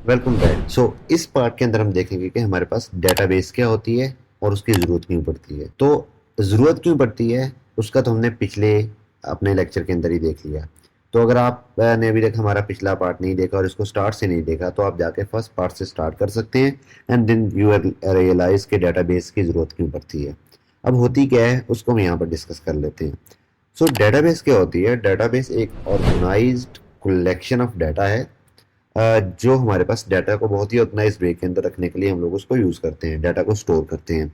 Welcome back. इस part के अंदर हम देखेंगे कि हमारे पास डेटाबेस क्या होती है और उसकी ज़रूरत क्यों पड़ती है। तो ज़रूरत क्यों पड़ती है उसका तो हमने पिछले अपने लेक्चर के अंदर ही देख लिया। तो अगर आपने अभी तक हमारा पिछला पार्ट नहीं देखा और इसको स्टार्ट से नहीं देखा तो आप जाके फर्स्ट पार्ट से स्टार्ट कर सकते हैं एंड देन यू रियलाइज के डेटाबेस की ज़रूरत क्यों पड़ती है। अब होती क्या है उसको हम यहाँ पर डिस्कस कर लेते हैं। डेटाबेस क्या होती है? डेटाबेस एक ऑर्गेनाइज्ड कलेक्शन ऑफ डाटा है जो हमारे पास डाटा को बहुत ही ऑर्गेनाइज वे के अंदर रखने के लिए हम लोग उसको यूज़ करते हैं, डाटा को स्टोर करते हैं।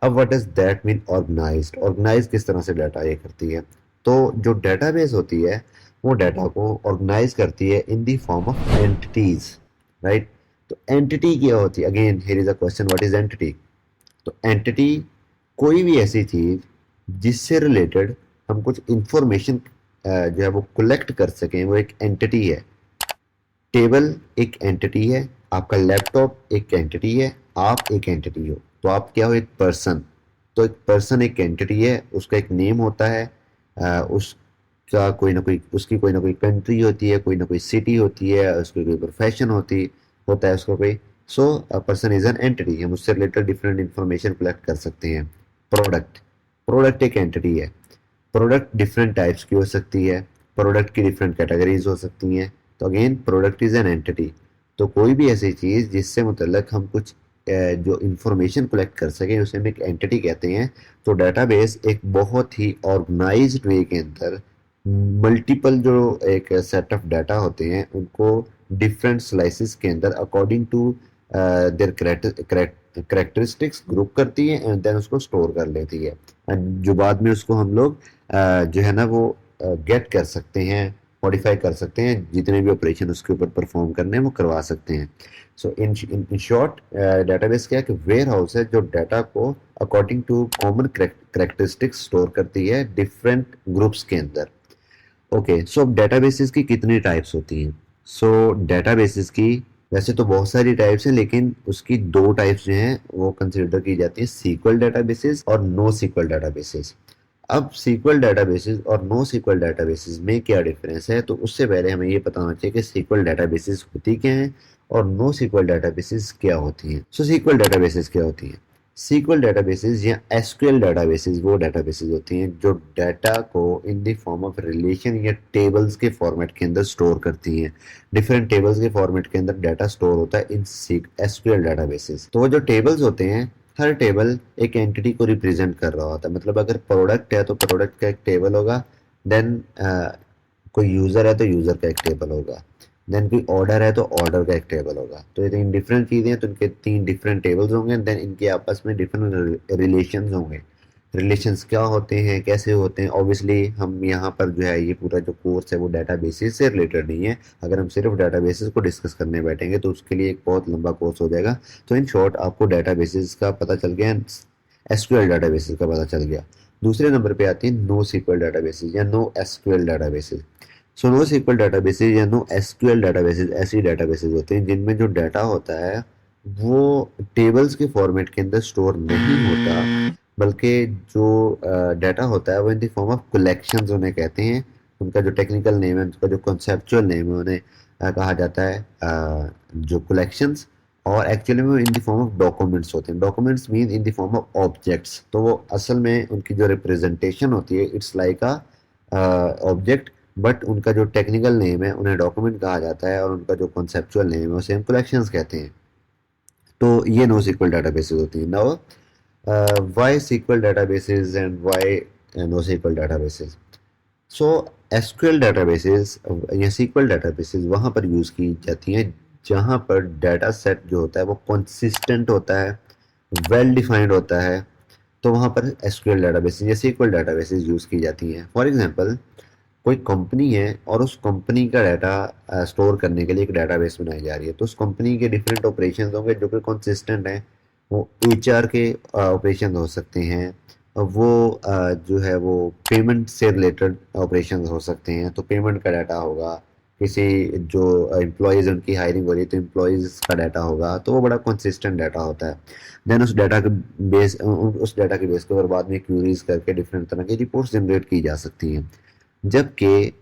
अब what does that mean organized? Organize किस तरह से डाटा ये करती है? तो जो डेटाबेस होती है वो डाटा को ऑर्गेनाइज करती है in the form of entities, right? तो एंटिटी क्या होती है? Again here is a question, what is entity? तो एंटिटी कोई भी ऐसी चीज जिससे रिलेटेड हम कुछ इंफॉर्मेशन जो है वो कलेक्ट कर सकें, वो एक एंटिटी है। टेबल एक एंटिटी है, आपका लैपटॉप एक एंटिटी है, आप एक एंटिटी हो। तो आप क्या हो? एक पर्सन। तो एक पर्सन एक एंटिटी है, उसका एक नेम होता है, उसका कोई ना कोई, उसकी कोई ना कोई कंट्री होती है, कोई ना कोई सिटी होती है, उसकी कोई प्रोफेशन होता है उसका कोई। So person is an entity. हम उससे रिलेटेड डिफरेंट इंफॉर्मेशन कलेक्ट कर सकते हैं। प्रोडक्ट, प्रोडक्ट एक एंटिटी है। प्रोडक्ट डिफरेंट टाइप्स की हो सकती है, प्रोडक्ट की डिफरेंट कैटेगरीज हो सकती हैं। तो again product is an entity. तो कोई भी ऐसी चीज़ जिससे मुतल्लक हम कुछ जो इंफॉर्मेशन कलेक्ट कर सकें उसे हम एक एंटिटी कहते हैं। तो डेटाबेस एक बहुत ही ऑर्गेनाइज्ड वे के अंदर मल्टीपल जो एक सेट ऑफ डाटा होते हैं उनको डिफरेंट स्लाइसिस के अंदर according to their characteristics group करती है एंड देन उसको स्टोर कर लेती है। एंड जो बाद में उसको हम लोग जो है ना वो गेट कर सकते हैं, मॉडिफाई कर सकते हैं, जितने भी ऑपरेशन उसके ऊपर परफॉर्म करने हैं वो करवा सकते हैं। सो इन शॉर्ट डेटाबेस क्या है कि वेयर हाउस है जो डाटा को according to common characteristics store करती है डिफरेंट ग्रुप्स के अंदर। ओके, सो अब डेटाबेसेस की कितनी टाइप्स होती हैं? डेटाबेसेस की वैसे तो बहुत सारी टाइप्स हैं, लेकिन उसकी दो टाइप्स जो हैं वो कंसिडर की जाती है, सीक्वल डेटाबेसेस और नो सीक्वल डेटाबेसेस। अब सीक्वल डेटाबेसेस और नो सीक्वल डेटाबेसेस में क्या डिफरेंस है? तो उससे पहले हमें ये पता होना चाहिए कि सीक्वल डेटाबेसेस होती क्या हैं और नो सीक्वल डेटाबेसेस क्या होती हैं। सीक्वल डेटाबेसेस क्या होती हैं? सीक्वल डेटाबेसेस या एसक्यूएल डेटाबेसेस वो डेटाबेसेस होती हैं जो डाटा को in the form of relation या टेबल्स के फॉर्मेट के अंदर स्टोर करती हैं। डिफरेंट टेबल्स के फॉर्मेट के अंदर डाटा स्टोर होता है इन एसक्यूएल डेटाबेसेस। तो वो जो टेबल्स होते हैं, हर टेबल एक एंटिटी को रिप्रेजेंट कर रहा होता है। मतलब अगर प्रोडक्ट है तो प्रोडक्ट का एक टेबल होगा, देन कोई यूज़र है तो यूज़र का एक टेबल होगा, देन कोई ऑर्डर है तो ऑर्डर का एक टेबल होगा। तो ये तीन डिफरेंट चीज़ें हैं, तो इनके तीन डिफरेंट टेबल्स होंगे, देन इनके आपस में डिफरेंट रिलेशंस होंगे। रिलेशंस क्या होते हैं, कैसे होते हैं? ऑब्वियसली हम यहाँ पर जो है ये पूरा जो कोर्स है वो डाटाबेसेस से रिलेटेड नहीं है। अगर हम सिर्फ डाटाबेसेस को डिस्कस करने बैठेंगे तो उसके लिए एक बहुत लंबा कोर्स हो जाएगा। तो इन शॉर्ट आपको डाटाबेसेस का पता चल गया, एसक्यूएल डाटाबेसेस का पता चल गया। दूसरे नंबर पे आती है नो सीक्वल डाटाबेसेस या no SQL databases. No sequel databases या नो एसक्यूएल डाटाबेसेस ऐसी डाटाबेसेस होते हैं जिनमें जो डाटा होता है वो टेबल्स के फॉर्मेट के अंदर स्टोर नहीं होता, बल्कि जो डाटा होता है वो in the form of collections उन्हें कहते हैं। उनका जो टेक्निकल नेम है, उनका जो कॉन्सेप्चुअल नेम है, उन्हें कहा जाता है जो कलेक्शंस। और एक्चुअली में in the form of documents होते हैं। Documents mean in the form of objects. तो वो असल में उनकी जो रिप्रेजेंटेशन होती है it's like a object, but उनका जो टेक्निकल नेम है उन्हें डॉक्यूमेंट कहा जाता है और उनका जो कॉन्सेप्चुअल नेम है उसे हम कलेक्शंस कहते हैं। तो ये नो सीक्वल डाटाबेसेस होती हैं। Now why sequel databases and why no sequel databases? So SQL databases या सीक्वल डेटाबेसेस वहाँ पर यूज़ की जाती हैं जहाँ पर डाटा सेट जो होता है वो कंसिस्टेंट होता है, वेल डिफाइंड होता है। तो वहाँ पर एसक्यूएल डेटाबेसेस या सीक्वल डेटाबेसेस यूज़ की जाती हैं। फॉर एग्जांपल, कोई कंपनी है और उस कंपनी का डाटा स्टोर करने के लिए एक डेटाबेस बनाई जा रही है। तो उस कंपनी के डिफरेंट ऑपरेशंस होंगे जो कि कंसिस्टेंट हैं। वो एचआर के ऑपरेशन हो सकते हैं, वो जो है वो पेमेंट से रिलेटेड ऑपरेशन हो सकते हैं। तो पेमेंट का डाटा होगा, किसी जो एम्प्लॉयज़ उनकी हायरिंग हो रही है तो एम्प्लॉयज़ का डाटा होगा। तो वो बड़ा कंसिस्टेंट डाटा होता है। देन उस डाटा के बेस के ऊपर बाद में क्यूरीज करके डिफरेंट तरह की रिपोर्ट्स जनरेट की जा सकती हैं। जबकि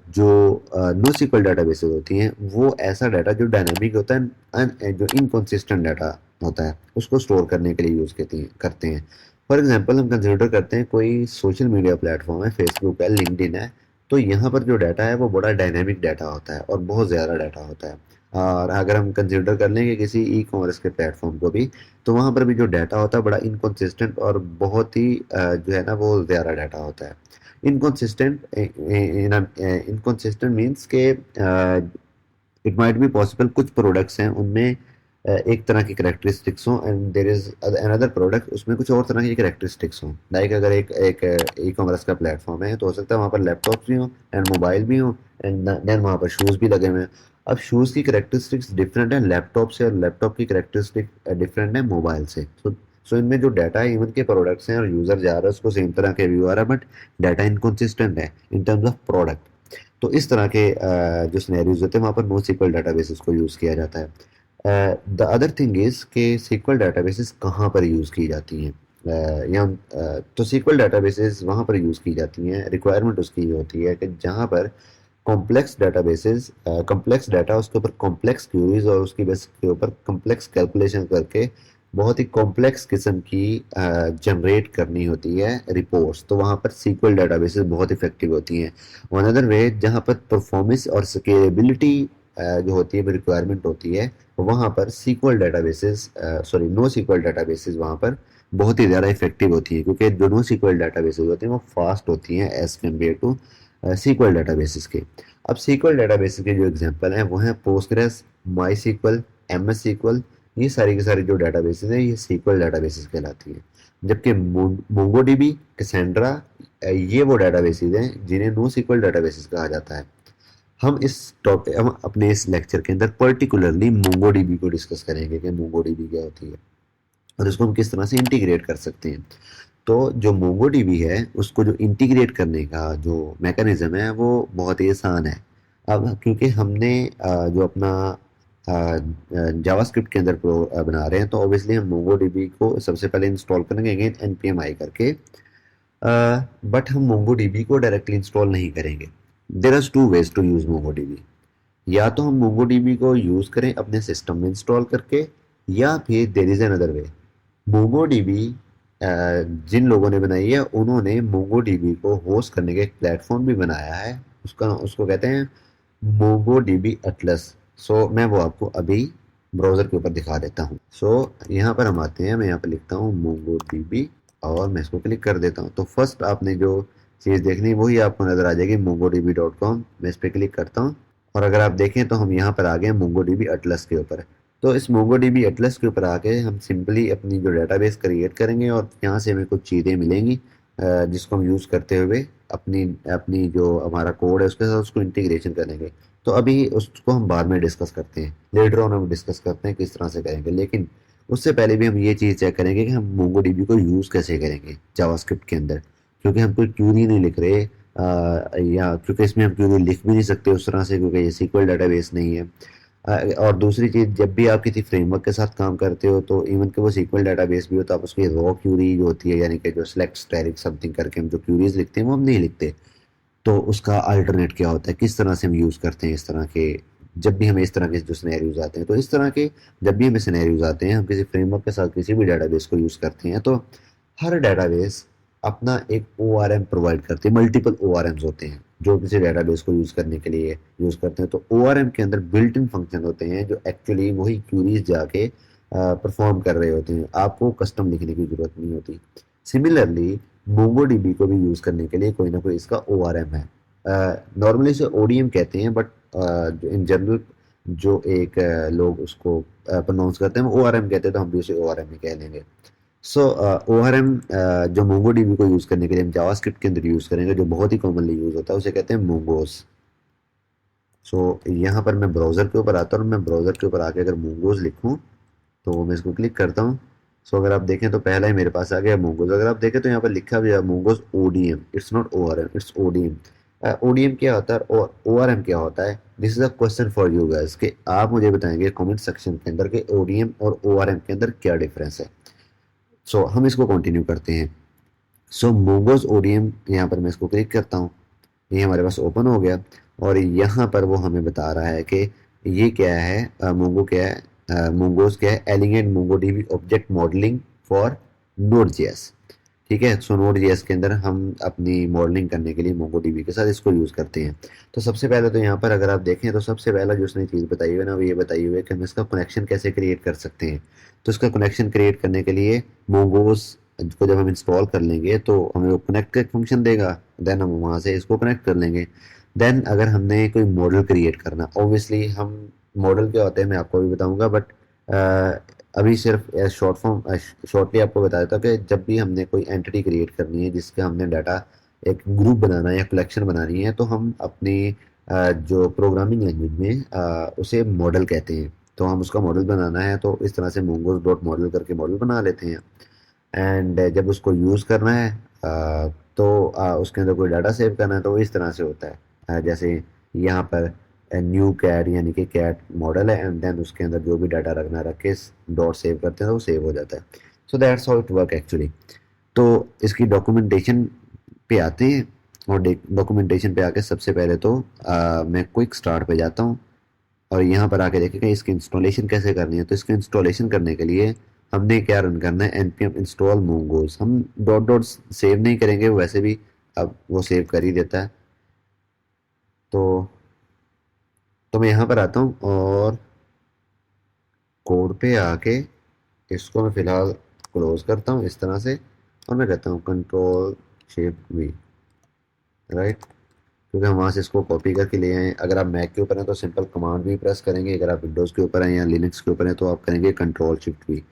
जो नो सीक्वल डाटाबेसेस होती हैं वो ऐसा डाटा जो डायनामिक होता है, जो इनकंसिस्टेंट डाटा होता है उसको स्टोर करने के लिए यूज़ करते हैं। फॉर एग्जांपल हम कंसिडर करते हैं कोई सोशल मीडिया प्लेटफॉर्म है, फेसबुक है, लिंक्डइन है, तो यहाँ पर जो डाटा है वो बड़ा डायनामिक डाटा होता है और बहुत ज़्यादा डाटा होता है। और अगर हम कंसिडर कर लेंगे किसी ई कॉमर्स के प्लेटफॉर्म को भी, तो वहाँ पर भी जो डाटा होता है बड़ा इनकंसिस्टेंट और बहुत ही जो है ना वो ज़्यादा डाटा होता है। इनकंसिस्टेंट मीन्स के इट माइट बी पॉसिबल कुछ प्रोडक्ट्स हैं उनमें एक तरह की करेक्टरिस्टिक्स हों and there is another product उसमें कुछ और तरह की करेक्टरिस्टिक्स हों। लाइक अगर एक एक ई कॉमर्स का प्लेटफॉर्म है तो हो सकता है वहाँ पर लैपटॉप्स भी हों एंड मोबाइल भी हों एंड देन वहाँ पर शूज़ भी लगे हुए हैं। अब शूज़ की करेक्टरिस्टिक्स डिफरेंट है लैपटॉप से और लैपटॉप की करेक्टरिस्टिक डिफरेंट है मोबाइल से। सो इनमें जो डाटा है इवन के प्रोडक्ट्स हैं और यूज़र जा रहा है उसको सेम तरह के व्यू आ रहा है बट डाटा इनकंसिस्टेंट है इन टर्म्स ऑफ प्रोडक्ट। तो इस तरह के जो सिनेरियोज होते हैं वहाँ पर नो सीक्वल डाटाबेसेस को यूज़ किया जाता है। द अदर थिंग इज़ कि सीक्वल डाटाबेसेस कहाँ पर यूज़ की जाती हैं। तो सीक्वल डाटाबेसेस वहाँ पर यूज़ की जाती हैं, रिक्वायरमेंट उसकी ये होती है कि जहाँ पर कॉम्प्लेक्स डाटाबेसेस कॉम्प्लेक्स डाटा उसके ऊपर कॉम्प्लेक्स क्यूरीज और उसकी बेस के ऊपर कॉम्प्लेक्स कैलकुलेशन करके बहुत ही कॉम्प्लेक्स किस्म की जनरेट करनी होती है रिपोर्ट्स, तो वहाँ पर सीक्वल डाटाबेसेस बहुत इफेक्टिव होती हैं। वन अदर वे जहाँ पर परफॉर्मेंस और स्केलेबिलिटी जो होती है रिक्वायरमेंट होती है वहाँ पर sequel databases sorry no sequel databases वहाँ पर बहुत ही ज़्यादा इफेक्टिव होती है क्योंकि जो नो सीक्वल डाटाबेसेस होती हैं वो फास्ट होती हैं as compare to sequel databases के। अब सीक्वल डाटाबेसेस के जो एग्जांपल हैं वो हैं पोस्टग्रेस, माई सीक्वल, एम एस सीक्वल। ये सारी की सारी जो डाटाबेसेस हैं ये सीक्वल डाटाबेसेस कहलाती हैं। जबकि मोंगोडीबी, कैसेंड्रा ये वो डाटाबेसेस हैं जिन्हें नो सीक्वल डाटाबेसेस कहा जाता है। हम अपने इस लेक्चर के अंदर पर्टिकुलरली मोंगोडीबी को डिस्कस करेंगे कि मोंगोडीबी क्या होती है और इसको हम किस तरह से इंटीग्रेट कर सकते हैं। तो जो मोंगोडीबी है उसको जो इंटीग्रेट करने का जो मैकेनिज्म है वो बहुत ही आसान है। अब क्योंकि हमने जो अपना जावास्क्रिप्ट के अंदर बना रहे हैं तो ऑब्वियसली हम मोंगोडीबी को सबसे पहले इंस्टॉल करेंगे अगेन npm i करके। बट हम मोंगोडीबी को डायरेक्टली इंस्टॉल नहीं करेंगे। There are two ways to use MongoDB. या तो हम मोंगोडीबी को यूज करें अपने सिस्टम में इंस्टॉल करके या फिर there is another way. MongoDB जिन लोगों ने बनाई है उन्होंने मोंगोडीबी को होस्ट करने का एक प्लेटफॉर्म भी बनाया है, उसको कहते हैं मोंगोडीबी एटलस। सो मैं वो आपको अभी ब्राउज़र के ऊपर दिखा देता हूँ। सो यहाँ पर हम आते हैं, मैं यहाँ पर लिखता हूँ मोंगोडीबी और मैं इसको क्लिक कर देता हूँ। तो फर्स्ट आपने जो चीज़ देखनी है वही आपको नज़र आ जाएगी mongodb.com। मैं इस पर क्लिक करता हूँ और अगर आप देखें तो हम यहाँ पर आ गए मोंगोडीबी एटलस के ऊपर। तो इस मोंगोडीबी एटलस के ऊपर आके हम सिंपली अपनी जो डेटाबेस क्रिएट करेंगे और यहाँ से हमें कुछ चीज़ें मिलेंगी जिसको हम यूज़ करते हुए अपनी अपनी जो हमारा कोड है उसके साथ उसको इंटीग्रेशन करेंगे। तो अभी उसको हम बाद में डिस्कस करते हैं, लेटर ऑन हम डिस्कस करते हैं किस तरह से करेंगे। लेकिन उससे पहले भी हम ये चीज़ चेक करेंगे कि हम मोंगोडीबी को यूज़ कैसे करेंगे जावास्क्रिप्ट के अंदर, क्योंकि हम कोई क्यूरी नहीं लिख रहे या क्योंकि इसमें हम क्यूरी लिख भी नहीं सकते उस तरह से क्योंकि ये सीक्वल डाटाबेस नहीं है। और दूसरी चीज़ जब भी आप किसी फ्रेमवर्क के साथ काम करते हो तो इवन कि वो सीक्वल डाटाबेस भी हो तो आप उसकी रॉ क्यूरी जो होती है यानी कि जो सिलेक्ट स्टैटिक समथिंग करके हम जो क्यूरीज लिखते हैं वो हम नहीं लिखते। तो उसका अल्टरनेट क्या होता है, किस तरह से हम यूज़ करते हैं इस तरह के जब भी हमें इस तरह के जो सिनेरियोज आते हैं। तो इस तरह के जब भी हमें सिनेरियोज आते हैं हम किसी फ्रेमवर्क के साथ किसी भी डाटाबेस को यूज़ करते हैं तो हर डाटाबेस अपना एक ORM प्रोवाइड करती है। मल्टीपल ORMs होते हैं जो किसी डेटाबेस को यूज़ करने के लिए यूज़ करते हैं। तो ORM के अंदर बिल्ट इन फंक्शन होते हैं जो एक्चुअली वही क्यूरीज जाके परफॉर्म कर रहे होते हैं, आपको कस्टम लिखने की ज़रूरत नहीं होती। सिमिलरली मोंगोडीबी को भी यूज़ करने के लिए कोई ना कोई इसका ORM है। नॉर्मली इसे ODM कहते हैं बट इन जनरल जो एक लोग उसको प्रोनाउंस करते हैं वो ORM कहते हैं, तो हम भी उसे ORM ही कह लेंगे। सो ORM जो मोंगोडीबी को यूज़ करने के लिए हम जावास्क्रिप्ट के अंदर यूज़ करेंगे जो बहुत ही कॉमनली यूज़ होता है उसे कहते हैं मोंगोस। सो यहाँ पर मैं ब्राउज़र के ऊपर आता हूँ और मैं ब्राउज़र के ऊपर आके अगर मोंगोस लिखूँ तो मैं इसको क्लिक करता हूँ। सो अगर आप देखें तो पहला ही मेरे पास आ गया मोंगोस। अगर आप देखें तो यहाँ पर लिखा हुआ है mongoose ODM, it's not ORM, it's ODM। ODM क्या होता है और ORM क्या होता है, this is a question for you guys कि आप मुझे बताएंगे कमेंट सेक्शन के अंदर कि ODM और ORM के अंदर क्या डिफरेंस है। सो हम इसको कंटिन्यू करते हैं। सो मोंगोज ODM यहाँ पर मैं इसको क्लिक करता हूँ ये हमारे पास ओपन हो गया और यहाँ पर वो हमें बता रहा है कि ये क्या है, मोंगो क्या है, मोंगोज क्या है, elegant Mongo dB object modelling for node JS. ठीक है, सो नोड जेएस के अंदर हम अपनी मॉडलिंग करने के लिए मोंगो डीबी के साथ इसको यूज़ करते हैं। तो सबसे पहले तो यहाँ पर अगर आप देखें तो सबसे पहला जो उसने चीज़ बताई हुई है ना, वो ये बताई हुई है कि हम इसका कनेक्शन कैसे क्रिएट कर सकते हैं। तो इसका कनेक्शन क्रिएट करने के लिए मोंगोज को जब हम इंस्टॉल कर लेंगे तो हमें वो कनेक्ट का फंक्शन देगा, देन हम वहाँ से इसको कनेक्ट कर लेंगे। देन अगर हमने कोई मॉडल क्रिएट करना, ऑब्वियसली हम मॉडल क्या होते हैं मैं आपको भी बताऊंगा, बट अभी सिर्फ शॉर्ट फॉर्म शॉर्टली आपको बता देता हूँ कि जब भी हमने कोई एंटिटी क्रिएट करनी है जिसका हमने डाटा एक ग्रुप बनाना है या कलेक्शन बनानी है, तो हम अपनी जो प्रोग्रामिंग लैंग्वेज में उसे मॉडल कहते हैं। तो हम उसका मॉडल बनाना है तो इस तरह से मोंगोज डॉट मॉडल करके मॉडल बना लेते हैं। एंड जब उसको यूज़ करना है तो उसके अंदर कोई डाटा सेव करना है तो वो इस तरह से होता है। जैसे यहाँ पर न्यू कैट यानी कि कैट मॉडल है, एंड देन उसके अंदर जो भी डाटा रखना है रख के डॉट सेव करते हैं तो वो सेव हो जाता है। So that's how it work actually. तो इसकी डॉक्यूमेंटेशन पे आते हैं और डॉक्यूमेंटेशन पे आके सबसे पहले तो मैं क्विक स्टार्ट पे जाता हूँ और यहाँ पर आके देखें कि इसकी इंस्टॉलेशन कैसे करनी है। तो इसकी इंस्टॉलेशन करने के लिए हमने क्या रन करना है, npm इंस्टॉल मोंगोज। हम डॉट डॉट सेव नहीं करेंगे, वैसे भी अब वो सेव कर ही देता है। तो मैं यहाँ पर आता हूँ और कोड पे आके इसको मैं फ़िलहाल क्लोज करता हूँ इस तरह से, और मैं कहता हूँ कंट्रोल शिफ्ट वी, राइट, क्योंकि हम वहाँ से इसको कॉपी करके ले आए। अगर आप मैक के ऊपर हैं तो सिंपल कमांड भी प्रेस करेंगे, अगर आप विंडोज़ के ऊपर हैं या लिनक्स के ऊपर हैं तो आप करेंगे कंट्रोल शिफ्ट वी,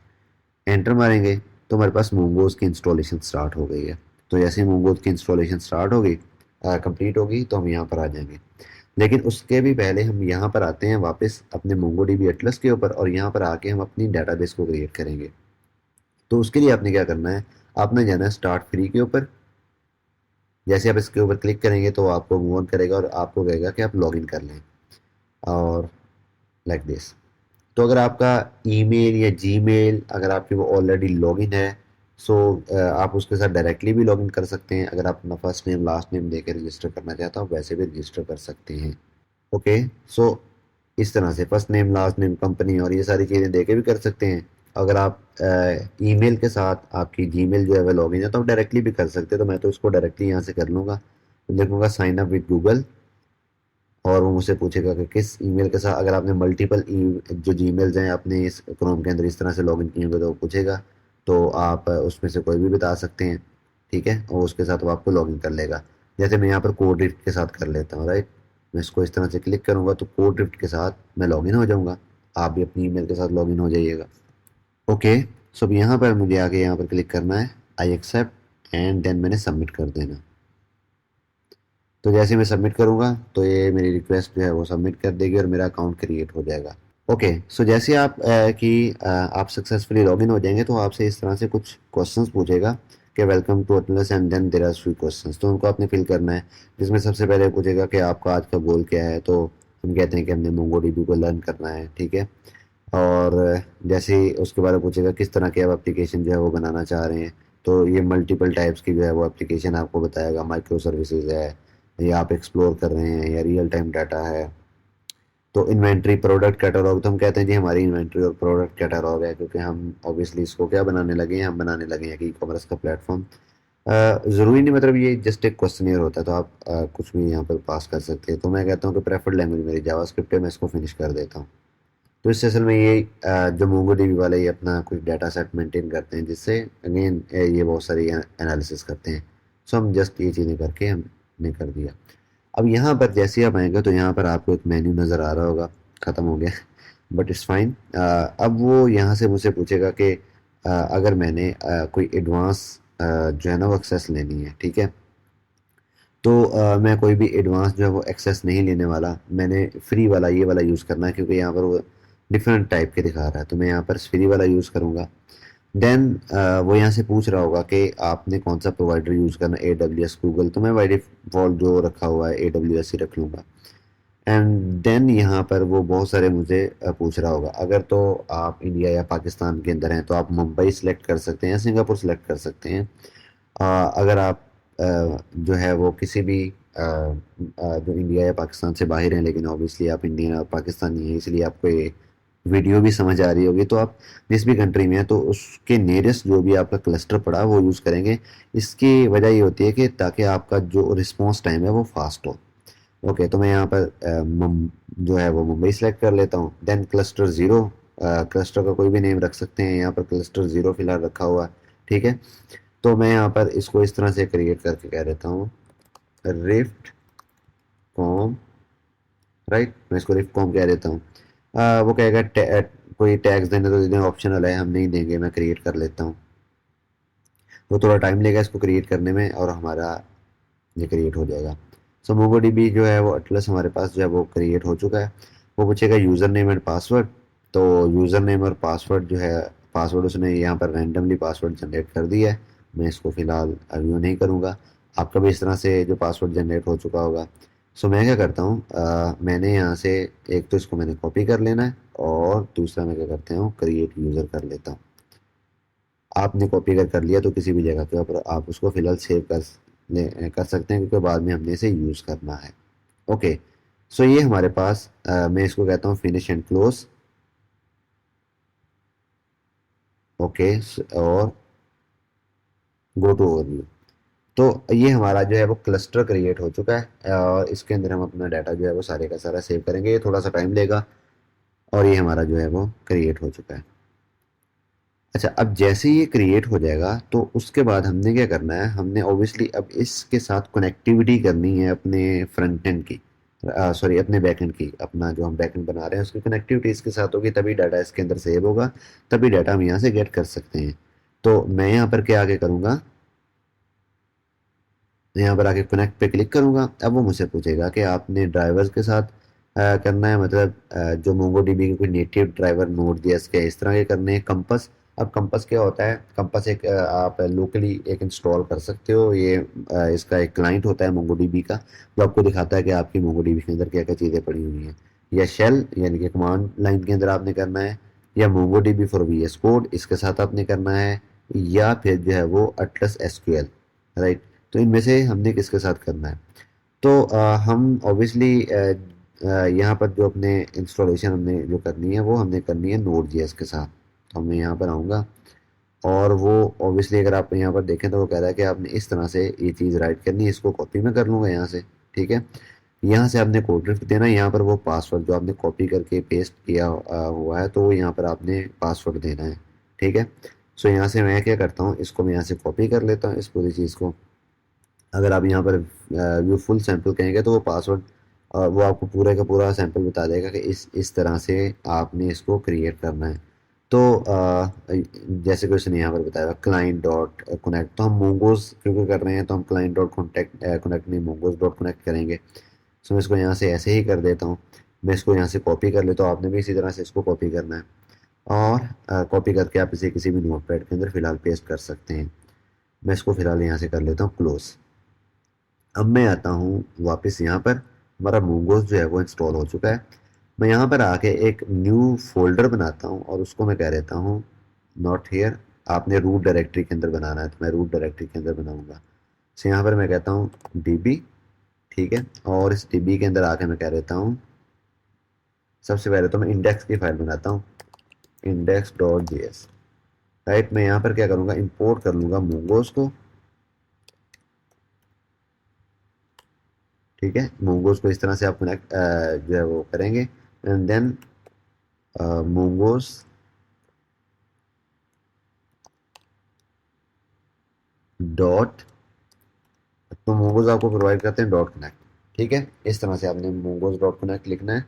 एंटर मारेंगे तो हमारे पास मोंगोज की इंस्टॉलेशन स्टार्ट हो गई है। तो जैसे ही मोंगोज की इंस्टॉलेशन स्टार्ट होगी, कंप्लीट होगी, तो हम यहाँ पर आ जाएंगे। लेकिन उसके भी पहले हम यहाँ पर आते हैं वापस अपने मोंगो डीबी एटलस के ऊपर और यहाँ पर आके हम अपनी डाटाबेस को क्रिएट करेंगे। तो उसके लिए आपने क्या करना है, आपने जाना है स्टार्ट फ्री के ऊपर। जैसे आप इसके ऊपर क्लिक करेंगे तो आपको मूव ऑन करेगा और आपको कहेगा कि आप लॉगिन कर लें, और लाइक दिस। तो अगर आपका ईमेल या जीमेल अगर आपकी वो ऑलरेडी लॉगिन है, सो आप उसके साथ डायरेक्टली भी लॉगिन कर सकते हैं। अगर आप अपना फर्स्ट नेम लास्ट नेम देकर रजिस्टर करना चाहते हो वैसे भी रजिस्टर कर सकते हैं। ओके, सो इस तरह से first name last name company और ये सारी चीज़ें देके भी कर सकते हैं। अगर आप ईमेल के साथ आपकी जीमेल जो है वह लॉगिन है तो आप डायरेक्टली भी कर सकते हैं। तो मैं तो इसको डायरेक्टली यहाँ से कर लूँगा, तो लिखूँगा साइन अप विद गूगल, और वो मुझसे पूछेगा कि किस ईमेल के साथ। अगर आपने मल्टीपल जो जीमेल्स हैं अपने इस क्रोम के अंदर इस तरह से लॉगिन किए होंगे तो वो पूछेगा, तो आप उसमें से कोई भी बता सकते हैं। ठीक है, और उसके साथ वो आपको लॉगिन कर लेगा। जैसे मैं यहाँ पर कोड ड्रिफ्ट के साथ कर लेता हूँ, राइट। मैं इसको इस तरह से क्लिक करूँगा तो कोड ड्रिफ्ट के साथ मैं लॉगिन हो जाऊँगा। आप भी अपनी ईमेल के साथ लॉगिन हो जाइएगा। ओके, सो अब यहाँ पर मुझे आके यहाँ पर क्लिक करना है आई एक्सेप्ट, एंड देन मैंने सबमिट कर देना। तो जैसे मैं सबमिट करूँगा तो ये मेरी रिक्वेस्ट जो है वो सबमिट कर देगी और मेरा अकाउंट क्रिएट हो जाएगा। ओके, सो जैसे आप सक्सेसफुली लॉगिन हो जाएंगे तो आपसे इस तरह से कुछ क्वेश्चंस पूछेगा कि welcome to Atlas, and then there are three questions, तो उनको आपने फिल करना है। जिसमें सबसे पहले पूछेगा कि आपका आज का गोल क्या है, तो हम कहते हैं कि हमने मोंगो डीबी को लर्न करना है। ठीक है, और जैसे ही उसके बारे में पूछेगा किस तरह की आप एप्लीकेशन जो है वो बनाना चाह रहे हैं, तो ये मल्टीपल टाइप्स की जो है वो एप्लीकेशन आपको बताएगा। माइक्रो सर्विसेज है, या आप एक्सप्लोर कर रहे हैं, या रियल टाइम डाटा है। तो इन्वेंट्री प्रोडक्ट कैटलॉग, तो हम कहते हैं जी हमारी इन्वेंट्री और प्रोडक्ट कैटलॉग है, क्योंकि हम ऑब्वियसली इसको क्या बनाने लगे हैं, हम बनाने लगे हैं कि ई कॉमर्स का प्लेटफॉर्म। ज़रूरी नहीं, मतलब ये जस्ट एक क्वेश्चनियर होता है, तो आप कुछ भी यहाँ पर पास कर सकते हैं। तो मैं कहता हूँ कि प्रेफर्ड लैंग्वेज मेरी जावास्क्रिप्ट है, मैं इसको फिनिश कर देता हूँ। तो इस सेशन में ये जो मोंगो डीबी वाले ये अपना कुछ डाटा सेट मेंटेन करते हैं, जिससे अगेन ये बहुत सारी एनालिसिस करते हैं। सो हम जस्ट ये चीज़ें करके हमने कर दिया। अब यहाँ पर जैसे ही आप आएंगे तो यहाँ पर आपको एक मेन्यू नज़र आ रहा होगा, ख़त्म हो गया बट इट्स फाइन। अब वो यहाँ से मुझसे पूछेगा कि अगर मैंने कोई एडवांस जो है ना वो एक्सेस लेनी है, ठीक है। तो मैं कोई भी एडवांस जो है वो एक्सेस नहीं लेने वाला, मैंने फ्री वाला ये वाला यूज़ करना है, क्योंकि यहाँ पर वो डिफरेंट टाइप के दिखा रहा है। तो मैं यहाँ पर फ्री वाला यूज़ करूँगा। देन वो यहाँ से पूछ रहा होगा कि आपने कौन सा प्रोवाइडर यूज़ करना है, AWS, गूगल, तो मैं बाई डिफ़ॉल्ट जो रखा हुआ है AWS ही रख लूँगा। एंड देन यहाँ पर वो बहुत सारे मुझे पूछ रहा होगा। अगर तो आप इंडिया या पाकिस्तान के अंदर हैं तो आप मुंबई सेलेक्ट कर सकते हैं या सिंगापुर सेलेक्ट कर सकते हैं। अगर आप जो है वो किसी भी जो इंडिया या पाकिस्तान से बाहर हैं, लेकिन ऑब्वियसली आप इंडियन और पाकिस्तानी हैं, इसलिए आपको ये वीडियो भी समझ आ रही होगी। तो आप जिस भी कंट्री में हैं तो उसके नियरेस्ट जो भी आपका क्लस्टर पड़ा वो यूज़ करेंगे। इसकी वजह ये होती है कि ताकि आपका जो रिस्पॉन्स टाइम है वो फास्ट हो। ओके, तो मैं यहाँ पर जो है वो मुंबई सेलेक्ट कर लेता हूँ। देन क्लस्टर ज़ीरो, क्लस्टर का कोई भी नेम रख सकते हैं, यहाँ पर क्लस्टर ज़ीरो फिलहाल रखा हुआ है। ठीक है, तो मैं यहाँ पर इसको इस तरह से क्रिएट करके कह देता हूँ रिफ्ट कॉम, राइट। मैं इसको रिफ्ट कॉम कह देता हूँ। वो कहेगा कोई टैग्स देने तो देने, ऑप्शनल है, हम नहीं देंगे, मैं क्रिएट कर लेता हूँ। वो थोड़ा टाइम लेगा इसको क्रिएट करने में और हमारा ये क्रिएट हो जाएगा। सो मोंगोडीबी जो है वो एटलस हमारे पास जो है वो क्रिएट हो चुका है। वो पूछेगा यूज़र नेम एंड पासवर्ड। तो यूज़र नेम और पासवर्ड जो है, पासवर्ड उसने यहाँ पर रैंडमली पासवर्ड जनरेट कर दिया है। मैं इसको फ़िलहाल अभी नहीं करूँगा, आपका भी इस तरह से जो पासवर्ड जनरेट हो चुका होगा। सो मैं क्या करता हूँ, मैंने यहाँ से एक तो इसको मैंने कॉपी कर लेना है और दूसरा मैं क्या करता हूँ क्रिएट यूज़र कर लेता हूँ। आपने कॉपी अगर कर लिया तो किसी भी जगह के ऊपर आप उसको फिलहाल सेव कर सकते हैं, क्योंकि बाद में हमने इसे यूज़ करना है। ओके, सो ये हमारे पास मैं इसको कहता हूँ फिनिश एंड क्लोज। ओके, और गो टू ओवरव्यू। तो ये हमारा जो है वो क्लस्टर क्रिएट हो चुका है और इसके अंदर हम अपना डाटा जो है वो सारे का सारा सेव करेंगे। ये थोड़ा सा टाइम लेगा और ये हमारा जो है वो क्रिएट हो चुका है। अच्छा, अब जैसे ये क्रिएट हो जाएगा तो उसके बाद हमने क्या करना है, हमने ऑब्वियसली अब इसके साथ कनेक्टिविटी करनी है अपने फ्रंट एंड की, सॉरी अपने बैक एंड की। अपना जो हम बैक एंड बना रहे हैं उसकी कनेक्टिविटी इसके साथ होगी, तभी डाटा इसके अंदर सेव होगा, तभी डाटा हम यहाँ से गेट कर सकते हैं। तो मैं यहाँ पर क्या आगे करूँगा, यहाँ पर आके कनेक्ट पे क्लिक करूँगा। अब वो मुझसे पूछेगा कि आपने ड्राइवर्स के साथ करना है, मतलब जो मोंगो डीबी के कोई नेटिव ड्राइवर नोड दिया इसके इस तरह के करने हैं। कंपस, अब कंपस क्या होता है, कंपस एक आप लोकली एक इंस्टॉल कर सकते हो। ये इसका एक क्लाइंट होता है मोंगो डीबी का, जो आपको दिखाता है कि आपकी मोंगो डीबी के अंदर क्या क्या चीज़ें पड़ी हुई हैं। या शेल यानी कि कमांड लाइन के अंदर आपने करना है, या Mongo dB for V S code इसके साथ आपने करना है, या फिर जो है वो अटलस एसक्यूएल, राइट। तो इनमें से हमने किसके साथ करना है। तो हम ऑब्वियसली यहाँ पर जो अपने इंस्टॉलेशन हमने जो करनी है वो हमने करनी है नोड जेएस के साथ। तो मैं यहाँ पर आऊँगा और वो ऑब्वियसली अगर आप यहाँ पर देखें तो वो कह रहा है कि आपने इस तरह से ये चीज़ राइट करनी है। इसको कॉपी में कर लूँगा यहाँ से, ठीक है। यहाँ से आपने कोड लिख देना, यहाँ पर वो पासवर्ड जो आपने कॉपी करके पेस्ट किया हुआ है, तो यहाँ पर आपने पासवर्ड देना है, ठीक है। सो यहाँ से मैं क्या करता हूँ, इसको मैं यहाँ से कॉपी कर लेता हूँ इस पूरी चीज़ को। अगर आप यहाँ पर व्यू फुल सैंपल कहेंगे तो वो पासवर्ड वो आपको पूरे का पूरा सैंपल बता देगा कि इस तरह से आपने इसको क्रिएट करना है। तो जैसे कि उसने यहाँ पर बताया क्लाइंट डॉट कनेक्ट, तो हम मोंगोज क्योंकि कर रहे हैं तो हम क्लाइंट डॉट कनेक्ट नहीं, मोंगोज डॉट कनेक्ट करेंगे। सो मैं इसको यहाँ से ऐसे ही कर देता हूँ। मैं इसको यहाँ से कॉपी कर लेता हूँ, आपने भी इसी तरह से इसको कॉपी करना है और कॉपी करके आप इसे किसी भी नोट पैड के अंदर फिलहाल पेस्ट कर सकते हैं। मैं इसको फिलहाल यहाँ से कर लेता हूँ क्लोज। अब मैं आता हूँ वापस यहाँ पर, हमारा मोंगोज जो है वो इंस्टॉल हो चुका है। मैं यहाँ पर आके एक न्यू फोल्डर बनाता हूँ और उसको मैं कह देता हूँ नॉट हियर। आपने रूट डायरेक्टरी के अंदर बनाना है, तो मैं रूट डायरेक्टरी के अंदर बनाऊंगा। तो यहाँ पर मैं कहता हूँ डीबी, ठीक है। और इस डीबी के अंदर आके मैं कह देता हूँ, सबसे पहले तो मैं इंडेक्स की फाइल बनाता हूँ, index dot G S, right. मैं यहाँ पर क्या करूँगा, इंपोर्ट कर लूँगा मोंगोज को, ठीक है। मोंगोज को इस तरह से आप कनेक्ट जो है वो करेंगे एंड देन मोंगोज डॉट, तो मोंगोज आपको प्रोवाइड करते हैं डॉट कनेक्ट, ठीक है। इस तरह से आपने मोंगोज डॉट कनेक्ट लिखना है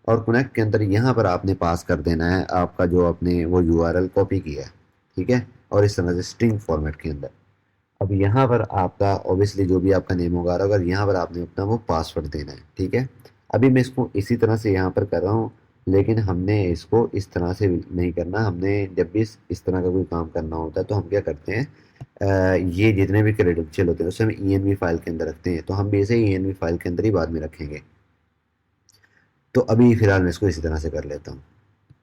और कनेक्ट के अंदर यहाँ पर आपने पास कर देना है आपका जो आपने वो यूआरएल कॉपी किया है, ठीक है। और इस तरह से स्ट्रिंग फॉर्मेट के अंदर अब यहाँ पर आपका ऑब्वियसली जो भी आपका नेम होगा, अगर यहाँ पर आपने अपना वो पासवर्ड देना है, ठीक है। अभी मैं इसको इसी तरह से यहाँ पर कर रहा हूँ, लेकिन हमने इसको इस तरह से नहीं करना। हमने जब भी इस तरह का कोई काम करना होता है तो हम क्या करते हैं, ये जितने भी क्रेडेंशियल होते हैं उसे हम ई फाइल के अंदर रखते हैं, तो हम भी इसे ई फाइल के अंदर ही बाद में रखेंगे। तो अभी फिलहाल मैं इसको इसी तरह से कर लेता हूँ।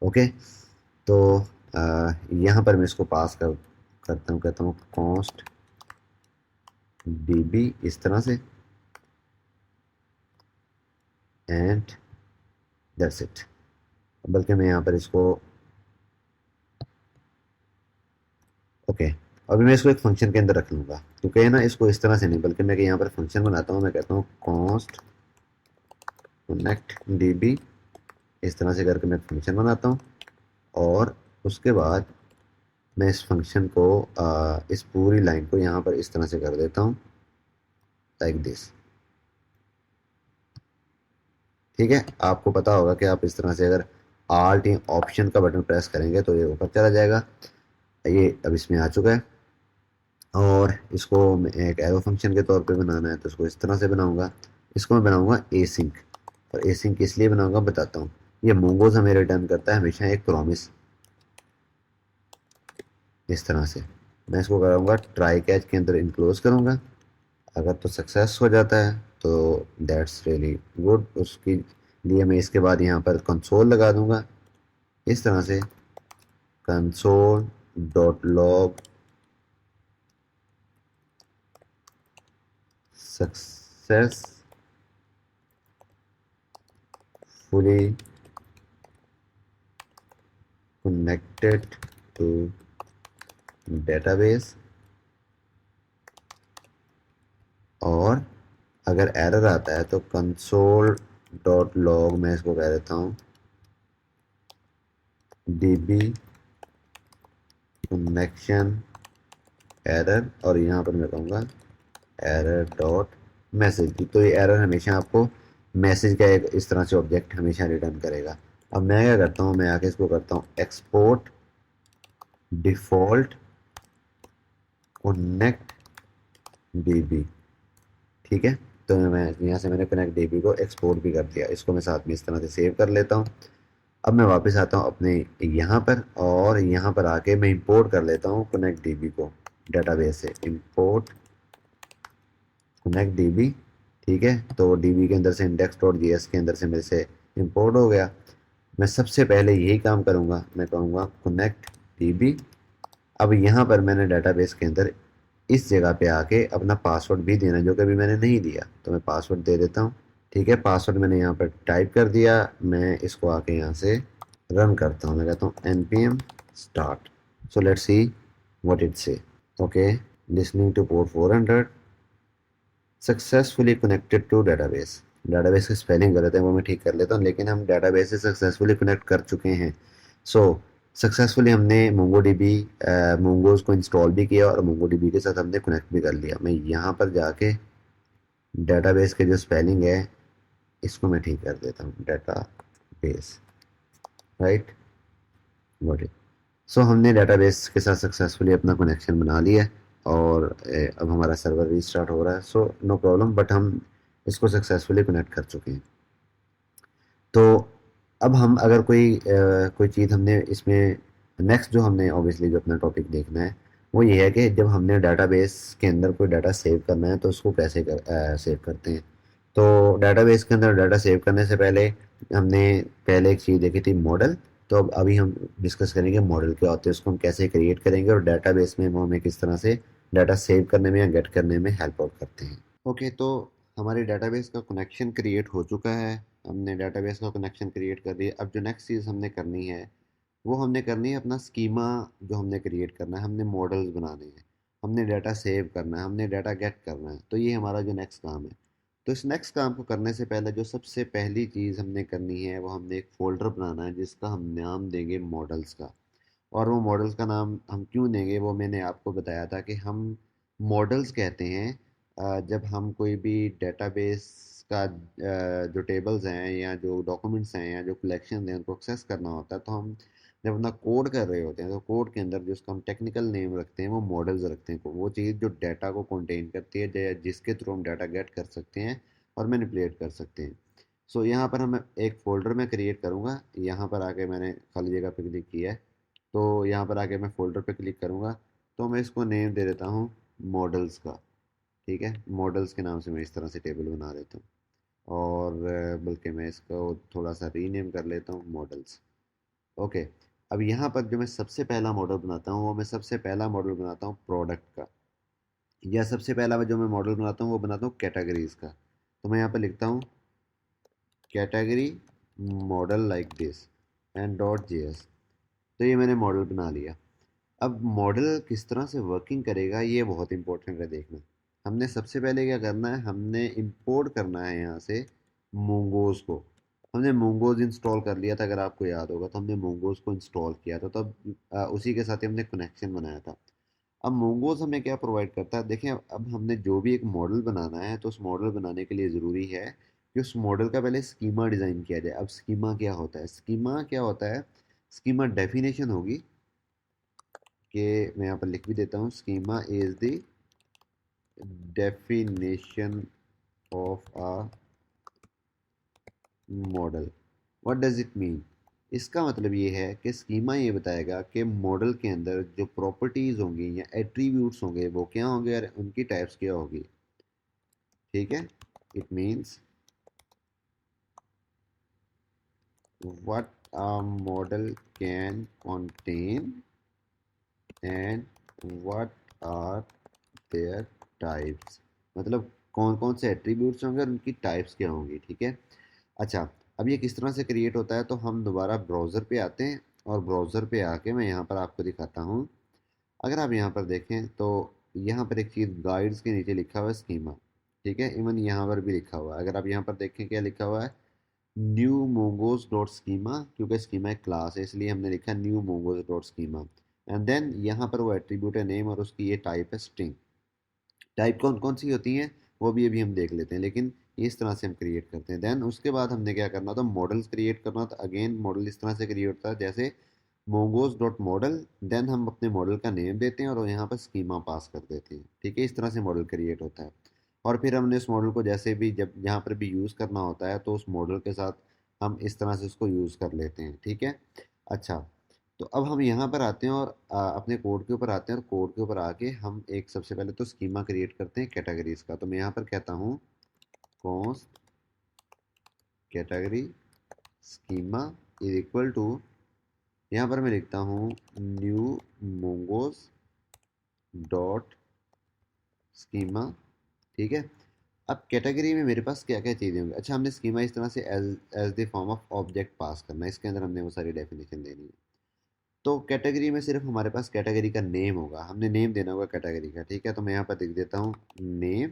ओके, तो यहाँ पर मैं इसको पास करता हूँ, कहता हूँ कॉन्स्ट डीबी इस तरह से, एंड दैट्स इट। बल्कि मैं यहाँ पर इसको ओके, अभी मैं इसको एक फंक्शन के अंदर रख लूँगा, क्योंकि है ना इसको इस तरह से नहीं, बल्कि मैं यहाँ पर फंक्शन बनाता हूँ। मैं कहता हूँ कॉन्स्ट कनेक्ट डीबी, इस तरह से करके मैं फंक्शन बनाता हूँ। और उसके बाद मैं इस फंक्शन को इस पूरी लाइन को यहाँ पर इस तरह से कर देता हूँ, लाइक दिस। ठीक है, आपको पता होगा कि आप इस तरह से अगर आल्ट या ऑप्शन का बटन प्रेस करेंगे तो ये ऊपर चला जाएगा। ये अब इसमें आ चुका है। और इसको मैं एक एरो फंक्शन के तौर पे बनाना है तो इसको इस तरह से बनाऊंगा। इसको मैं बनाऊंगा एसिंक। और एसिंक इसलिए बनाऊंगा, बताता हूँ। ये मोंगोज हमें रिटर्न करता है हमेशा एक प्रॉमिस, इस तरह से। मैं इसको करूँगा ट्राई कैच के अंदर इनक्लोज करूँगा। अगर तो सक्सेस हो जाता है तो दैट्स रियली गुड। उसके लिए मैं इसके बाद यहाँ पर कंसोल लगा दूंगा, इस तरह से console dot log successfully connected to database। और अगर एरर आता है तो कंसोल डॉट लॉग मैं इसको कह देता हूँ db कनेक्शन एरर, और यहाँ पर मैं कहूँगा एरर डॉट मैसेज। तो ये एरर हमेशा आपको मैसेज का एक इस तरह से ऑब्जेक्ट हमेशा रिटर्न करेगा। अब मैं क्या करता हूँ, मैं आके इसको करता हूँ एक्सपोर्ट डिफॉल्ट कनेक्ट डीबी। ठीक है, तो मैं यहाँ से मैंने कनेक्ट डीबी को एक्सपोर्ट भी कर दिया। इसको मैं साथ में इस तरह से सेव कर लेता हूँ। अब मैं वापस आता हूँ अपने यहाँ पर, और यहाँ पर आके मैं इंपोर्ट कर लेता हूँ कनेक्ट डीबी को डेटाबेस से। Import connect dB. ठीक है, तो डीबी के अंदर से इंडेक्स डॉट जीएस के अंदर से मेरे से इंपोर्ट हो गया। मैं सबसे पहले यही काम करूँगा, मैं कहूँगा कनेक्ट डीबी। अब यहाँ पर मैंने डेटाबेस के अंदर इस जगह पे आके अपना पासवर्ड भी देना, जो कि अभी मैंने नहीं दिया, तो मैं पासवर्ड दे देता हूँ। ठीक है, पासवर्ड मैंने यहाँ पर टाइप कर दिया। मैं इसको आके यहाँ से रन करता हूँ। मैं कहता हूँ npm start। So let's see what it say. Okay, listening to port 400 successfully connected to database. Database की स्पेलिंग गलत है, वो मैं ठीक कर लेता हूँ, लेकिन हम डेटाबेस से सक्सेसफुली कनेक्ट कर चुके हैं। सो सक्सेसफुली हमने मोंगो डीबी मोंगोज को इंस्टॉल भी किया और मोंगो डीबी के साथ हमने कनेक्ट भी कर लिया। मैं यहाँ पर जाके डेटाबेस के जो स्पेलिंग है इसको मैं ठीक कर देता हूँ, डेटाबेस, राइट, गॉट इट। सो हमने डेटाबेस के साथ सक्सेसफुली अपना कनेक्शन बना लिया है। और अब हमारा सर्वर रीस्टार्ट हो रहा है, सो नो प्रॉब्लम, बट हम इसको सक्सेसफुली कनेक्ट कर चुके हैं। तो अब हम अगर कोई चीज़ हमने इसमें नेक्स्ट जो हमने ऑब्वियसली जो अपना टॉपिक देखना है वो ये है कि जब हमने डाटाबेस के अंदर कोई डाटा सेव करना है तो उसको कैसे सेव करते हैं। तो डाटाबेस के अंदर डाटा सेव करने से पहले हमने पहले एक चीज़ देखी थी, मॉडल। तो अब अभी हम डिस्कस करेंगे मॉडल क्या होते हैं, उसको हम कैसे क्रिएट करेंगे और डाटाबेस में वो हमें किस तरह से डाटा सेव करने में या गेट करने में हेल्प आउट करते हैं। ओके, तो हमारे डेटाबेस का कनेक्शन क्रिएट हो चुका है। हमने डेटाबेस का कनेक्शन क्रिएट कर दिया। अब जो नेक्स्ट चीज़ हमने करनी है वो हमने करनी है अपना स्कीमा। जो हमने क्रिएट करना है, हमने मॉडल्स बनाने हैं, हमने डाटा सेव करना है, हमने डाटा गेट करना है। तो ये हमारा जो नेक्स्ट काम है। तो इस नेक्स्ट काम को करने से पहले जो सबसे पहली चीज़ हमने करनी है वो हमने एक फ़ोल्डर बनाना है जिसका हम नाम देंगे मॉडल्स का। और वो मॉडल्स का नाम हम क्यों देंगे वो मैंने आपको बताया था कि हम मॉडल्स कहते हैं जब हम कोई भी डेटाबेस का जो टेबल्स हैं या जो डॉक्यूमेंट्स हैं या जो कलेक्शन हैं उनको एक्सेस करना होता है, तो हम जब अपना कोड कर रहे होते हैं तो कोड के अंदर जो उसका हम टेक्निकल नेम रखते हैं वो मॉडल्स रखते हैं। वो चीज़ जो डाटा को कंटेन करती है, जिसके थ्रू हम डाटा गेट कर सकते हैं और मैनिपुलेट कर सकते हैं। सो यहाँ पर हम एक फ़ोल्डर में क्रिएट करूँगा। यहाँ पर आके मैंने खाली जगह पे क्लिक किया है, तो यहाँ पर आके मैं फ़ोल्डर पे क्लिक करूँगा। तो मैं इसको नेम दे देता हूँ मॉडल्स का। ठीक है, मॉडल्स के नाम से मैं इस तरह से टेबल बना देता हूँ। और बल्कि मैं इसको थोड़ा सा रीनेम कर लेता हूँ मॉडल्स। ओके, अब यहाँ पर जो मैं सबसे पहला मॉडल बनाता हूँ वो मैं सबसे पहला मॉडल बनाता हूँ प्रोडक्ट का। या सबसे पहला जो मैं मॉडल बनाता हूँ वो बनाता हूँ कैटेगरीज का। तो मैं यहाँ पर लिखता हूँ category model like this and dot JS. तो ये मैंने मॉडल बना लिया। अब मॉडल किस तरह से वर्किंग करेगा ये बहुत इंपॉर्टेंट है देखना। हमने सबसे पहले क्या करना है, हमने इंपोर्ट करना है यहाँ से मोंगोज को। हमने मोंगोज इंस्टॉल कर लिया था, अगर आपको याद होगा तो हमने मोंगोज को इंस्टॉल किया था, तब उसी के साथ ही हमने कनेक्शन बनाया था। अब मोंगोज हमें क्या प्रोवाइड करता है, देखें अब हमने जो भी एक मॉडल बनाना है तो उस मॉडल बनाने के लिए ज़रूरी है कि उस मॉडल का पहले स्कीमा डिज़ाइन किया जाए। अब स्कीमा क्या होता है, स्कीमा क्या होता है, स्कीमा डेफिनेशन होगी कि मैं यहाँ पर लिख भी देता हूँ, schema is the definition of a model. What does it mean, इसका मतलब ये है कि स्कीमा ये बताएगा कि मॉडल के अंदर जो प्रॉपर्टीज होंगी या एट्रीब्यूट्स होंगे वो क्या होंगे और उनकी टाइप्स क्या होगी। ठीक है, it means what a model can contain and what are their types, मतलब कौन कौन से एट्रीब्यूट्स होंगे और उनकी टाइप्स क्या होंगी। ठीक है, अच्छा अब ये किस तरह से क्रिएट होता है, तो हम दोबारा ब्राउज़र पे आते हैं और ब्राउज़र पे आके मैं यहाँ पर आपको दिखाता हूँ। अगर आप यहाँ पर देखें तो यहाँ पर एक चीज़ गाइड्स के नीचे लिखा हुआ है स्कीमा। ठीक है, इवन यहाँ पर भी लिखा हुआ है, अगर आप यहाँ पर देखें क्या लिखा हुआ है, न्यू मोंगोज डॉट स्कीमा, क्योंकि स्कीमा एक क्लास है इसलिए हमने लिखा new mongoose dot schema. And then यहाँ पर वो एट्रीब्यूट है नेम और उसकी ये टाइप है स्ट्रिंग। टाइप कौन कौन सी होती हैं वो भी अभी हम देख लेते हैं, लेकिन इस तरह से हम क्रिएट करते हैं। देन उसके बाद हमने क्या करना था, मॉडल्स क्रिएट करना था। अगेन मॉडल इस तरह से क्रिएट होता है जैसे मोंगोज डॉट मॉडल, देन हम अपने मॉडल का नेम देते हैं और यहाँ पर स्कीमा पास कर देते हैं। ठीक है, इस तरह से मॉडल क्रिएट होता है। और फिर हमने उस मॉडल को जैसे भी जब जहाँ पर भी यूज़ करना होता है तो उस मॉडल के साथ हम इस तरह से उसको यूज़ कर लेते हैं। ठीक है, अच्छा तो अब हम यहाँ पर आते हैं और अपने कोड के ऊपर आते हैं और कोड के ऊपर आके हम एक सबसे पहले तो स्कीमा क्रिएट करते हैं कैटेगरीज का। तो मैं यहाँ पर कहता हूँ const category schema is equal to, यहाँ पर मैं लिखता हूँ न्यू मोंगोज डॉट स्कीमा। ठीक है, अब कैटेगरी में मेरे पास क्या क्या चीज़ें होंगी। अच्छा हमने स्कीमा इस तरह से as as the form of object pass करना है, इसके अंदर हमने वो सारी डेफिनेशन देनी है। तो कैटेगरी में सिर्फ हमारे पास कैटेगरी का नेम होगा, हमने नेम देना होगा कैटेगरी का। ठीक है, तो मैं यहाँ पर लिख देता हूँ नेम।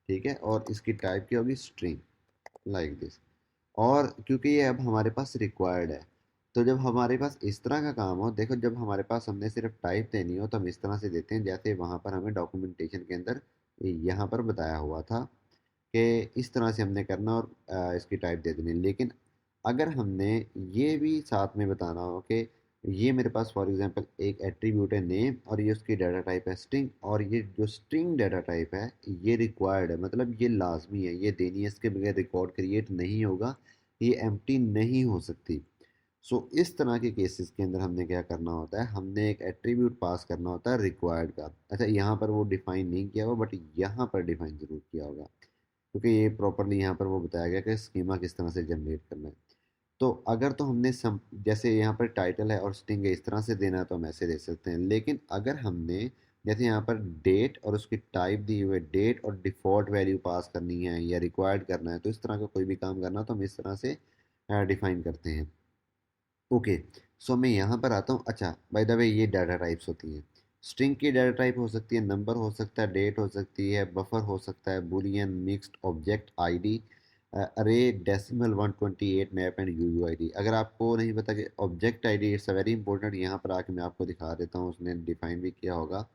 ठीक है, और इसकी टाइप क्या होगी, स्ट्रिंग लाइक दिस। और क्योंकि ये अब हमारे पास रिक्वायर्ड है, तो जब हमारे पास इस तरह का काम हो, देखो जब हमारे पास हमने सिर्फ टाइप देनी हो तो हम इस तरह से देते हैं जैसे वहाँ पर हमें डॉक्यूमेंटेशन के अंदर यहाँ पर बताया हुआ था कि इस तरह से हमने करना और इसकी टाइप दे देनी। लेकिन अगर हमने ये भी साथ में बताना हो कि ये मेरे पास फॉर एग्जांपल एक एट्रीब्यूट है नेम और ये उसकी डाटा टाइप है स्ट्रिंग, और ये जो स्ट्रिंग डाटा टाइप है ये रिक्वायर्ड है, मतलब ये लाजमी है, ये देनी है, इसके बगैर रिकॉर्ड क्रिएट नहीं होगा, ये एम्प्टी नहीं हो सकती। सो इस तरह के केसेस के अंदर हमने क्या करना होता है, हमने एक एट्रीब्यूट पास करना होता है रिक्वायर्ड का। अच्छा यहाँ पर वो डिफाइन नहीं किया हुआ बट यहाँ पर डिफाइन जरूर किया होगा, क्योंकि ये प्रॉपरली यहाँ पर वो बताया गया कि स्कीमा किस तरह से जनरेट करना है। तो अगर तो हमने जैसे यहाँ पर टाइटल है और स्ट्रिंग है इस तरह से देना है तो हम ऐसे दे सकते हैं। लेकिन अगर हमने जैसे यहाँ पर डेट और उसकी टाइप दी हुई है, डेट और डिफ़ॉल्ट वैल्यू पास करनी है या रिक्वायर्ड करना है, तो इस तरह का कोई भी काम करना तो हम इस तरह से डिफाइन करते हैं। ओके, सो मैं यहाँ पर आता हूँ। अच्छा बाय द वे ये डाटा टाइप्स होती हैं। स्ट्रिंग की डाटा टाइप हो सकती है नंबर, हो सकता है डेट, हो सकती है बफर, हो सकता है बुलियन, मिक्स्ड, ऑब्जेक्ट आईडी, अरे, डेसिमल, 128 मैप एंड यूयूआईडी। अगर आपको नहीं पता कि object ID it's a very important, यहाँ पर आके मैं आपको दिखा देता हूँ, उसने डिफाइन भी किया होगा।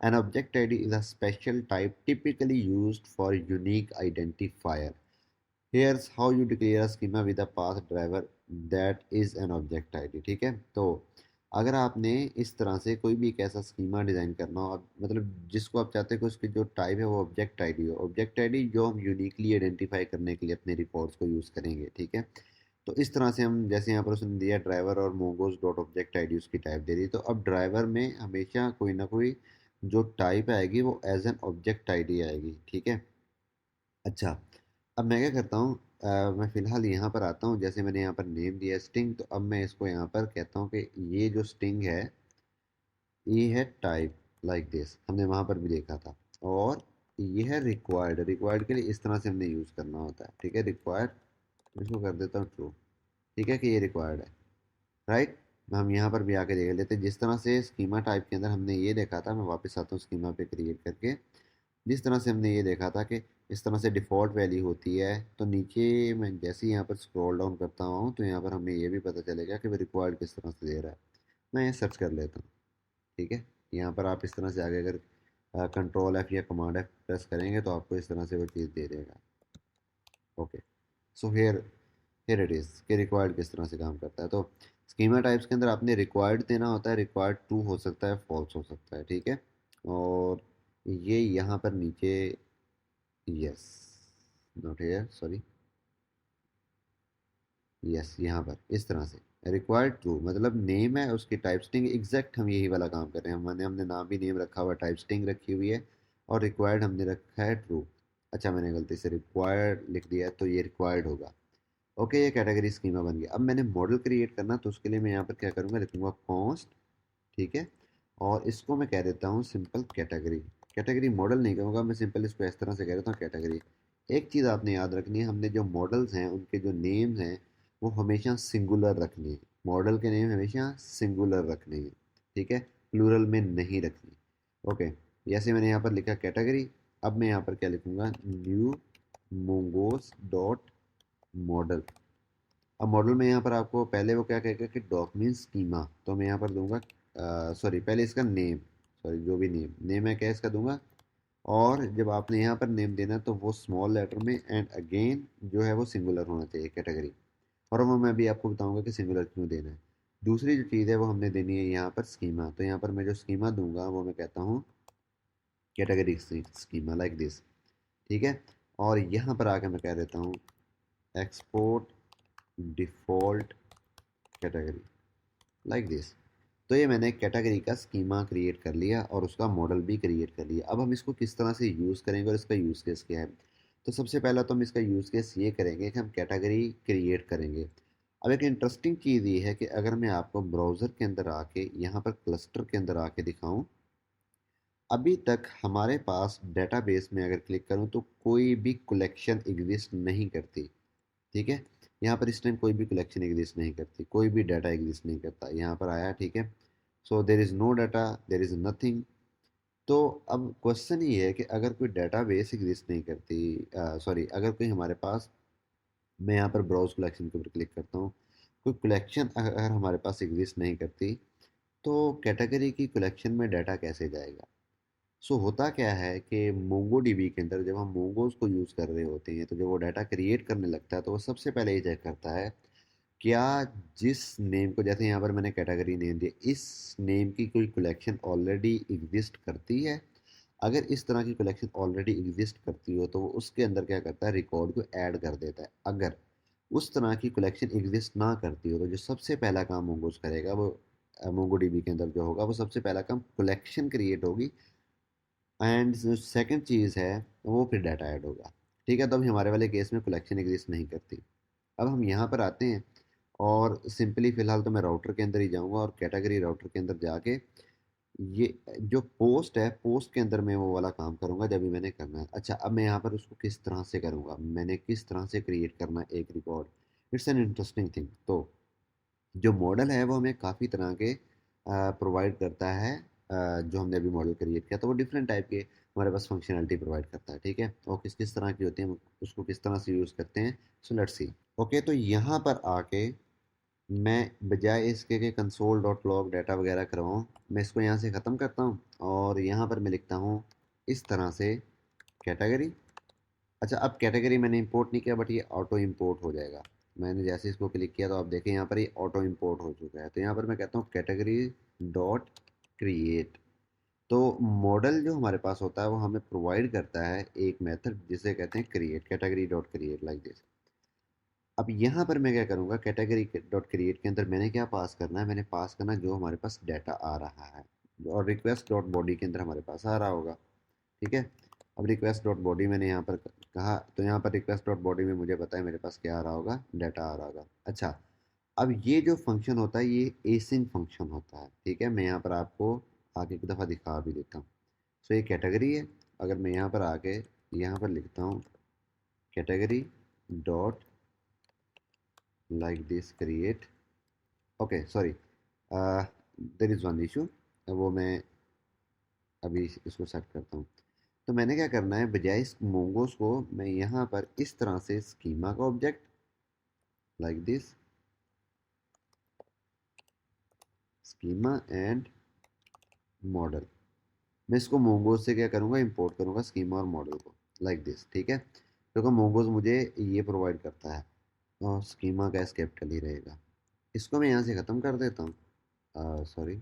An object ID is a special type typically used for unique identifier. Here's how you declare a schema with a path driver that is an object ID। ठीक है, तो अगर आपने इस तरह से कोई भी एक ऐसा स्कीमा डिज़ाइन करना हो, मतलब जिसको आप चाहते हो कि उसकी जो टाइप है वो ऑब्जेक्ट आईडी हो, ऑब्जेक्ट आईडी जो हम यूनिकली आइडेंटिफाई करने के लिए अपने रिकॉर्ड्स को यूज़ करेंगे। ठीक है, तो इस तरह से हम जैसे यहाँ पर उसने दिया ड्राइवर और मोंगोज डॉट ऑब्जेक्ट आईडी उसकी टाइप दे दी, तो अब ड्राइवर में हमेशा कोई ना कोई जो टाइप आएगी वो एज एन ऑब्जेक्ट आईडी आएगी। ठीक है, अच्छा अब मैं क्या करता हूँ, मैं फ़िलहाल यहाँ पर आता हूँ, जैसे मैंने यहाँ पर नेम दिया स्ट्रिंग, तो अब मैं इसको यहाँ पर कहता हूँ कि ये जो स्ट्रिंग है ये है टाइप लाइक दिस, हमने वहाँ पर भी देखा था। और ये है रिक्वायर्ड, रिक्वायर्ड के लिए इस तरह से हमने यूज़ करना होता है। ठीक है, रिक्वायर्ड इसको कर देता हूँ ट्रू। ठीक है कि ये रिक्वायर्ड है, राइट। हम यहाँ पर भी आके देख लेते हैं, जिस तरह से स्कीमा टाइप के अंदर हमने ये देखा था, मैं वापस आता हूँ स्कीमा पे क्रिएट करके। जिस तरह से हमने ये देखा था कि इस तरह से डिफ़ॉल्ट वैल्यू होती है, तो नीचे मैं जैसे ही यहाँ पर स्क्रॉल डाउन करता हूँ तो यहाँ पर हमें ये भी पता चलेगा कि वो रिक्वायर्ड किस तरह से दे रहा है। मैं ये सर्च कर लेता हूँ। ठीक है, यहाँ पर आप इस तरह से आगे अगर कंट्रोल एफ या कमांड एफ प्रेस करेंगे तो आपको इस तरह से वो चीज़ दे देगा। Okay, so here here it is कि रिक्वायर्ड किस तरह से काम करता है। तो स्कीमा टाइप्स के अंदर आपने रिक्वायर्ड देना होता है, रिक्वायर्ड ट्रू हो सकता है, फॉल्स हो सकता है। ठीक है, और ये यहाँ पर नीचे, yes, not here, sorry, yes, यहाँ पर इस तरह से रिक्वायर्ड ट्रू मतलब नेम है, उसकी टाइप स्ट्रिंग एग्जैक्ट हम यही वाला काम कर रहे हैं। हमने हमने नाम भी नेम रखा हुआ, टाइप स्ट्रिंग रखी हुई है, और रिक्वायर्ड हमने रखा है ट्रू। अच्छा, मैंने गलती से रिक्वायर्ड लिख दिया है, तो ये रिक्वायर्ड होगा। ओके, ये कैटेगरी स्कीमा बन गया। अब मैंने मॉडल क्रिएट करना, तो उसके लिए मैं यहाँ पर क्या करूँगा, लिखूंगा कॉन्स्ट। ठीक है, और इसको मैं कह देता हूँ सिंपल कैटेगरी। कैटेगरी मॉडल नहीं कहूँगा मैं, सिंपल इसको इस तरह से कह देता हूँ कैटेगरी। एक चीज़ आपने याद रखनी है, हमने जो मॉडल्स हैं उनके जो नेम्स हैं वो हमेशा सिंगुलर रखने हैं। मॉडल के नेम हमेशा सिंगुलर रखने हैं। ठीक है, प्लूरल में नहीं रखनी। ओके, जैसे मैंने यहाँ पर लिखा कैटेगरी, अब मैं यहाँ पर क्या लिखूँगा, न्यू मोंगोस डॉट मॉडल। अब मॉडल में यहाँ पर आपको पहले वो क्या कहेगा कि डॉक्यूमेंट स्कीमा, तो मैं यहाँ पर दूंगा, सॉरी, पहले इसका नेम, सॉरी, जो भी नेम नेम है क्या इसका दूंगा। और जब आपने यहाँ पर नेम देना है तो वो स्मॉल लेटर में, एंड अगेन जो है वो सिंगुलर होना चाहिए कैटेगरी। और वो मैं भी आपको बताऊंगा कि सिंगुलर क्यों देना है। दूसरी जो चीज़ है वो हमने देनी है यहाँ पर स्कीमा, तो यहाँ पर मैं जो स्कीमा दूंगा वो मैं कहता हूँ कैटेगरी स्कीमा, लाइक दिस। ठीक है, और यहाँ पर आके मैं कह देता हूँ export default category, like this. तो ये मैंने कैटेगरी का स्कीमा क्रिएट कर लिया और उसका मॉडल भी क्रिएट कर लिया। अब हम इसको किस तरह से यूज़ करेंगे और इसका यूज़ केस क्या है। तो सबसे पहला तो हम इसका यूज़ केस ये करेंगे कि हम कैटेगरी क्रिएट करेंगे। अब एक इंटरेस्टिंग चीज़ ये है कि अगर मैं आपको ब्राउज़र के अंदर आके यहाँ पर क्लस्टर के अंदर आके दिखाऊं, अभी तक हमारे पास डेटाबेस में अगर क्लिक करूं तो कोई भी कलेक्शन एग्जिस्ट नहीं करती। ठीक है, यहाँ पर इस टाइम कोई भी कलेक्शन एग्जिस्ट नहीं करती, कोई भी डाटा एग्जिस्ट नहीं करता। यहाँ पर आया, ठीक है, so there is no data, there is nothing. तो अब क्वेश्चन ये है कि अगर कोई डाटा बेस एग्जिस्ट नहीं करती, सॉरी, अगर कोई हमारे पास, मैं यहाँ पर ब्राउज कलेक्शन के ऊपर क्लिक करता हूँ, कोई कलेक्शन अगर हमारे पास एग्जिस्ट नहीं करती, तो कैटेगरी की कलेक्शन में डाटा कैसे जाएगा। सो होता क्या है कि मोंगो डीबी के अंदर जब हम मोंगोज को यूज़ कर रहे होते हैं, तो जब वो डाटा क्रिएट करने लगता है तो वो सबसे पहले ये चेक करता है क्या जिस नेम को, जैसे यहाँ पर मैंने कैटेगरी नेम दिया, इस नेम की कोई कलेक्शन ऑलरेडी एग्जिस्ट करती है। अगर इस तरह की कलेक्शन ऑलरेडी एग्जिस्ट करती हो तो वो उसके अंदर क्या करता है, रिकॉर्ड को ऐड कर देता है। अगर उस तरह की कलेक्शन एग्जिस्ट ना करती हो तो जो सबसे पहला काम मोंगोज करेगा वो, मोंगो डीबी के अंदर जो होगा वो सबसे पहला काम कलेक्शन क्रिएट होगी, एंड जो सेकंड चीज़ है वो फिर डाटा ऐड होगा। ठीक है, तो अभी हमारे वाले केस में कलेक्शन एग्जिस्ट नहीं करती। अब हम यहाँ पर आते हैं और सिंपली फ़िलहाल तो मैं राउटर के अंदर ही जाऊँगा और कैटेगरी राउटर के अंदर जाके ये जो पोस्ट है, पोस्ट के अंदर मैं वो वाला काम करूँगा जब भी मैंने करना है। अच्छा, अब मैं यहाँ पर उसको किस तरह से करूँगा, मैंने किस तरह से क्रिएट करना है एक record, it's an interesting thing. तो जो मॉडल है वो हमें काफ़ी तरह के प्रोवाइड करता है। जो हमने अभी मॉडल क्रिएट किया तो वो डिफरेंट टाइप के हमारे पास फंक्शनैलिटी प्रोवाइड करता है। ठीक है, और किस किस तरह की होती है, हम उसको किस तरह से यूज़ करते हैं। सो लेट्स सी। ओके, तो यहाँ पर आके मैं बजाय इसके कि कंसोल डॉट लॉग डाटा वगैरह करवाऊँ, मैं इसको यहाँ से ख़त्म करता हूँ और यहाँ पर मैं लिखता हूँ इस तरह से कैटेगरी। अच्छा, अब कैटेगरी मैंने इंपोर्ट नहीं किया बट ये ऑटो इंपोर्ट हो जाएगा। मैंने जैसे इसको क्लिक किया तो आप देखें यहाँ पर ये ऑटो इंपोर्ट हो चुका है। तो यहाँ पर मैं कहता हूँ कैटेगरी डॉट क्रिएट। तो मॉडल जो हमारे पास होता है वो हमें प्रोवाइड करता है एक मेथड जिसे कहते हैं create, category dot create, like this. अब यहाँ पर मैं क्या करूँगा, कैटेगरी डॉट क्रिएट के अंदर मैंने क्या पास करना है, मैंने पास करना जो हमारे पास डाटा आ रहा है, और रिक्वेस्ट डॉट बॉडी के अंदर हमारे पास आ रहा होगा। ठीक है, अब रिक्वेस्ट डॉट बॉडी मैंने यहाँ पर कहा, तो यहाँ पर रिक्वेस्ट डॉट बॉडी में मुझे पता है मेरे पास क्या आ रहा होगा, डाटा आ रहा होगा। अच्छा, अब ये जो फंक्शन होता है ये एसिंक फंक्शन होता है। ठीक है, मैं यहाँ पर आपको आगे एक दफ़ा दिखा भी देता हूँ। सो ये कैटेगरी है, अगर मैं यहाँ पर आके यहाँ पर लिखता हूँ category dot like this create, okay sorry, there is one issue, वो मैं अभी इसको सेट करता हूँ। तो मैंने क्या करना है, बजाय इस मोंगोस को मैं यहाँ पर इस तरह से स्कीमा का object like this schema and model, मैं इसको मोंगोज से क्या करूँगा, इंपोर्ट करूँगा स्कीमा और मॉडल को लाइक दिस, ठीक है, क्योंकि मोंगोज मुझे ये प्रोवाइड करता है और स्कीमा का कैपिटल ही रहेगा। इसको मैं यहाँ से ख़त्म कर देता हूँ, सॉरी,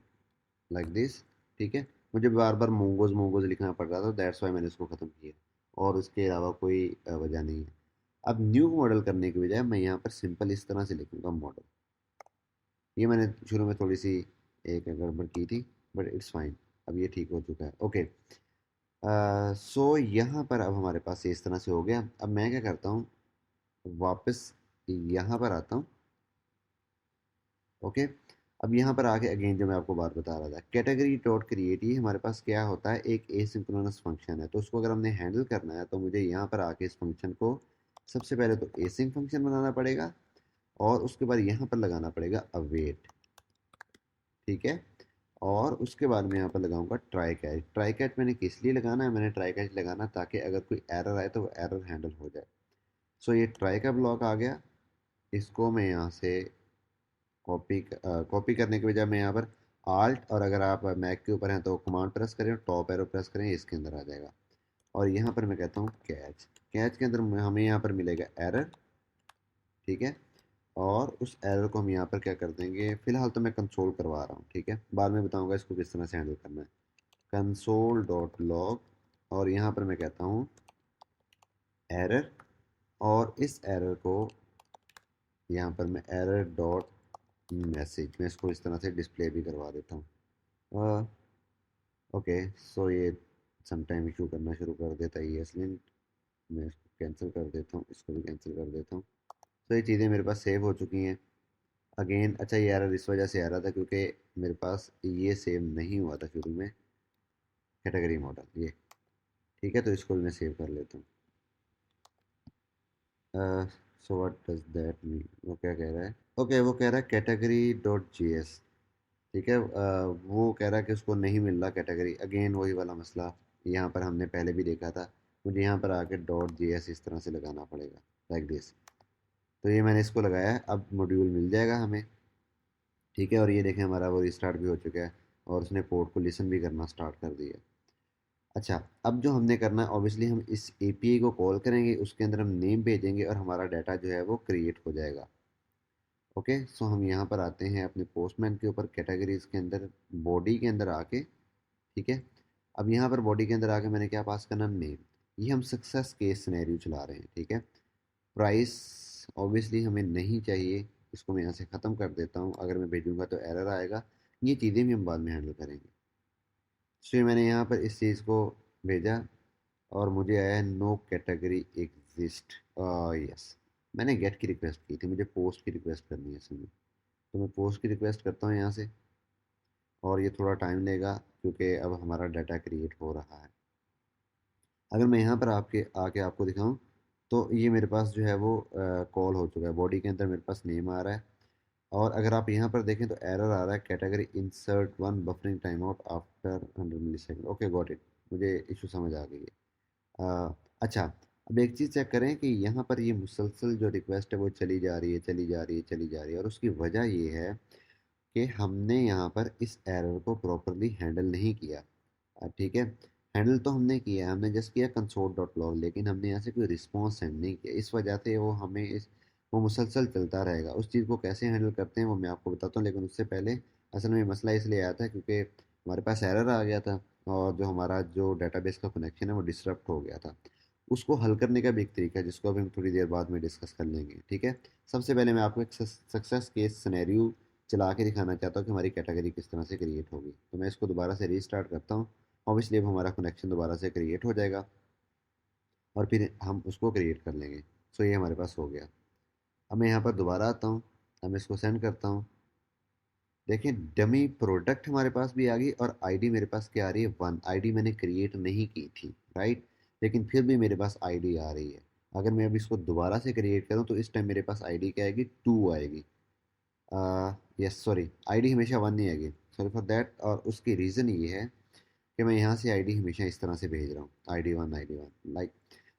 लाइक दिस, ठीक है। मुझे बार बार मोंगोज मोंगोज लिखना पड़ रहा था, दैट्स वाई मैंने इसको ख़त्म किया, और उसके अलावा कोई वजह नहीं है। अब न्यू मॉडल करने की बजाय मैं यहाँ पर सिंपल इस तरह से लिखूंगा मॉडल। ये मैंने शुरू में थोड़ी सी एक गड़बड़ की थी, बट इट्स फाइन, अब ये ठीक हो चुका है, ओके। सो यहाँ पर अब हमारे पास ये इस तरह से हो गया। अब मैं क्या करता हूँ, वापस यहाँ पर आता हूँ, ओके। अब यहाँ पर आके अगेन जो मैं आपको बात बता रहा था, कैटेगरी डॉट क्रिएट, ये हमारे पास क्या होता है, एक एसिंक्रोनस फंक्शन है। तो उसको अगर हमने हैंडल करना है तो मुझे यहाँ पर आके इस फंक्शन को सबसे पहले तो एसिंक फंक्शन बनाना पड़ेगा, और उसके बाद यहाँ पर लगाना पड़ेगा अवेट, ठीक है। और उसके बाद मैं यहाँ पर लगाऊंगा ट्राई कैच। ट्राई कैच मैंने किस लिए लगाना है, मैंने ट्राई कैच लगाना ताकि अगर कोई एरर आए तो वो एरर हैंडल हो जाए। सो ये ट्राई का ब्लॉक आ गया, इसको मैं यहाँ से कॉपी करने के बजाय मैं यहाँ पर आल्ट, और अगर आप मैक के ऊपर हैं तो कमांड प्रेस करें, टॉप एरो प्रेस करें, इसके अंदर आ जाएगा। और यहाँ पर मैं कहता हूँ कैच, कैच के अंदर हमें यहाँ पर मिलेगा एरर, ठीक है। और उस एरर को हम यहाँ पर क्या कर देंगे, फिलहाल तो मैं कंसोल करवा रहा हूँ, ठीक है, बाद में बताऊँगा इसको किस तरह से हैंडल करना है। कंसोल डॉट लॉग, और यहाँ पर मैं कहता हूँ एरर, और इस एरर को यहाँ पर मैं एरर डॉट मैसेज, मैं इसको इस तरह से डिस्प्ले भी करवा देता हूँ। ओके, सो ये समटाइम इशू करना शुरू कर देता है ESLint, मैं इसको कैंसिल कर देता हूँ, इसको भी कैंसिल कर देता हूँ। तो ये चीज़ें मेरे पास सेव हो चुकी हैं। अगेन अच्छा, ये एरर इस वजह से आ रहा था क्योंकि मेरे पास ये सेव नहीं हुआ था शुरू में, कैटेगरी मॉडल ये, ठीक है। तो इसको भी मैं सेव कर लेता हूँ। So what does that mean, वो क्या कह रहा है, ओके वो कह रहा है कैटेगरी डॉट JS, ठीक है। वो कह रहा है कि उसको नहीं मिल रहा कैटेगरी, अगेन वही वाला मसला यहाँ पर हमने पहले भी देखा था। मुझे यहाँ पर आके डॉट JS इस तरह से लगाना पड़ेगा लाइक दिस। तो ये मैंने इसको लगाया है, अब मॉड्यूल मिल जाएगा हमें, ठीक है। और ये देखें हमारा वो रिस्टार्ट भी हो चुका है, और उसने पोर्ट को लिसन भी करना स्टार्ट कर दिया। अच्छा, अब जो हमने करना है, ऑब्वियसली हम इस API को कॉल करेंगे, उसके अंदर हम नेम भेजेंगे और हमारा डाटा जो है वो क्रिएट हो जाएगा। ओके, सो हम यहाँ पर आते हैं अपने पोस्टमैन के ऊपर, कैटेगरीज के अंदर बॉडी के अंदर आके, ठीक है। अब यहाँ पर बॉडी के अंदर आके मैंने क्या पास करना, नेम। ये हम सक्सेस केस सिनेरियो चला रहे हैं, ठीक है। प्राइस ऑब्वियसली हमें नहीं चाहिए, इसको मैं यहाँ से ख़त्म कर देता हूँ, अगर मैं भेजूंगा तो एरर आएगा। ये चीज़ें भी हम बाद में हैंडल करेंगे। फिर मैंने यहाँ पर इस चीज़ को भेजा, और मुझे आया नो कैटेगरी एग्जिस्ट, यस। मैंने गेट की रिक्वेस्ट की थी, मुझे पोस्ट की रिक्वेस्ट करनी है इसमें, तो मैं पोस्ट की रिक्वेस्ट करता हूँ यहाँ से, और ये थोड़ा टाइम लेगा क्योंकि अब हमारा डाटा क्रिएट हो रहा है। अगर मैं यहाँ पर आपके आके आपको दिखाऊं, तो ये मेरे पास जो है वो कॉल हो चुका है, बॉडी के अंदर मेरे पास नेम आ रहा है। और अगर आप यहाँ पर देखें तो एरर आ रहा है, category insert one buffering time out after 100 millisecond, okay got it, मुझे इशू समझ आ गई है। अच्छा, अब एक चीज़ चेक करें कि यहाँ पर ये मुसलसल जो रिक्वेस्ट है वो चली जा रही है, चली जा रही है, चली जा रही है, और उसकी वजह ये है कि हमने यहाँ पर इस एरर को प्रॉपरली हैंडल नहीं किया। ठीक है, हैंडल तो हमने किया है, हमने जस्ट किया कंसोल डॉट लॉग, लेकिन हमने यहाँ से कोई रिस्पॉन्स सेंड नहीं किया, इस वजह से वो हमें इस वो मुसलसल चलता रहेगा। उस चीज़ को कैसे हैंडल करते हैं वो मैं आपको बताता हूँ, लेकिन उससे पहले असल में मसला इसलिए आया था क्योंकि हमारे पास एरर आ गया था, और जो हमारा जो डेटाबेस का कनेक्शन है वो डिसरप्ट हो गया था। उसको हल करने का भी एक तरीका है जिसको अभी हम थोड़ी देर बाद में डिस्कस कर लेंगे, ठीक है। सबसे पहले मैं आपको एक सक्सेस केस सिनेरियो चला के दिखाना चाहता हूँ कि हमारी कैटेगरी किस तरह से क्रिएट होगी। तो मैं इसको दोबारा से रीस्टार्ट करता हूँ, ऑब्वियसली अब हमारा कनेक्शन दोबारा से क्रिएट हो जाएगा, और फिर हम उसको क्रिएट कर लेंगे। सो ये हमारे पास हो गया। अब मैं यहाँ पर दोबारा आता हूँ, अब मैं इसको सेंड करता हूँ। देखिए डमी प्रोडक्ट हमारे पास भी आ गई, और आईडी मेरे पास क्या आ रही है, वन। आईडी मैंने क्रिएट नहीं की थी, राइट, लेकिन फिर भी मेरे पास आईडी आ रही है। अगर मैं अब इसको दोबारा से क्रिएट करूँ तो इस टाइम मेरे पास आईडी क्या आएगी, 2 आएगी। यस सॉरी, आईडी हमेशा 1 नहीं आएगी, सॉरी फॉर दैट। और उसकी रीज़न ये है कि मैं यहाँ से आईडी हमेशा इस तरह से भेज रहा हूँ, ID 1 लाइक।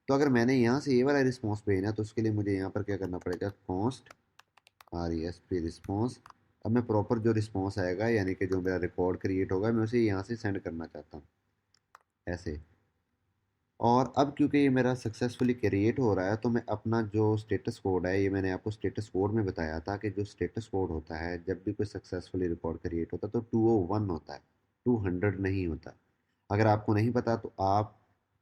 तो अगर मैंने यहाँ से ये वाला रिस्पॉन्स भेजना तो उसके लिए मुझे यहाँ पर क्या करना पड़ेगा, कॉन्स्ट RESP रिस्पॉन्स। अब मैं प्रॉपर जो रिस्पॉन्स आएगा यानी कि जो मेरा रिकॉर्ड क्रिएट होगा मैं उसे यहाँ से सेंड करना चाहता हूँ ऐसे। और अब क्योंकि ये मेरा सक्सेसफुली क्रिएट हो रहा है तो मैं अपना जो स्टेटस कोड है, ये मैंने आपको स्टेटस कोड में बताया था कि जो स्टेटस कोड होता है जब भी कोई सक्सेसफुली रिकॉर्ड क्रिएट होता है तो 201 होता है, 200 नहीं होता। अगर आपको नहीं पता तो आप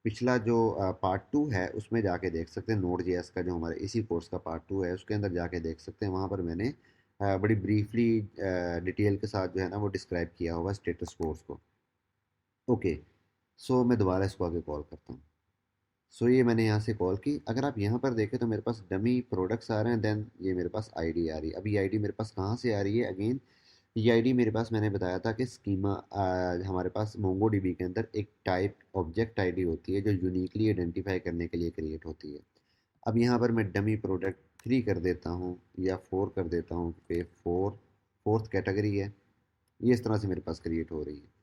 पिछला जो पार्ट 2 है उसमें जाके देख सकते हैं, नोड जेएस का जो हमारे इसी कोर्स का पार्ट 2 है उसके अंदर जाके देख सकते हैं। वहाँ पर मैंने बड़ी ब्रीफली डिटेल के साथ जो है ना वो डिस्क्राइब किया होगा स्टेटस कोड्स को। ओके, सो मैं दोबारा इसको आगे कॉल करता हूँ। सो ये मैंने यहाँ से कॉल की, अगर आप यहाँ पर देखें तो मेरे पास डमी प्रोडक्ट्स आ रहे हैं, देन ये मेरे पास आईडी आ रही है। अब ये आईडी मेरे पास कहाँ से आ रही है, अगेन ये आईडी मेरे पास, मैंने बताया था कि स्कीमा हमारे पास मोंगो डीबी के अंदर एक टाइप ऑब्जेक्ट आईडी होती है जो यूनिकली आइडेंटिफाई करने के लिए क्रिएट होती है। अब यहाँ पर मैं डमी प्रोडक्ट 3 कर देता हूँ या 4 कर देता हूँ पे 4th कैटेगरी है, ये इस तरह से मेरे पास क्रिएट हो रही है।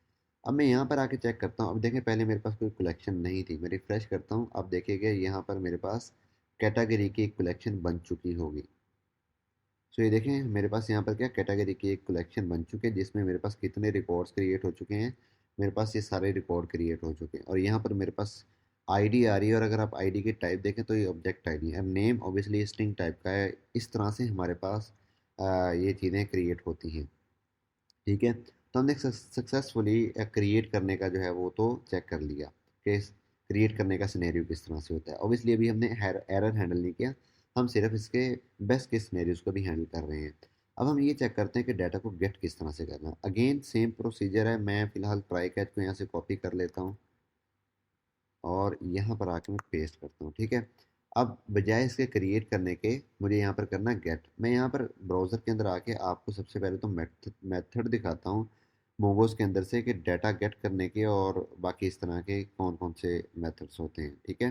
अब मैं यहाँ पर आके चेक करता हूँ, अब देखें पहले मेरे पास कोई कलेक्शन नहीं थी, मैं रिफ्रेश करता हूँ, अब देखिएगा यहाँ पर मेरे पास कैटेगरी की एक कलेक्शन बन चुकी होगी। सो ये देखें मेरे पास यहाँ पर क्या कैटेगरी की एक कलेक्शन बन चुके हैं जिसमें मेरे पास कितने रिकॉर्ड्स क्रिएट हो चुके हैं, मेरे पास ये सारे रिकॉर्ड क्रिएट हो चुके हैं। और यहाँ पर मेरे पास आईडी आ रही है, और अगर आप आईडी की टाइप देखें तो ये ऑब्जेक्ट आईडी है। अब नेम ऑब्वियसली स्ट्रिंग टाइप का है। इस तरह से हमारे पास ये चीज़ें क्रिएट होती हैं, ठीक है। तो हमने सक्सेसफुली क्रिएट करने का जो है वो तो चेक कर लिया कि क्रिएट करने का सिनेरियो किस तरह से होता है। ऑब्वियसली अभी हमने एरर हैंडल नहीं किया, हम सिर्फ इसके बेस्ट केस सिनेरियोज को भी हैंडल कर रहे हैं। अब हम ये चेक करते हैं कि डाटा को गेट किस तरह से करना। अगेन सेम प्रोसीजर है, मैं फिलहाल ट्राई कैच को यहाँ से कॉपी कर लेता हूँ और यहाँ पर आके मैं पेस्ट करता हूँ, ठीक है। अब बजाय इसके क्रिएट करने के मुझे यहाँ पर करना गेट। मैं यहाँ पर ब्राउज़र के अंदर आके आपको सबसे पहले तो मेथड दिखाता हूँ मोगोस के अंदर से कि डाटा गेट करने के और बाकी इस तरह के कौन कौन से मेथड्स होते हैं, ठीक है।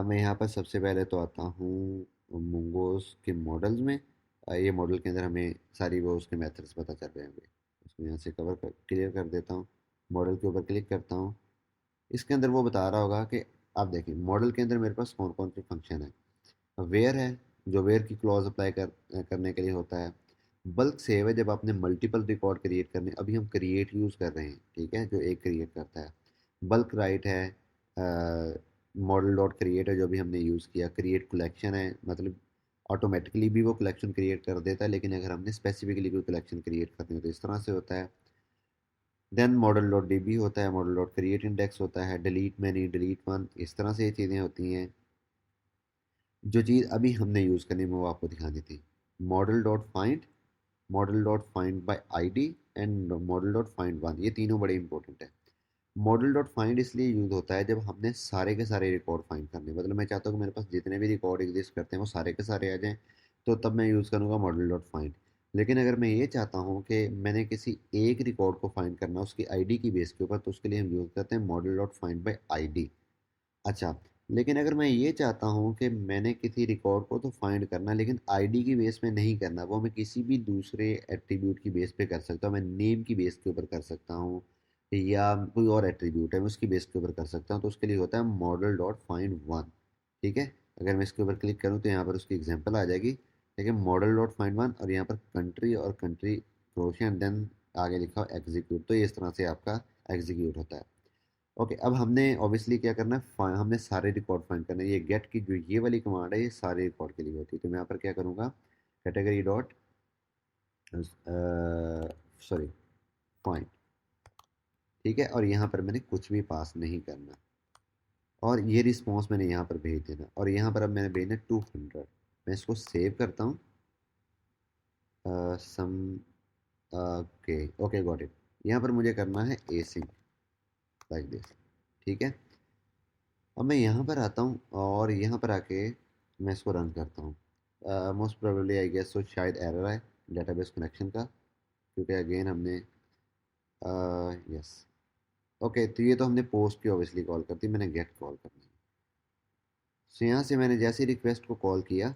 मैं यहाँ पर सबसे पहले तो आता हूँ मोंगोस के मॉडल्स में। ये मॉडल के अंदर हमें सारी वो उसके मेथड्स पता चल रहे होंगे। उसको यहाँ से क्लियर कर देता हूँ, मॉडल के ऊपर क्लिक करता हूँ। इसके अंदर वो बता रहा होगा कि आप देखिए मॉडल के अंदर मेरे पास कौन कौन से फंक्शन है। वेयर है जो वेयर की क्लॉज अप्लाई करने के लिए होता है। बल्क सेव है जब आपने मल्टीपल रिकॉर्ड क्रिएट करने, अभी हम क्रिएट यूज़ कर रहे हैं, ठीक है, जो एक क्रिएट करता है। बल्क राइट है, मॉडल डॉट क्रिएट है जो भी हमने यूज़ किया। क्रिएट कलेक्शन है, मतलब ऑटोमेटिकली भी वो कलेक्शन क्रिएट कर देता है, लेकिन अगर हमने स्पेसिफिकली कोई कलेक्शन क्रिएट करनी हो तो इस तरह से होता है। देन मॉडल डॉट DB होता है, मॉडल डॉट क्रिएट इंडेक्स होता है, डिलीट मैनी, डिलीट वन, इस तरह से ये चीज़ें होती हैं। जो चीज़ अभी हमने यूज़ करनी वो आपको दिखानी थी, model dot find, model dot find by ID and model dot find one, ये तीनों बड़े इंपॉर्टेंट है। मॉडल डॉट फाइंड इसलिए यूज़ होता है जब हमने सारे के सारे रिकॉर्ड फाइंड करने, मतलब मैं चाहता हूँ कि मेरे पास जितने भी रिकॉर्ड एग्जिस्ट करते हैं वो सारे के सारे आ जाएं, तो तब मैं यूज़ करूँगा मॉडल डॉट फाइंड। लेकिन अगर मैं ये चाहता हूँ कि मैंने किसी एक रिकॉर्ड को फाइंड करना उसकी आईडी की बेस के ऊपर, तो उसके लिए हम यूज़ करते हैं model dot find by ID. अच्छा, लेकिन अगर मैं ये चाहता हूँ कि मैंने किसी रिकॉर्ड को तो फाइंड करना लेकिन आईडी की बेस पे नहीं करना, वो मैं किसी भी दूसरे एट्रीब्यूट की बेस पे कर सकता हूँ। मैं नेम की बेस के ऊपर कर सकता हूँ या कोई और एट्रीब्यूट है मैं उसकी बेस के ऊपर कर सकता हूँ, तो उसके लिए होता है मॉडल डॉट फाइंड वन, ठीक है। अगर मैं इसके ऊपर क्लिक करूँ तो यहाँ पर उसकी एग्जाम्पल आ जाएगी, लेकिन मॉडल डॉट फाइंड वन और यहाँ पर कंट्री और कंट्री क्रोशियन देन आगे लिखा हो एग्जीक्यूट, तो ये इस तरह से आपका एग्जीक्यूट होता है। ओके, अब हमने ऑब्वियसली क्या करना है, हमने सारे रिकॉर्ड फाइंड करना है। ये गेट की जो ये वाली कमांड है ये सारे रिकॉर्ड के लिए होती है, तो मैं यहाँ पर क्या करूँगा, कैटेगरी डॉट सॉरी फाइंड, ठीक है। और यहाँ पर मैंने कुछ भी पास नहीं करना और ये रिस्पॉन्स मैंने यहाँ पर भेज देना, और यहाँ पर अब मैंने भेजना 200। मैं इसको सेव करता हूँ, सम ओके ओके गॉट इट। यहाँ पर मुझे करना है एसिंग लाइक दिस, ठीक है। अब मैं यहाँ पर आता हूँ और यहाँ पर आके मैं इसको रन करता हूँ। मोस्ट प्रोबेबली आई गेस, तो शायद एरर है डेटाबेस कनेक्शन का, क्योंकि अगेन हमने यस ओके, तो ये तो हमने पोस्ट की ऑब्वियसली कॉल करती, मैंने गेट कॉल करनी है। सो यहाँ से मैंने जैसे रिक्वेस्ट को कॉल किया,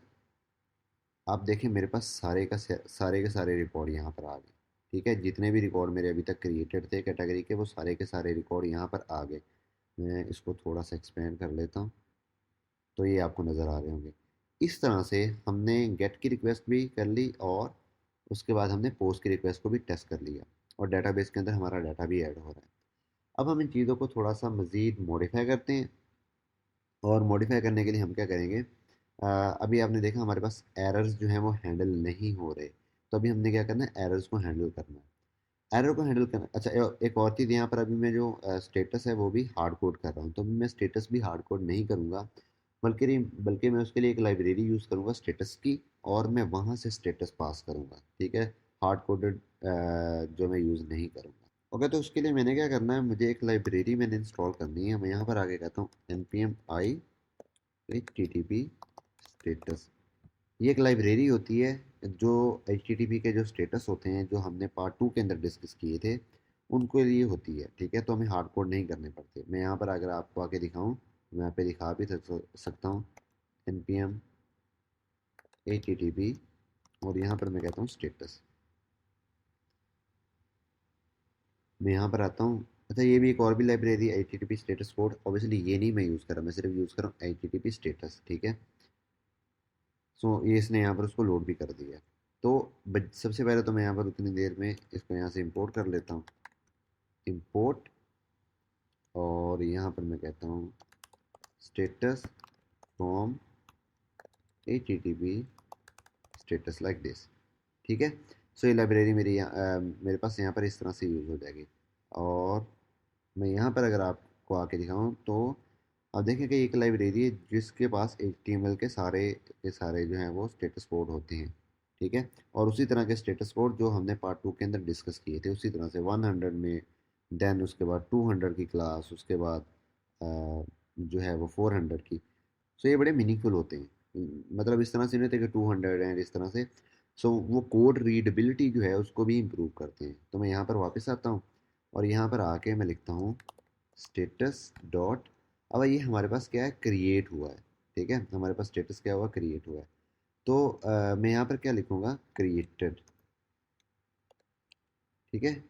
आप देखें मेरे पास सारे के सारे रिकॉर्ड यहाँ पर आ गए। ठीक है, जितने भी रिकॉर्ड मेरे अभी तक क्रिएटेड थे कैटेगरी के, वो सारे के सारे रिकॉर्ड यहाँ पर आ गए। मैं इसको थोड़ा सा एक्सपेंड कर लेता हूँ, तो ये आपको नज़र आ रहे होंगे। इस तरह से हमने गेट की रिक्वेस्ट भी कर ली और उसके बाद हमने पोस्ट की रिक्वेस्ट को भी टेस्ट कर लिया, और डेटाबेस के अंदर हमारा डाटा भी ऐड हो रहा है। अब हम इन चीज़ों को थोड़ा सा मज़ीद मॉडिफाई करते हैं, और मॉडिफाई करने के लिए हम क्या करेंगे, अभी आपने देखा हमारे पास एरर्स जो हैं वो हैंडल नहीं हो रहे, तो अभी हमने क्या करना है, एरर्स को हैंडल करना है। एरर को हैंडल करना, अच्छा एक और चीज़ यहाँ पर, अभी मैं जो स्टेटस है वो भी हार्ड कोड कर रहा हूँ, तो मैं स्टेटस भी हार्ड कोड नहीं करूँगा, बल्कि मैं उसके लिए एक लाइब्रेरी यूज़ करूँगा स्टेटस की, और मैं वहाँ से स्टेटस पास करूँगा। ठीक है, हार्ड कोडेड जो मैं यूज़ नहीं करूँगा। ओके, तो उसके लिए मैंने क्या करना है, मुझे एक लाइब्रेरी मैंने इंस्टॉल करनी है। मैं यहाँ पर आगे कहता हूँ npm i http स्टेटस। ये एक लाइब्रेरी होती है जो http के जो स्टेटस होते हैं, जो हमने पार्ट 2 के अंदर डिस्कस किए थे, उनको लिए होती है। ठीक है, तो हमें हार्ड कोड नहीं करने पड़ते। मैं यहाँ पर अगर आपको आके दिखाऊं, मैं यहाँ पे दिखा भी सकता हूँ npm http, और यहाँ पर मैं कहता हूँ स्टेटस। मैं यहाँ पर आता हूँ। अच्छा, ये भी एक और भी लाइब्रेरी है H T T P status code, obviously ये नहीं मैं यूज़ कर रहा, मैं सिर्फ यूज़ कर रहा हूँ H T T P status. ठीक है, सो ये इसने यहाँ पर उसको लोड भी कर दिया। तो सबसे पहले तो मैं यहाँ पर उतनी देर में इसको यहाँ से इंपोर्ट कर लेता हूँ, इंपोर्ट, और यहाँ पर मैं कहता हूँ status from H T T P status like this. ठीक है, सो ये लाइब्रेरी मेरे पास यहाँ पर इस तरह से यूज़ हो जाएगी। और मैं यहाँ पर अगर आपको आके दिखाऊँ, तो आप देखें कि एक लाइब्रेरी है जिसके पास HTML के सारे जो हैं वो स्टेटस कोड होते हैं। ठीक है, और उसी तरह के स्टेटस कोड जो हमने पार्ट 2 के अंदर डिस्कस किए थे, उसी तरह से 100 में, देन उसके बाद 200 की क्लास, उसके बाद जो है वो 400 की। सो ये बड़े मीनिंगफुल होते हैं, मतलब इस तरह से नहीं होते कि 200 एंड इस तरह से। सो वो कोड रीडेबिलिटी जो है उसको भी इम्प्रूव करते हैं। तो मैं यहाँ पर वापस आता हूँ, और यहाँ पर आके मैं लिखता हूँ स्टेटस डॉट। अब ये हमारे पास क्या है, क्रिएट हुआ है। ठीक है, हमारे पास स्टेटस क्या हुआ, क्रिएट हुआ है। तो मैं यहाँ पर क्या लिखूँगा, क्रिएटेड। ठीक है,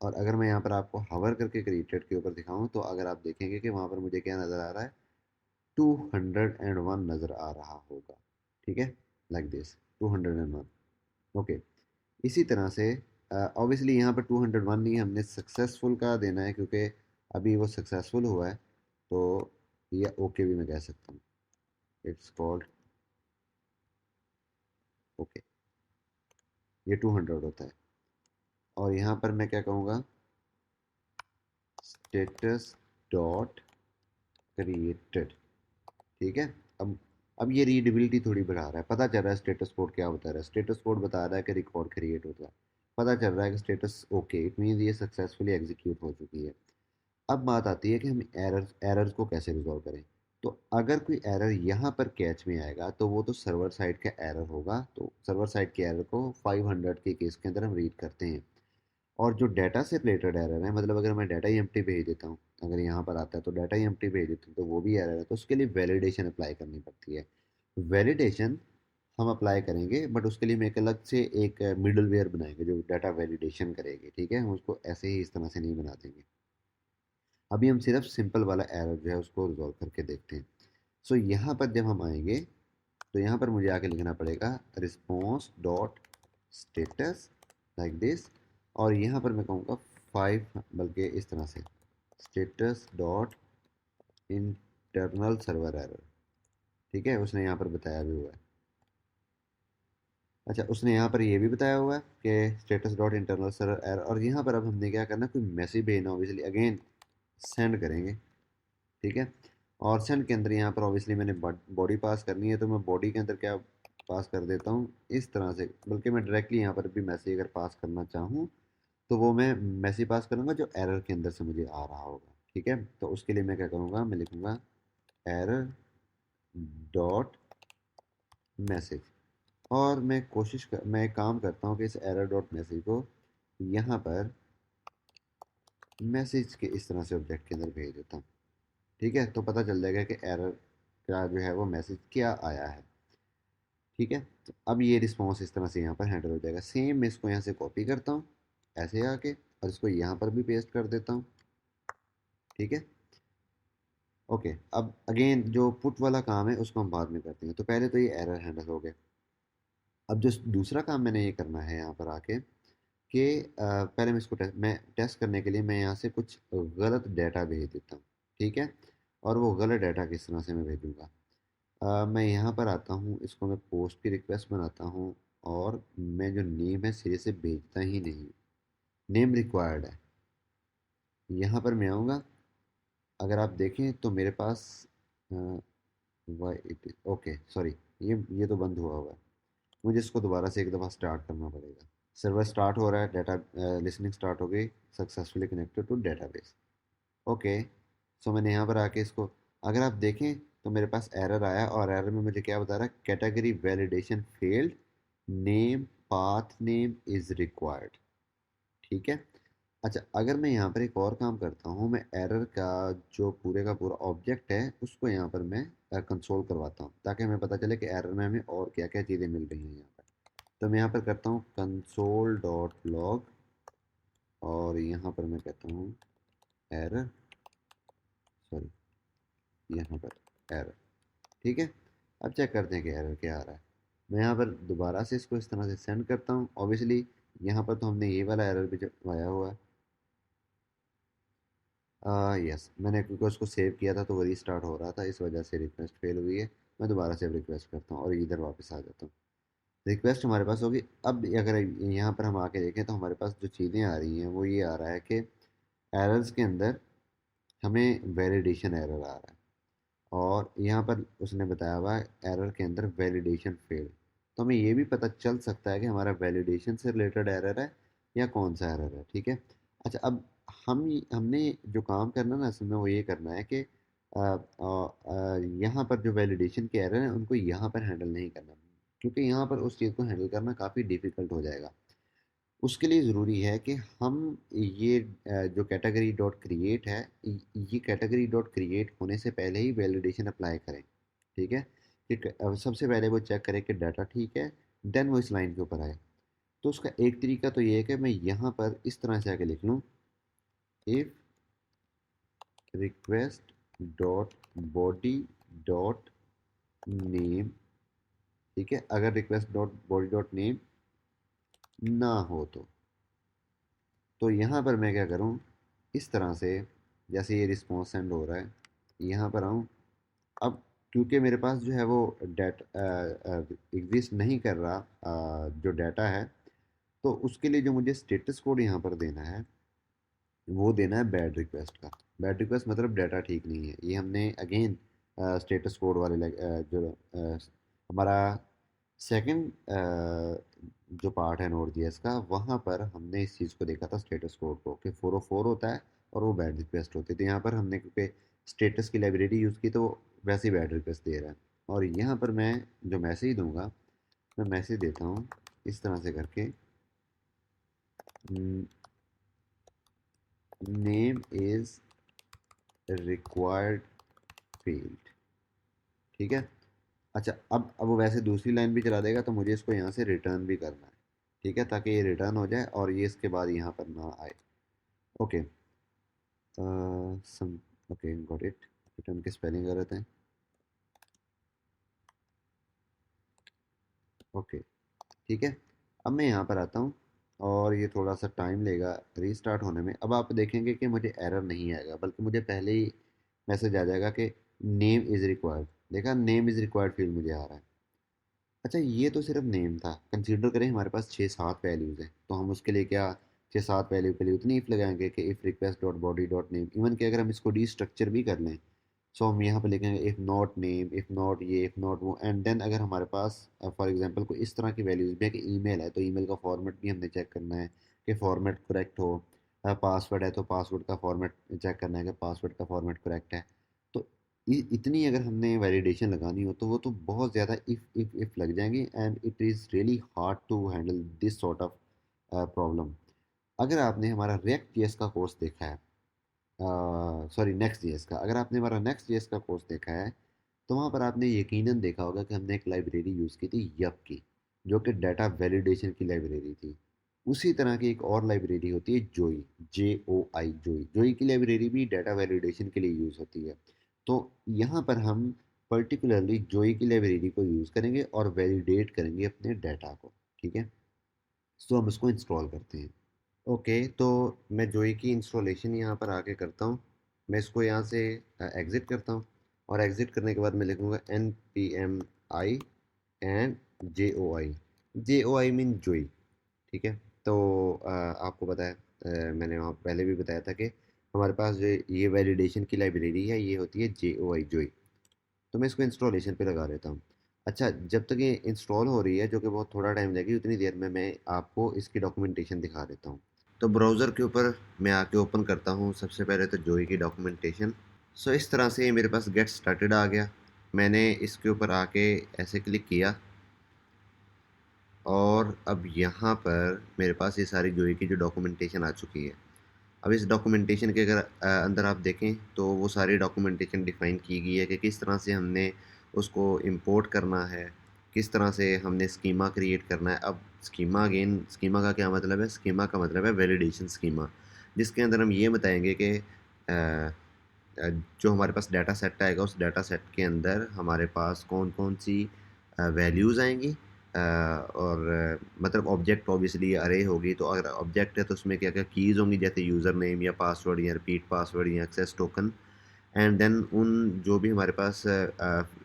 और अगर मैं यहाँ पर आपको हवर करके क्रिएटेड के ऊपर दिखाऊँ, तो अगर आप देखेंगे कि वहाँ पर मुझे क्या नज़र आ रहा है, 201 नज़र आ रहा होगा। ठीक है, लाइक दिस 201। ओके, इसी तरह से ऑब्वियसली यहाँ पर 201 नहीं, हमने सक्सेसफुल का देना है, क्योंकि अभी वो सक्सेसफुल हुआ है। तो ये ओके भी मैं कह सकता हूँ, इट्स कॉल्ड ओके। ये 200 होता है, और यहाँ पर मैं क्या कहूँगा, स्टेटस डॉट क्रिएटेड। ठीक है, अब अब ये रीडेबिलिटी थोड़ी बढ़ा रहा है, पता चल रहा है स्टेटस कोड क्या बता रहा है। स्टेटस कोड बता रहा है कि रिकॉर्ड क्रिएट होता है, पता चल रहा है कि स्टेटस ओके, इट मीन्स ये सक्सेसफुली एग्जीक्यूट हो चुकी है। अब बात आती है कि हम एरर्स को कैसे रिजॉल्व करें। तो अगर कोई एरर यहाँ पर कैच में आएगा, तो वो तो सर्वर साइड का एरर होगा। तो सर्वर साइड के एरर को 500 के केस के अंदर हम रीड करते हैं। और जो डाटा से रिलेटेड एरर है, मतलब अगर मैं डाटा ही एम्प्टी भेज देता हूँ, अगर यहाँ पर आता है तो डाटा ही एम्प्टी भेज देता हूँ, तो वो भी एरर है। तो उसके लिए वैलिडेशन अप्लाई करनी पड़ती है। वैलिडेशन हम अप्लाई करेंगे, बट उसके लिए मैं एक अलग से एक मिडल वेयर बनाएंगे जो डाटा वैलिडेशन करेगी। ठीक है, हम उसको ऐसे ही इस तरह से नहीं बना देंगे। अभी हम सिर्फ सिंपल वाला एरर जो है उसको रिजॉल्व करके देखते हैं। सो यहाँ पर जब हम आएंगे, तो यहाँ पर मुझे आके लिखना पड़ेगा response dot status like this, और यहाँ पर मैं कहूँगा 5, बल्कि इस तरह से status dot internal server error. ठीक है, उसने यहाँ पर बताया भी हुआ है। अच्छा, उसने यहाँ पर ये भी बताया हुआ है कि status dot internal server error, और यहाँ पर अब हमने क्या करना, कोई मैसेज भेजना, ऑब्वियसली अगेन सेंड करेंगे। ठीक है, और सेंड के अंदर यहाँ पर ऑब्वियसली मैंने बॉडी पास करनी है, तो मैं बॉडी के अंदर क्या पास कर देता हूँ इस तरह से, बल्कि मैं डायरेक्टली यहाँ पर भी मैसेज अगर पास करना चाहूँ, तो वो मैं मैसेज पास करूँगा जो एरर के अंदर से मुझे आ रहा होगा। ठीक है, तो उसके लिए मैं क्या करूँगा, मैं लिखूँगा एरर डॉट मैसेज, और मैं एक काम करता हूँ कि इस एरर डॉट मैसेज को यहाँ पर मैसेज के इस तरह से ऑब्जेक्ट के अंदर भेज देता हूँ। ठीक है, तो पता चल जाएगा कि एरर का जो है वो मैसेज क्या आया है। ठीक है, तो अब ये रिस्पॉन्स इस तरह से यहाँ पर हैंडल हो जाएगा। सेम मैं इसको यहाँ से कॉपी करता हूँ ऐसे आके, और इसको यहाँ पर भी पेस्ट कर देता हूँ। ठीक है, ओके। अब अगेन जो पुट वाला काम है उसको हम बाद में करते हैं। तो पहले तो ये एरर हैंडल हो गए। अब जो दूसरा काम मैंने ये करना है यहाँ पर आके कि पहले मैं इसको मैं टेस्ट करने के लिए मैं यहाँ से कुछ गलत डाटा भेज देता हूँ। ठीक है, और वो गलत डाटा किस तरह से मैं भेजूँगा। मैं यहाँ पर आता हूँ, इसको मैं पोस्ट की रिक्वेस्ट बनाता हूँ, और मैं जो नेम है सिरे से भेजता ही नहीं, नेम रिक्वायर्ड है। यहाँ पर मैं आऊँगा, अगर आप देखें तो मेरे पास वाई इट ओके सॉरी, ये तो बंद हुआ हुआ है। मुझे इसको दोबारा से एक दफ़ा स्टार्ट करना पड़ेगा। सर्वर स्टार्ट हो रहा है, डाटा लिसनिंग स्टार्ट हो गई, successfully connected to database. Okay, so मैंने यहाँ पर आके इसको, अगर आप देखें तो मेरे पास एरर आया, और एरर में मुझे क्या बता रहा है, category validation failed, name path name is required. ठीक है, अच्छा अगर मैं यहाँ पर एक और काम करता हूँ, मैं एरर का जो पूरे का पूरा ऑब्जेक्ट है उसको यहाँ पर मैं कंसोल करवाता हूँ, ताकि हमें पता चले कि एरर में हमें और क्या क्या चीज़ें मिल रही हैं यहाँ पर। तो मैं यहाँ पर करता हूँ कंसोल डॉट लॉग, और यहाँ पर मैं कहता हूँ एरर, सॉरी यहाँ पर एरर। ठीक है, अब चेक करते हैं कि एरर क्या आ रहा है। मैं यहाँ पर दोबारा से इसको इस तरह से सेंड करता हूँ। ऑब्वियसली यहाँ पर तो हमने ये वाला एरर भी जब आया हुआ है। यस, मैंने क्योंकि उसको सेव किया था तो वो रीस्टार्ट हो रहा था, इस वजह से रिक्वेस्ट फेल हुई है। मैं दोबारा से रिक्वेस्ट करता हूँ और इधर वापस आ जाता हूँ। रिक्वेस्ट हमारे पास होगी। अब अगर यहाँ पर हम आके देखें तो हमारे पास जो चीज़ें आ रही हैं वो ये आ रहा है कि एरर्स के अंदर हमें वैलिडेशन एरर आ रहा है, और यहाँ पर उसने बताया हुआ है एरर के अंदर वैलिडेशन फेल। तो हमें ये भी पता चल सकता है कि हमारा वैलिडेशन से रिलेटेड एरर है या कौन सा एरर है। ठीक है, अच्छा अब हमने जो काम करना ना असल में वो ये करना है कि यहाँ पर जो वैलिडेशन के एरर हैं उनको यहाँ पर हैंडल नहीं करना, क्योंकि यहाँ पर उस चीज़ को हैंडल करना काफ़ी डिफ़िकल्ट हो जाएगा। उसके लिए ज़रूरी है कि हम ये जो कैटेगरी डॉट क्रिएट है, ये कैटेगरी डॉट क्रिएट होने से पहले ही वैलिडेशन अप्लाई करें। ठीक है, कि सबसे पहले वो चेक करें कि डाटा ठीक है, देन वो इस लाइन के ऊपर आए। तो उसका एक तरीका तो ये है कि मैं यहाँ पर इस तरह से आके लिख लूँ, if request dot body dot name. ठीक है, अगर request dot body dot name ना हो तो यहाँ पर मैं क्या करूँ, इस तरह से, जैसे ये रिस्पॉन्स सेंड हो रहा है, यहाँ पर आऊँ। अब क्योंकि मेरे पास जो है वो डेट एग्जिस्ट नहीं कर रहा जो डाटा है, तो उसके लिए जो मुझे स्टेटस कोड यहाँ पर देना है वो देना है बैड रिक्वेस्ट का। बैड रिक्वेस्ट मतलब डाटा ठीक नहीं है। ये हमने अगेन स्टेटस कोड वाले जो हमारा सेकंड जो पार्ट है नोड जेएस का, वहाँ पर हमने इस चीज़ को देखा था स्टेटस कोड को, कि 404 होता है और वो बैड रिक्वेस्ट होती है। तो यहाँ पर हमने क्योंकि स्टेटस की लाइब्रेरी यूज़ की तो वैसे ही बैड रिक्वेस्ट दे रहा है। और यहाँ पर मैं जो मैसेज दूंगा, मैं मैसेज देता हूँ इस तरह से करके, नेम इज़ रिक्वायर्ड फील्ड। ठीक है, अच्छा अब वो वैसे दूसरी लाइन भी चला देगा, तो मुझे इसको यहाँ से रिटर्न भी करना है। ठीक है, ताकि ये रिटर्न हो जाए और ये इसके बाद यहाँ पर ना आए। Okay, some okay got it. Return की स्पेलिंग गलत है। ओके, ठीक है, अब मैं यहाँ पर आता हूँ और ये थोड़ा सा टाइम लेगा रीस्टार्ट होने में। अब आप देखेंगे कि मुझे एरर नहीं आएगा, बल्कि मुझे पहले ही मैसेज आ जाएगा कि नेम इज़ रिक्वायर्ड। देखा, नेम इज़ रिक्वायर्ड फील्ड मुझे आ रहा है। अच्छा ये तो सिर्फ नेम था, कंसीडर करें हमारे पास 6-7 वैल्यूज़ हैं, तो हम उसके लिए क्या 6-7 वैल्यू के लिए उतनी इफ़ लगाएंगे कि if request dot body dot name. Even कि अगर हम इसको डी भी कर लें, सो हम यहाँ पे लिखेंगे if not name, if not ये, इफ़ नॉट वो, एंड देन अगर हमारे पास फॉर एग्जांपल कोई इस तरह की वैल्यूज़ भी है कि ईमेल है, तो ईमेल का फॉर्मेट भी हमने चेक करना है कि फॉर्मेट करेक्ट हो। पासवर्ड है तो पासवर्ड का फॉर्मेट चेक करना है कि पासवर्ड का फॉर्मेट करेक्ट है। तो इतनी अगर हमने वैलिडेशन लगानी हो तो वो तो बहुत ज़्यादा इफ़ लग जाएंगी, and it is really hard to handle this sort of problem. अगर आपने हमारा रिएक्ट जेएस का कोर्स देखा है, सॉरी नेक्स्ट जेएस का, अगर आपने हमारा नेक्स्ट जेएस का कोर्स देखा है, तो वहाँ पर आपने यकीनन देखा होगा कि हमने एक लाइब्रेरी यूज़ की थी यप की, जो कि डाटा वैलिडेशन की लाइब्रेरी थी। उसी तरह की एक और लाइब्रेरी होती है जोई, JOI, जोई। जोई की लाइब्रेरी भी डाटा वैलिडेशन के लिए यूज़ होती है। तो यहाँ पर हम पर्टिकुलरली जोई की लाइब्रेरी को यूज़ करेंगे और वैलिडेट करेंगे अपने डाटा को, ठीक है? सो हम इसको इंस्टॉल करते हैं। ओके, तो मैं जोई की इंस्टॉलेशन यहाँ पर आके करता हूँ। मैं इसको यहाँ से एग्ज़िट करता हूँ और एग्ज़िट करने के बाद मैं लिखूँगा NPMI and JOI। JOI mean जोई, ठीक है? तो आपको पता है, मैंने वहाँ पहले भी बताया था कि हमारे पास जो ये वैलिडेशन की लाइब्रेरी है ये होती है JOI, जोई। तो मैं इसको इंस्टॉलेशन पे लगा देता हूँ। अच्छा, जब तक ये इंस्टॉल हो रही है, जो कि बहुत थोड़ा टाइम लगेगी, उतनी देर में मैं आपको इसकी डॉक्यूमेंटेशन दिखा देता हूँ। तो ब्राउज़र के ऊपर मैं आके ओपन करता हूँ सबसे पहले तो जोई की डॉक्यूमेंटेशन। सो इस तरह से ये मेरे पास गेट स्टार्टेड आ गया। मैंने इसके ऊपर आके ऐसे क्लिक किया और अब यहाँ पर मेरे पास ये सारी जोई की जो डॉक्यूमेंटेशन आ चुकी है। अब इस डॉक्यूमेंटेशन के अगर अंदर आप देखें तो वो सारी डॉक्यूमेंटेशन डिफ़ाइन की गई है कि किस तरह से हमने उसको इंपोर्ट करना है, किस तरह से हमने स्कीमा क्रिएट करना है। अब स्कीमा, अगेन स्कीमा का क्या मतलब है? स्कीमा का मतलब है वैलिडेशन स्कीमा, जिसके अंदर हम ये बताएंगे कि जो हमारे पास डाटा सेट आएगा उस डाटा सेट के अंदर हमारे पास कौन कौन सी वैल्यूज़ आएंगी, और मतलब ऑब्जेक्ट ऑब्वियसली अरे होगी, तो अगर ऑब्जेक्ट है तो उसमें क्या क्या कीज़ होंगी, जैसे यूज़र नेम या पासवर्ड या रिपीट पासवर्ड या एक्सेस टोकन। एंड देन उन जो भी हमारे पास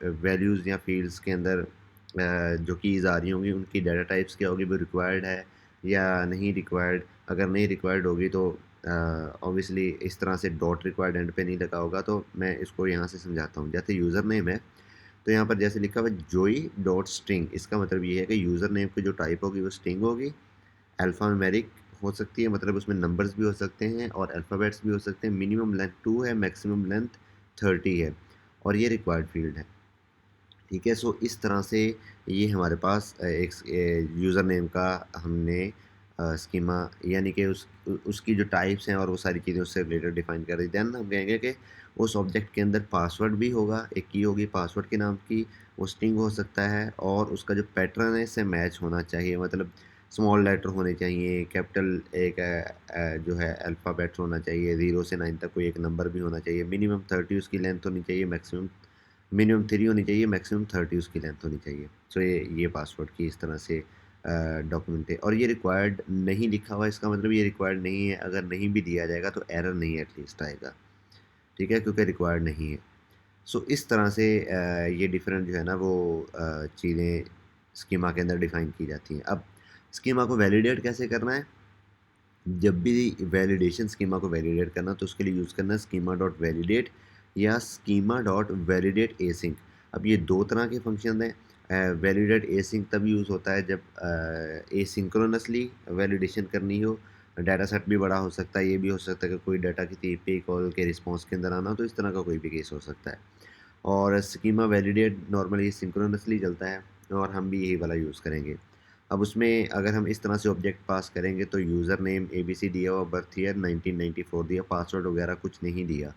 वैल्यूज़ या फील्ड्स के अंदर जो कीज़ आ रही होंगी उनकी डाटा टाइप्स क्या होगी, वो रिक्वायर्ड है या नहीं रिक्वायर्ड। अगर नहीं रिक्वायर्ड होगी तो ऑब्वियसली इस तरह से डॉट रिक्वायर्ड एंड पे नहीं लगा होगा। तो मैं इसको यहाँ से समझाता हूँ। जैसे यूज़र नेम है तो यहाँ पर जैसे लिखा हुआ है जोई डॉट स्ट्रिंग, इसका मतलब ये है कि यूज़र नेम की जो टाइप होगी वो स्ट्रिंग होगी। अल्फ़ान्यूमेरिक हो सकती है, मतलब उसमें नंबर्स भी हो सकते हैं और अल्फ़ाबेट्स भी हो सकते हैं। मिनिमम लेंथ 2 है, मैक्सिमम लेंथ 30 है और ये रिक्वायर्ड फ़ील्ड है। ठीक है, सो इस तरह से ये हमारे पास एक यूज़र नेम का हमने स्कीमा, यानी कि उसकी जो टाइप्स हैं और वो सारी चीज़ें उससे रिलेटेड डिफाइन कर दी। देन हम कहेंगे कि उस ऑब्जेक्ट के अंदर पासवर्ड भी होगा, एक की होगी पासवर्ड के नाम की, वो स्ट्रिंग हो सकता है और उसका जो पैटर्न है इससे मैच होना चाहिए, मतलब स्मॉल लेटर होने चाहिए, कैपिटल एक जो है अल्फ़ाबेट्स होना चाहिए, 0 से 9 तक कोई एक नंबर भी होना चाहिए, मिनिमम 30 उसकी लेंथ होनी चाहिए, मैक्सिमम मिनिमम 3 होनी चाहिए, मैक्सिमम 30 उसकी लेंथ होनी चाहिए। सो ये पासवर्ड की इस तरह से डॉक्यूमेंट है और ये रिक्वायर्ड नहीं लिखा हुआ, इसका मतलब ये रिक्वायर्ड नहीं है। अगर नहीं भी दिया जाएगा तो एरर नहीं एटलीस्ट आएगा, ठीक है, क्योंकि रिक्वायर्ड नहीं है। सो इस तरह से ये डिफरेंट जो है ना वो चीज़ें स्कीमा के अंदर डिफ़ाइन की जाती हैं। अब स्कीमा को वैलिडेट कैसे करना है? जब भी वैलिडेशन स्कीमा को वैलिडेट करना तो उसके लिए यूज़ करना है स्कीमा डॉट वैलिडेट या स्कीमा डॉट वैलिडेट एसिंक। अब ये दो तरह के फंक्शन हैं। वैलिडेट एसिंक तब यूज़ होता है जब एसिंक्रोनसली वैलिडेशन करनी हो। डाटा सेट भी बड़ा हो सकता है, ये भी हो सकता है कि कोई डाटा किसी एपीआई कॉल के रिस्पॉन्स के अंदर आना हो, तो इस तरह का कोई भी केस हो सकता है। और स्कीमा वैलिडेट नॉर्मली सिंक्रोनसली चलता है और हम भी यही वाला यूज़ करेंगे। अब उसमें अगर हम इस तरह से ऑब्जेक्ट पास करेंगे तो यूज़र नेम ABC दिया हुआ, बर्थ ईयर 1994 दिया, पासवर्ड वगैरह कुछ नहीं दिया।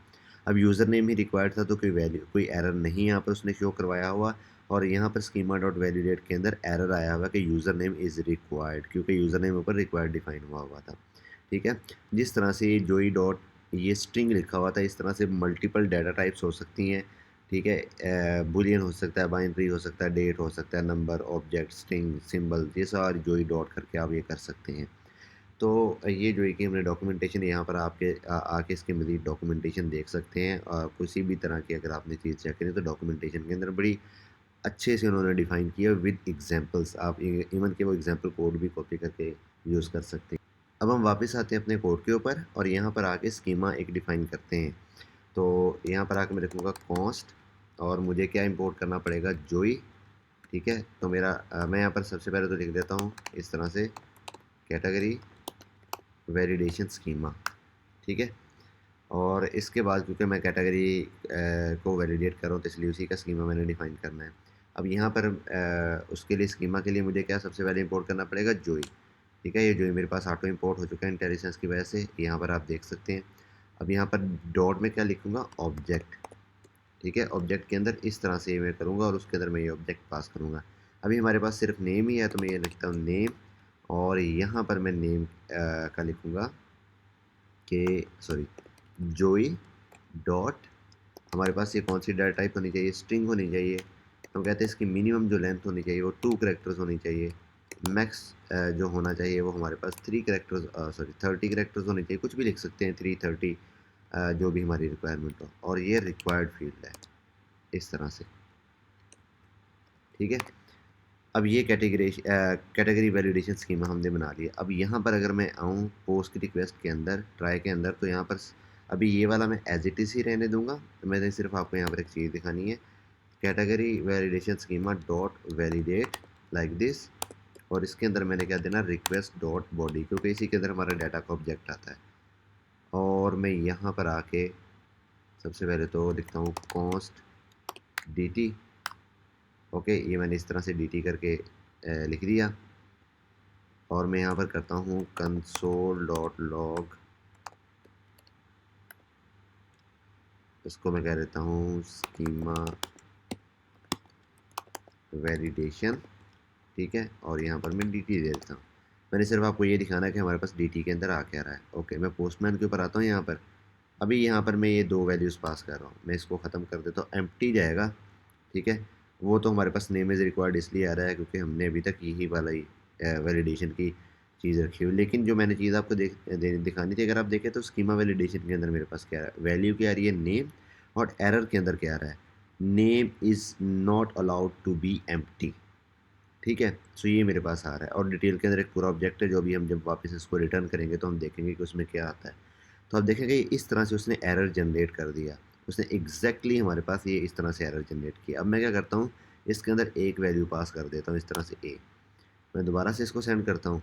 अब यूज़र नेम ही रिक्वायर्ड था तो कोई एरर नहीं यहाँ पर उसने शो करवाया हुआ और यहाँ पर स्कीमा डॉट वैलिडेट के अंदर एरर आया हुआ कि यूज़र नेम इज़ रिक्वायर्ड, क्योंकि यूज़र नेम ऊपर रिक्वायर्ड डिफाइन हुआ था। ठीक है, जिस तरह से ये जोई डॉट ये स्ट्रिंग लिखा हुआ था, इस तरह से मल्टीपल डाटा टाइप्स हो सकती हैं। ठीक है, बूलियन हो सकता है, बाइनरी हो सकता है, डेट हो सकता है, नंबर, ऑब्जेक्ट, स्ट्रिंग, सिंबल, ये सारी जोई डॉट करके आप ये कर सकते हैं। तो ये जो है कि हमने डॉक्यूमेंटेशन यहाँ पर आके इसकी मज़ीद डॉक्यूमेंटेशन देख सकते हैं। किसी भी तरह की अगर आपने चीज़ चेक करी तो डॉक्यूमेंटेशन के अंदर बड़ी अच्छे से उन्होंने डिफ़ाइन किया विद एग्जांपल्स। आप इवन के वो एग्जांपल कोड भी कॉपी करके यूज़ कर सकते हैं। अब हम वापस आते हैं अपने कोड के ऊपर और यहाँ पर आके स्कीमा एक डिफ़ाइन करते हैं। तो यहाँ पर आके मैं लिखूँगा कॉस्ट और मुझे क्या इंपोर्ट करना पड़ेगा, जोई। ठीक है, तो मैं यहाँ पर सबसे पहले तो लिख देता हूँ इस तरह से, कैटेगरी वैलिडेशन स्कीमा। ठीक है, और इसके बाद क्योंकि मैं कैटेगरी को वैलिडेट कर रहा हूँ तो इसलिए उसी का स्कीमा मैंने डिफ़ाइन करना है। अब यहाँ पर उसके लिए स्कीमा के लिए मुझे क्या सबसे पहले इंपोर्ट करना पड़ेगा, जोई। ठीक है, ये जोई मेरे पास ऑटो इंपोर्ट हो चुका है इंटेलिजेंस की वजह से, यहाँ पर आप देख सकते हैं। अब यहाँ पर डॉट में क्या लिखूँगा, ऑब्जेक्ट। ठीक है, ऑब्जेक्ट के अंदर इस तरह से मैं करूँगा और उसके अंदर मैं ये ऑब्जेक्ट पास करूँगा। अभी हमारे पास सिर्फ नेम ही है, तो मैं ये लिखता हूँ नेम, और यहाँ पर मैं नेम का लिखूँगा कि सॉरी जोई डॉट, हमारे पास ये कौन सी डाटा टाइप होनी चाहिए, स्ट्रिंग होनी चाहिए। हम कहते हैं इसकी मिनिमम जो लेंथ होनी चाहिए वो 2 कैरेक्टर्स होनी चाहिए। मैक्स जो होना चाहिए वो हमारे पास 3 कैरेक्टर्स, सॉरी 30 कैरेक्टर्स होने चाहिए, कुछ भी लिख सकते हैं 330, जो भी हमारी रिक्वायरमेंट हो, और ये रिक्वायर्ड फील्ड है इस तरह से। ठीक है, अब ये कैटेगरी वैलिडेशन स्कीमा हमने बना लिया। अब यहाँ पर अगर मैं आऊँ पोस्ट की रिक्वेस्ट के अंदर, ट्राई के अंदर, तो यहाँ पर अभी ये वाला मैं एज इट इज़ ही रहने दूंगा। तो मैंने सिर्फ आपको यहाँ पर एक चीज़ दिखानी है, category validation schema dot validate like this, और इसके अंदर मैंने क्या देना, रिक्वेस्ट डॉट बॉडी, क्योंकि इसी के अंदर हमारा डाटा का ऑब्जेक्ट आता है। और मैं यहाँ पर आके सबसे पहले तो लिखता हूँ कॉन्स्ट डी टी। ओके, ये मैंने इस तरह से डी टी करके लिख दिया, और मैं यहाँ पर करता हूँ कंसोल डॉट लॉग, इसको मैं कह देता हूँ स्कीमा वैलिडेशन। ठीक है, और यहाँ पर मैं डी टी दे देता हूँ। मैंने सिर्फ आपको ये दिखाना है कि हमारे पास डी टी के अंदर आ क्या रहा है। ओके, मैं पोस्टमैन के ऊपर आता हूँ। यहाँ पर अभी यहाँ पर मैं ये 2 वैल्यूज़ पास कर रहा हूँ, मैं इसको ख़त्म कर देता हूँ, एम्प्टी जाएगा। ठीक है, वो तो हमारे पास नेम इज़ रिक्वायर्ड इसलिए आ रहा है क्योंकि हमने अभी तक यही वाला ही वैलिडेशन की चीज़ रखी हुई। लेकिन जो मैंने चीज़ आपको दिखानी थी, अगर आप देखें तो स्कीमा वैलिडेशन के अंदर मेरे पास क्या है, वैल्यू क्या आ रही है नेम, और एरर के अंदर क्या आ रहा है, name is not allowed to be empty. ठीक है, सो ये मेरे पास आ रहा है, और डिटेल के अंदर एक पूरा ऑब्जेक्ट है जो अभी हम जब वापस इसको रिटर्न करेंगे तो हम देखेंगे कि उसमें क्या आता है। तो आप देखेंगे इस तरह से उसने एरर जनरेट कर दिया, उसने एग्जैक्टली हमारे पास ये इस तरह से एरर जनरेट किया। अब मैं क्या करता हूँ, इसके अंदर एक वैल्यू पास कर देता हूँ इस तरह से ए, मैं दोबारा से इसको सेंड करता हूँ,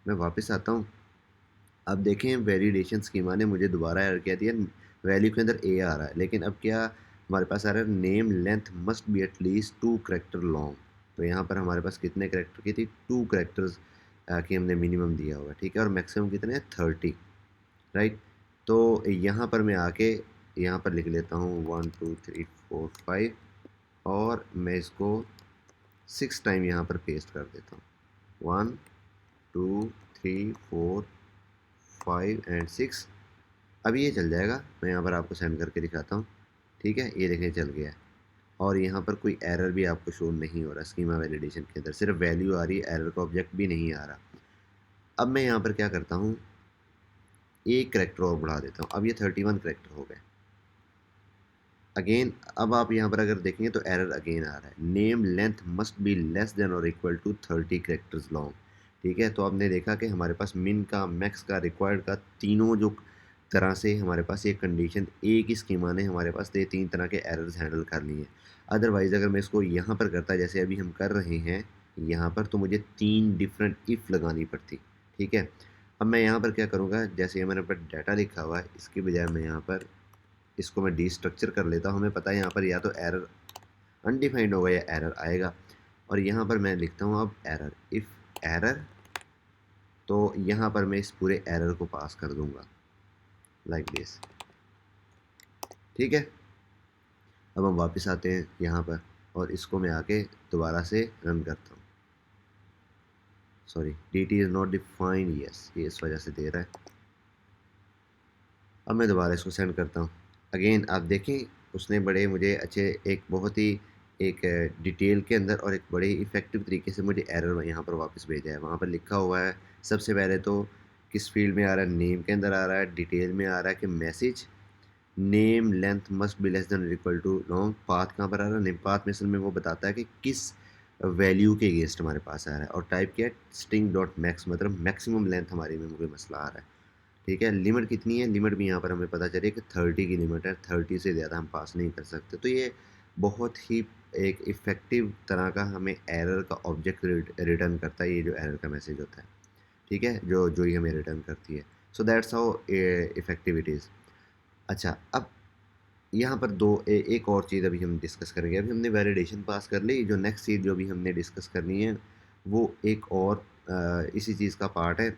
मैं वापस आता हूँ। अब देखें वैलिडेशन स्कीमा ने मुझे दोबारा एरर किया दिया, वैल्यू के अंदर ए आ रहा है, लेकिन अब क्या हमारे पास आ रहा है, name length must be at least 2 character long. तो यहाँ पर हमारे पास कितने करेक्टर की थी, 2 करेक्टर्स की हमने मिनिमम दिया हुआ है। ठीक है, और मैक्सिमम कितने हैं, 30। राइट, तो यहाँ पर मैं आके यहाँ पर लिख लेता हूँ 1 2 3 4 5, और मैं इसको 6 टाइम यहाँ पर पेस्ट कर देता हूँ, 1 2 3 4 5 एंड 6। अब ये चल जाएगा, मैं यहाँ पर आपको सेंड करके दिखाता हूँ। ठीक है, ये देखें चल गया है, और यहाँ पर कोई एरर भी आपको शो नहीं हो रहा स्कीमा वैलिडेशन के अंदर, सिर्फ वैल्यू आ रही है, एरर का ऑब्जेक्ट भी नहीं आ रहा। अब मैं यहाँ पर क्या करता हूँ, एक करेक्टर और बढ़ा देता हूँ, अब ये 31 करेक्टर हो गए। अगेन अब आप यहाँ पर अगर देखेंगे तो एरर अगेन आ रहा है, name length must be less then और इक्वल टू 30 करेक्टर्स लॉन्ग। ठीक है, तो आपने देखा कि हमारे पास मिन का, मैक्स का, रिक्वायर्ड का, तीनों जो तरह से हमारे पास ये कंडीशन एक ही स्कीमा ने हमारे पास ये 3 तरह के एरर्स हैंडल कर लिए। अदरवाइज़ अगर मैं इसको यहाँ पर करता जैसे अभी हम कर रहे हैं यहाँ पर, तो मुझे 3 डिफरेंट इफ़ लगानी पड़ती। ठीक है, अब मैं यहाँ पर क्या करूँगा, जैसे ये मैंने पर डाटा लिखा हुआ है, इसकी बजाय मैं यहाँ पर इसको मैं डीस्ट्रक्चर कर लेता हूँ। हमें पता है यहाँ पर या तो एरर अनडिफाइंड होगा या एरर आएगा, और यहाँ पर मैं लिखता हूँ अब एरर, इफ़ एरर, तो यहाँ पर मैं इस पूरे एरर को पास कर दूँगा लाइक दिस। ठीक है, अब हम वापस आते हैं यहाँ पर, और इसको मैं आके दोबारा से रन करता हूँ। Sorry, D T is not defined, yes, ये इस वजह से दे रहा है। अब मैं दोबारा इसको सेंड करता हूँ। अगेन आप देखें उसने बड़े मुझे अच्छे, एक बहुत ही एक डिटेल के अंदर और एक बड़े इफ़ेक्टिव तरीके से मुझे एरर यहाँ पर वापस भेजा है। वहाँ पर लिखा हुआ है सबसे पहले तो किस फील्ड में आ रहा है, नेम के अंदर आ रहा है, डिटेल में आ रहा है कि message name length must be less than equal to long. Path कहाँ पर आ रहा है, नेम पाथ में असल में वो बताता है कि किस वैल्यू के अगेंस्ट हमारे पास आ रहा है, और टाइप क्या है, स्ट्रिंग डॉट मैक्स, मतलब मैक्सिमम लेंथ हमारी में कोई मसला आ रहा है। ठीक है, लिमिट कितनी है, लिमिट भी यहाँ पर हमें पता चले कि 30 की लिमिट है, 30 से ज़्यादा हम पास नहीं कर सकते। तो ये बहुत ही एक इफ़ेक्टिव तरह का हमें एरर का ऑब्जेक्ट रिटर्न करता है, ये जो एरर का मैसेज होता है। ठीक है, जो ही हमें रिटर्न करती है। So that's how effective it is. अच्छा, अब यहाँ पर एक और चीज़ अभी हम डिस्कस करेंगे। अभी हमने वैलिडेशन पास कर ली, जो नेक्स्ट चीज़ जो अभी हमने डिस्कस करनी है वो एक और इसी चीज़ का पार्ट है,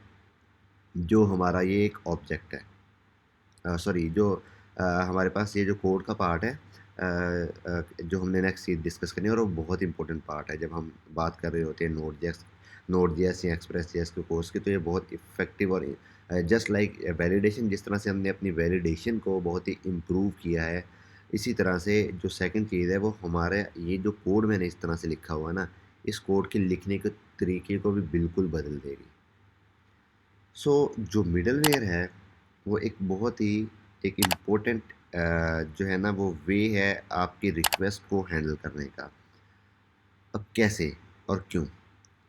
जो हमारा ये एक ऑब्जेक्ट है, सॉरी जो हमारे पास ये जो कोड का पार्ट है जो हमने नेक्स्ट चीज़ डिस्कस करनी है, और वो बहुत इंपॉर्टेंट पार्ट है जब हम बात कर रहे होते हैं नोड.js या एक्सप्रेस.js के कोर्स की। तो ये बहुत इफ़ेक्टिव और जस्ट लाइक वैलिडेशन, जिस तरह से हमने अपनी वैलिडेशन को बहुत ही इम्प्रूव किया है, इसी तरह से जो सेकंड चीज़ है वो हमारे ये जो कोड मैंने इस तरह से लिखा हुआ है ना, इस कोड के लिखने के तरीके को भी बिल्कुल बदल देगी। सो जो मिडलवेयर है वो एक बहुत ही एक इम्पोर्टेंट जो है ना वो वे है आपकी रिक्वेस्ट को हैंडल करने का। अब कैसे और क्यों?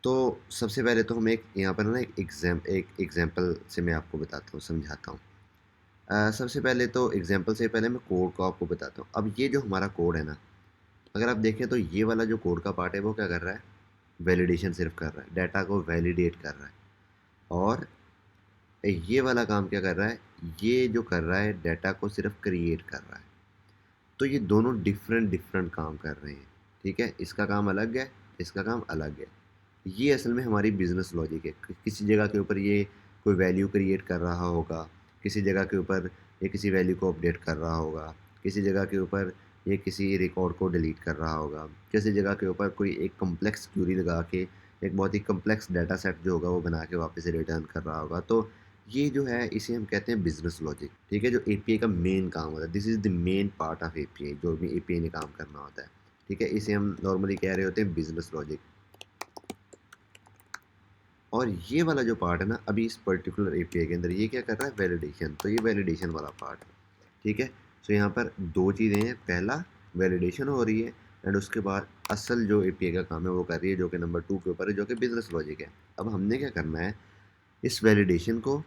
तो सबसे पहले तो हम एक यहाँ पर ना एक एग्जांपल से मैं आपको बताता हूँ, समझाता हूँ। सबसे पहले तो एग्जांपल से पहले मैं कोड को आपको बताता हूँ। अब ये जो हमारा कोड है ना, अगर आप देखें तो ये वाला जो कोड का पार्ट है वो क्या कर रहा है? वैलिडेशन सिर्फ कर रहा है, डाटा को वैलिडेट कर रहा है। और ये वाला काम क्या कर रहा है? ये जो कर रहा है डाटा को सिर्फ क्रिएट कर रहा है। तो ये दोनों डिफरेंट डिफरेंट काम कर रहे हैं, ठीक है? इसका काम अलग है, इसका काम अलग है। ये असल में हमारी बिजनेस लॉजिक है। किसी जगह के ऊपर ये कोई वैल्यू क्रिएट कर रहा होगा, किसी जगह के ऊपर ये किसी वैल्यू को अपडेट कर रहा होगा, किसी जगह के ऊपर ये किसी रिकॉर्ड को डिलीट कर रहा होगा, किसी जगह के ऊपर कोई एक कम्प्लेक्स क्यूरी लगा के एक बहुत ही कम्प्लेक्स डाटा सेट जो होगा वो बना के वापस रिटर्न कर रहा होगा। तो ये जो है इसे हम कहते हैं बिजनेस लॉजिक, ठीक है? जो एपीआई का मेन काम होता है, this is the main part of API, जो भी एपीआई ने काम करना होता है, ठीक है? इसे हम नॉर्मली कह रहे होते हैं बिजनेस लॉजिक। और ये वाला जो पार्ट है ना, अभी इस पर्टिकुलर एपीआई के अंदर ये क्या कर रहा है? वैलिडेशन। तो ये वैलिडेशन वाला पार्ट है, ठीक है? सो यहाँ पर दो चीज़ें हैं, पहला वैलिडेशन हो रही है, एंड उसके बाद असल जो एपीआई का काम है वो कर रही है, जो कि नंबर 2 के ऊपर है, जो कि बिजनेस लॉजिक है। अब हमने क्या करना है, इस वैलिडेशन को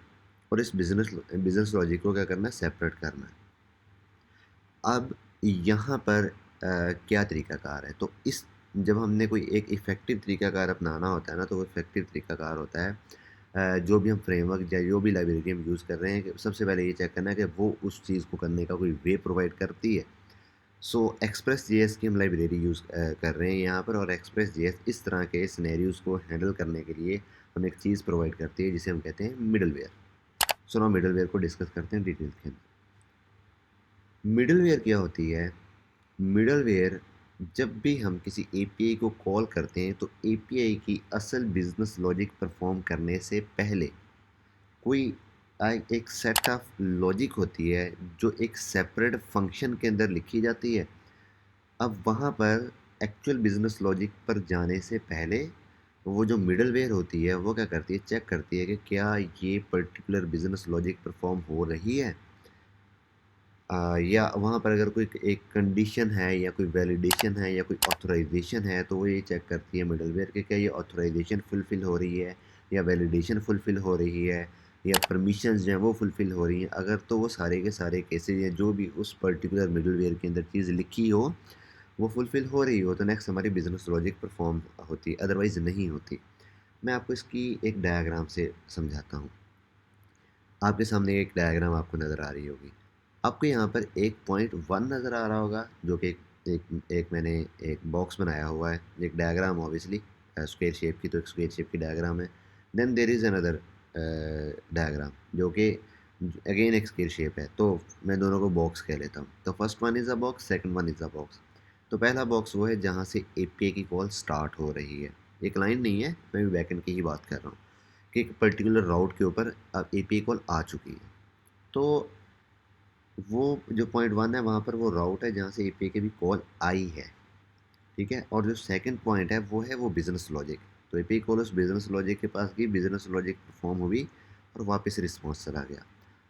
और इस बिजनेस लॉजिक को क्या करना है? सेपरेट करना है। अब यहाँ पर क्या तरीक़ाकार है? तो इस जब हमने कोई एक इफ़ेक्टिव तरीक़ाकार अपनाना होता है ना, तो वो इफ़ेक्टिव तरीक़ाकार होता है जो भी हम फ्रेमवर्क या जो भी लाइब्रेरी हम यूज़ कर रहे हैं, कि सबसे पहले ये चेक करना है कि वो उस चीज़ को करने का कोई वे प्रोवाइड करती है। सो एक्सप्रेस जेएस की हम लाइब्रेरी यूज़ कर रहे हैं यहाँ पर, और एक्सप्रेस जेएस इस तरह के सिनेरियोज़ को हैंडल करने के लिए हमें एक चीज़ प्रोवाइड करती है जिसे हम कहते हैं मिडलवेयर। सो ना मिडलवेयर को डिस्कस करते हैं डिटेल के अंदर। मिडलवेयर क्या होती है? मिडलवेयर, जब भी हम किसी एपीआई को कॉल करते हैं तो एपीआई की असल बिजनेस लॉजिक परफॉर्म करने से पहले कोई एक सेट ऑफ लॉजिक होती है जो एक सेपरेट फंक्शन के अंदर लिखी जाती है। अब वहाँ पर एक्चुअल बिजनेस लॉजिक पर जाने से पहले वो जो मिडलवेयर होती है वो क्या करती है? चेक करती है कि क्या ये पर्टिकुलर बिजनेस लॉजिक परफॉर्म हो रही है, या वहाँ पर अगर कोई एक कंडीशन है या कोई वैलिडेशन है या कोई ऑथराइजेशन है, तो वो ये चेक करती है मिडलवेयर कि क्या ये ऑथराइजेशन फुलफ़िल हो रही है, या वैलिडेशन फुलफ़िल हो रही है, या परमिशंस जो हैं वो फुलफ़िल हो रही हैं। अगर तो वो सारे के सारे केसेज़ या जो भी उस पर्टिकुलर मिडलवेयर के अंदर चीज़ लिखी हो, वो फुलफ़िल हो रही हो, तो नेक्स्ट हमारी बिज़नेस लॉजिक परफ़ॉर्म होती है, अदरवाइज़ नहीं होती। मैं आपको इसकी एक डायग्राम से समझाता हूँ। आपके सामने एक डायग्राम आपको नज़र आ रही होगी। आपको यहाँ पर एक पॉइंट 1 नज़र आ रहा होगा, जो कि एक मैंने एक बॉक्स बनाया हुआ है, एक डायग्राम ऑब्वियसली स्क्वायर शेप की, तो एक स्क्वायर शेप की डायग्राम है। Then there is another diagram जो कि अगेन एक स्क्वायर शेप है, तो मैं दोनों को बॉक्स कह लेता हूँ। तो first one is a box, second one is a box. तो पहला बॉक्स वो है जहाँ से एपीआई की कॉल स्टार्ट हो रही है। एक लाइन नहीं है, मैं भी बैकएंड की ही बात कर रहा हूँ कि एक पर्टिकुलर राउट के ऊपर अब एपीआई कॉल आ चुकी है। तो वो जो पॉइंट 1 है वहाँ पर वो राउट है जहाँ से एपीआई की भी कॉल आई है, ठीक है? और जो सेकंड पॉइंट है वो बिज़नेस लॉजिक। तो एपीआई कॉल उस बिज़नेस लॉजिक के पास गई, बिज़नेस लॉजिक परफॉर्म हुई और वापस रिस्पॉन्स चला गया।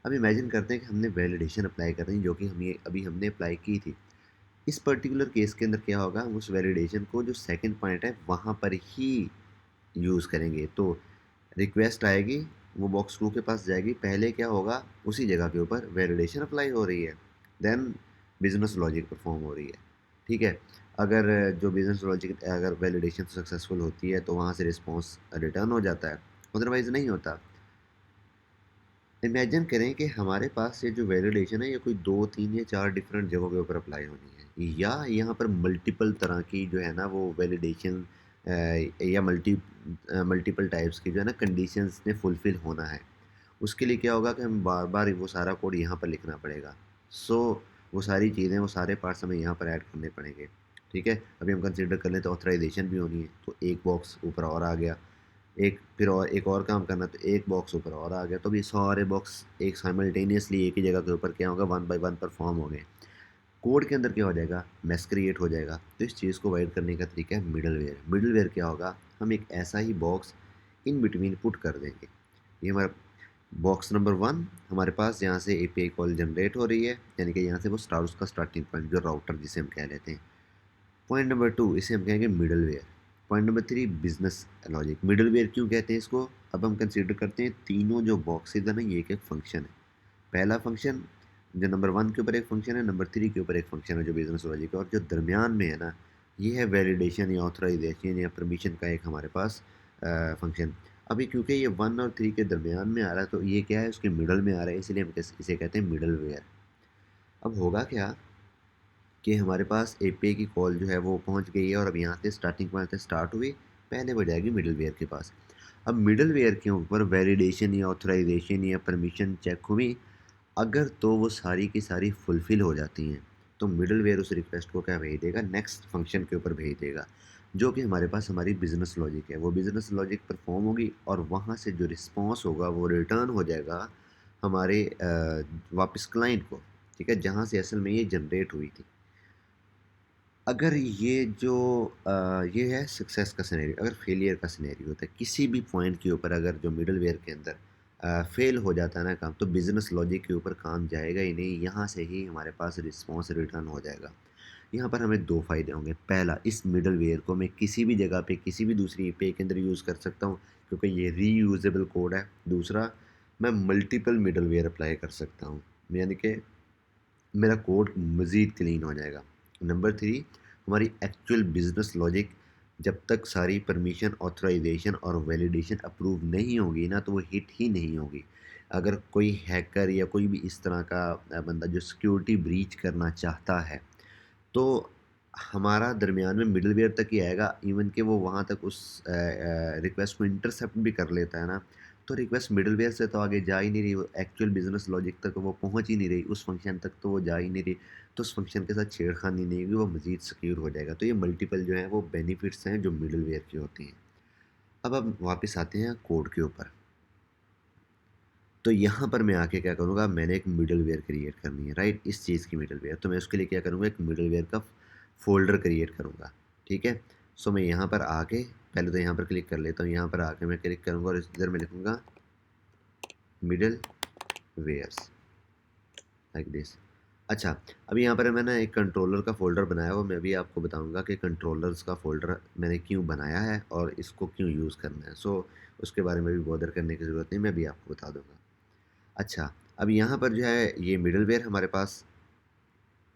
अब इमेजिन करते हैं कि हमने वैलिडेशन अप्लाई कर रही जो कि हम ये अभी हमने अप्लाई की थी। इस पर्टिकुलर केस के अंदर क्या होगा, हम उस वैलिडेशन को जो सेकंड पॉइंट है वहाँ पर ही यूज़ करेंगे। तो रिक्वेस्ट आएगी, वो बॉक्स 2 के पास जाएगी, पहले क्या होगा, उसी जगह के ऊपर वैलिडेशन अप्लाई हो रही है, देन बिज़नेस लॉजिक परफॉर्म हो रही है, ठीक है? अगर जो बिज़नेस लॉजिक अगर वैलिडेशन सक्सेसफुल होती है तो वहाँ से रिस्पॉन्स रिटर्न हो जाता है, अदरवाइज़ नहीं होता। इमेजिन करें कि हमारे पास ये जो वैलिडेशन है ये कोई 2, 3 या 4 डिफरेंट जगहों के ऊपर अप्लाई होनी है, या यहाँ पर मल्टीपल तरह की जो है ना वो वैलिडेशन या मल्टीपल टाइप्स की जो है ना कंडीशंस ने फुलफ़िल होना है। उसके लिए क्या होगा कि हम बार-बार वो सारा कोड यहाँ पर लिखना पड़ेगा। सो वो सारी चीज़ें, वो सारे पार्ट्स हमें यहाँ पर ऐड करने पड़ेंगे। ठीक है, अभी हम कंसिडर कर लें तो ऑथराइजेशन भी होनी है, तो एक बॉक्स ऊपर और आ गया, एक फिर और एक और काम करना तो एक बॉक्स ऊपर और आ गया, तो अभी सारे बॉक्स एक साइमल्टेनियसली एक ही जगह के ऊपर क्या होगा, वन बाय वन परफॉर्म हो गए। कोड के अंदर क्या हो जाएगा, मेस क्रिएट हो जाएगा। तो इस चीज़ को अवॉइड करने का तरीका है मिडलवेयर। मिडलवेयर क्या होगा, हम एक ऐसा ही बॉक्स इन बिटवीन पुट कर देंगे। ये हमारा बॉक्स नंबर वन, हमारे पास यहाँ से एपीआई कॉल जनरेट हो रही है, यानी कि यहाँ से वो उसका स्टार्टिंग पॉइंट, जो राउटर जिसे हम कह लेते हैं। पॉइंट नंबर टू, इसे हम कहेंगे middleware. Point number three, business logic. Middleware क्यों कहते हैं इसको, अब हम कंसिडर करते हैं तीनों जो बॉक्सेज है ना, ये एक फंक्शन है। पहला फंक्शन जो नंबर वन के ऊपर एक फंक्शन है, नंबर थ्री के ऊपर एक फंक्शन है जो बिजनेस लॉजिक है, और जो दरमियान में है ना, ये है वैलिडेशन या ऑथराइजेशन या परमिशन का एक हमारे पास फंक्शन। अभी क्योंकि ये वन और थ्री के दरमियान में आ रहा है, तो ये क्या है, उसके मिडल में आ रहा है, इसलिए हम इसे कहते हैं मिडल वेयर। अब होगा क्या कि हमारे पास एपीआई की कॉल जो है वो पहुंच गई है, और अब यहाँ से स्टार्टिंग पॉइंट से स्टार्ट हुई, पहले हो जाएगी मिडल वेयर के पास। अब मिडल वेयर के ऊपर वैलिडेशन या ऑथराइजेशन या परमिशन चेक हुई, अगर तो वो सारी की सारी फुलफ़िल हो जाती हैं, तो मिडलवेयर उस रिक्वेस्ट को क्या भेज देगा, नेक्स्ट फंक्शन के ऊपर भेज देगा, जो कि हमारे पास हमारी बिज़नेस लॉजिक है। वो बिज़नेस लॉजिक परफॉर्म होगी, और वहाँ से जो रिस्पॉन्स होगा वो रिटर्न हो जाएगा हमारे वापस क्लाइंट को। ठीक है, जहाँ से असल में ये जनरेट हुई थी। अगर ये जो ये है सक्सेस का सिनेरियो। अगर फेलियर का सिनेरियो होता है किसी भी पॉइंट के ऊपर, अगर जो मिडलवेयर के अंदर फेल हो जाता है ना काम, तो बिजनेस लॉजिक के ऊपर काम जाएगा ही नहीं, यहाँ से ही हमारे पास रिस्पॉन्स रिटर्न हो जाएगा। यहाँ पर हमें दो फ़ायदे होंगे। पहला, इस मिडलवेयर को मैं किसी भी जगह पे किसी भी दूसरी एपीआई के अंदर यूज़ कर सकता हूँ, क्योंकि ये रीयूजेबल कोड है। दूसरा, मैं मल्टीपल मिडलवेयर अप्लाई कर सकता हूँ, यानी कि मेरा कोड मज़ीद क्लीन हो जाएगा। नंबर थ्री, हमारी एक्चुअल बिजनेस लॉजिक जब तक सारी परमिशन, ऑथराइजेशन और वैलिडेशन अप्रूव नहीं होगी ना, तो वो हिट ही नहीं होगी। अगर कोई हैकर या कोई भी इस तरह का बंदा जो सिक्योरिटी ब्रीच करना चाहता है, तो हमारा दरमियान में मिडलवेयर तक ही आएगा। इवन कि वो वहाँ तक उस रिक्वेस्ट को इंटरसेप्ट भी कर लेता है ना, तो रिक्वेस्ट मिडलवेयर से तो आगे जा ही नहीं रही, वो एक्चुअल बिजनेस लॉजिक तक वो पहुँच ही नहीं रही, उस फंक्शन तक तो वो जा ही नहीं रही, तो उस फंक्शन के साथ छेड़खानी नहीं होगी, वो मज़ीद सिक्योर हो जाएगा। तो ये मल्टीपल जो है वो बेनिफिट्स हैं जो मिडलवेयर की होती हैं। अब वापस आते हैं कोड के ऊपर। तो यहाँ पर मैं आके क्या करूँगा, मैंने एक मिडलवेयर क्रिएट करनी है, राइट, इस चीज़ की मिडलवेयर। तो मैं उसके लिए क्या करूँगा, एक मिडलवेयर का फ़ोल्डर क्रिएट करूँगा। ठीक है, सो मैं यहाँ पर आके पहले तो यहाँ पर क्लिक कर लेता हूँ। यहाँ पर आके मैं क्लिक करूँगा और इधर मैं लिखूँगा मिडल वेयर्स, लाइक दिस। अच्छा, अभी यहाँ पर मैंने एक कंट्रोलर का फ़ोल्डर बनाया हुआ, मैं भी आपको बताऊँगा कि कंट्रोलर्स का फ़ोल्डर मैंने क्यों बनाया है और इसको क्यों यूज़ करना है। सो उसके बारे में भी बॉदर करने की ज़रूरत नहीं, मैं भी आपको बता दूँगा। अच्छा, अब यहाँ पर जो है ये मिडलवेयर हमारे पास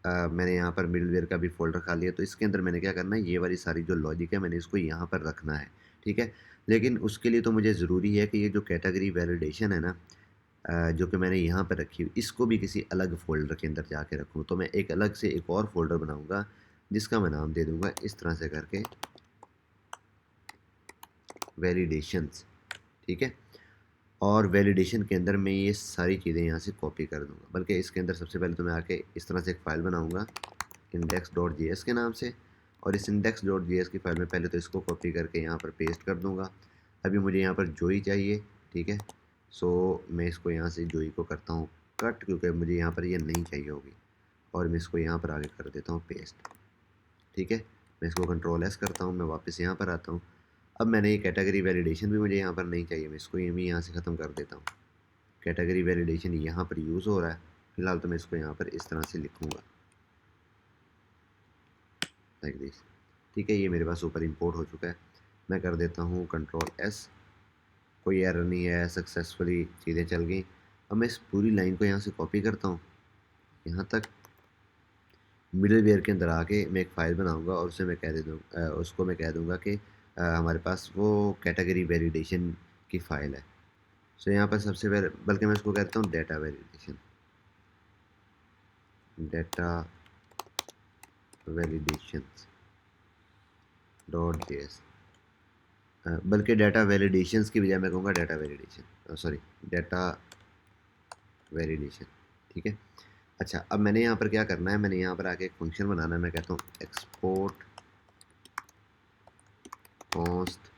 मैंने यहाँ पर मिडलवेयर का भी फ़ोल्डर खा लिया, तो इसके अंदर मैंने क्या करना है, ये वाली सारी जो लॉजिक है मैंने इसको यहाँ पर रखना है। ठीक है, लेकिन उसके लिए तो मुझे ज़रूरी है कि ये जो कैटेगरी वैलिडेशन है ना, जो कि मैंने यहाँ पर रखी हुई, इसको भी किसी अलग फ़ोल्डर के अंदर जाके रखूँ। तो मैं एक अलग से एक और फ़ोल्डर बनाऊँगा, जिसका मैं नाम दे दूँगा इस तरह से करके वैलिडेशंस। ठीक है, और वैलिडेशन के अंदर मैं ये सारी चीज़ें यहाँ से कॉपी कर दूँगा। बल्कि इसके अंदर सबसे पहले तो मैं आके इस तरह से एक फ़ाइल बनाऊँगा index.js के नाम से, और इस index.js की फ़ाइल में पहले तो इसको कॉपी करके यहाँ पर पेस्ट कर दूँगा। अभी मुझे यहाँ पर जोई चाहिए। ठीक है, सो मैं इसको यहाँ से जोई को करता हूँ कट, क्योंकि मुझे यहाँ पर ये नहीं चाहिए होगी, और मैं इसको यहाँ पर आगे कर देता हूँ पेस्ट। ठीक है, मैं इसको कंट्रोल एस करता हूँ, मैं वापस यहाँ पर आता हूँ। अब मैंने ये कैटेगरी वैलिडेशन भी मुझे यहाँ पर नहीं चाहिए, मैं इसको ये भी यहाँ से ख़त्म कर देता हूँ। कैटेगरी वैलिडेशन यहाँ पर यूज़ हो रहा है, फिलहाल तो मैं इसको यहाँ पर इस तरह से लिखूँगा, लाइक दिस। ठीक है, ये मेरे पास ऊपर इंपोर्ट हो चुका है। मैं कर देता हूँ कंट्रोल एस, कोई एरर नहीं है, सक्सेसफुली चीज़ें चल गई। अब मैं इस पूरी लाइन को यहाँ से कॉपी करता हूँ यहाँ तक, मिडलवेयर के अंदर आके मैं एक फ़ाइल बनाऊँगा, और उसे मैं कह दे दूँ उसको मैं कह दूँगा कि हमारे पास वो कैटेगरी वैलिडेशन की फ़ाइल है। सो यहाँ पर सबसे पहले, बल्कि मैं उसको कहता हूँ data validation, data validations dot JS, बल्कि डेटा वैलिडेशंस की बजाय मैं कहूँगा data validation, sorry, data validation. ठीक है, अच्छा, अब मैंने यहाँ पर क्या करना है, मैंने यहाँ पर आके एक फंक्शन बनाना है। मैं कहता हूँ एक्सपोर्ट कॉस्ट।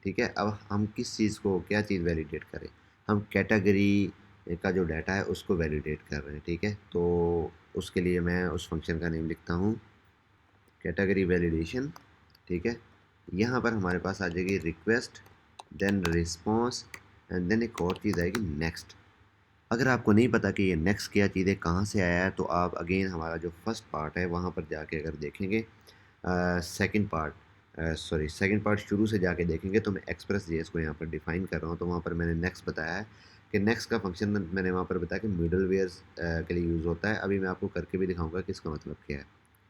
ठीक है, अब हम किस चीज़ को, क्या चीज़ वैलिडेट करें, हम कैटेगरी का जो डाटा है उसको वैलिडेट कर रहे हैं। ठीक है, तो उसके लिए मैं उस फंक्शन का नेम लिखता हूँ कैटेगरी वैलिडेशन। ठीक है, यहाँ पर हमारे पास आ जाएगी request, then response, and then एक और चीज़ आएगी नेक्स्ट। अगर आपको नहीं पता कि ये नेक्स्ट क्या चीज़ है, कहाँ से आया है, तो आप अगेन हमारा जो फर्स्ट पार्ट है वहाँ पर जाके अगर देखेंगे, सेकंड पार्ट शुरू से जाके देखेंगे, तो मैं एक्सप्रेस जेएस को यहाँ पर डिफाइन कर रहा हूँ। तो वहाँ पर मैंने नेक्स्ट बताया है कि नेक्स्ट का फंक्शन मैंने वहाँ पर बताया कि मिडल वेयर्स के लिए यूज़ होता है। अभी मैं आपको करके भी दिखाऊंगा कि इसका मतलब क्या है।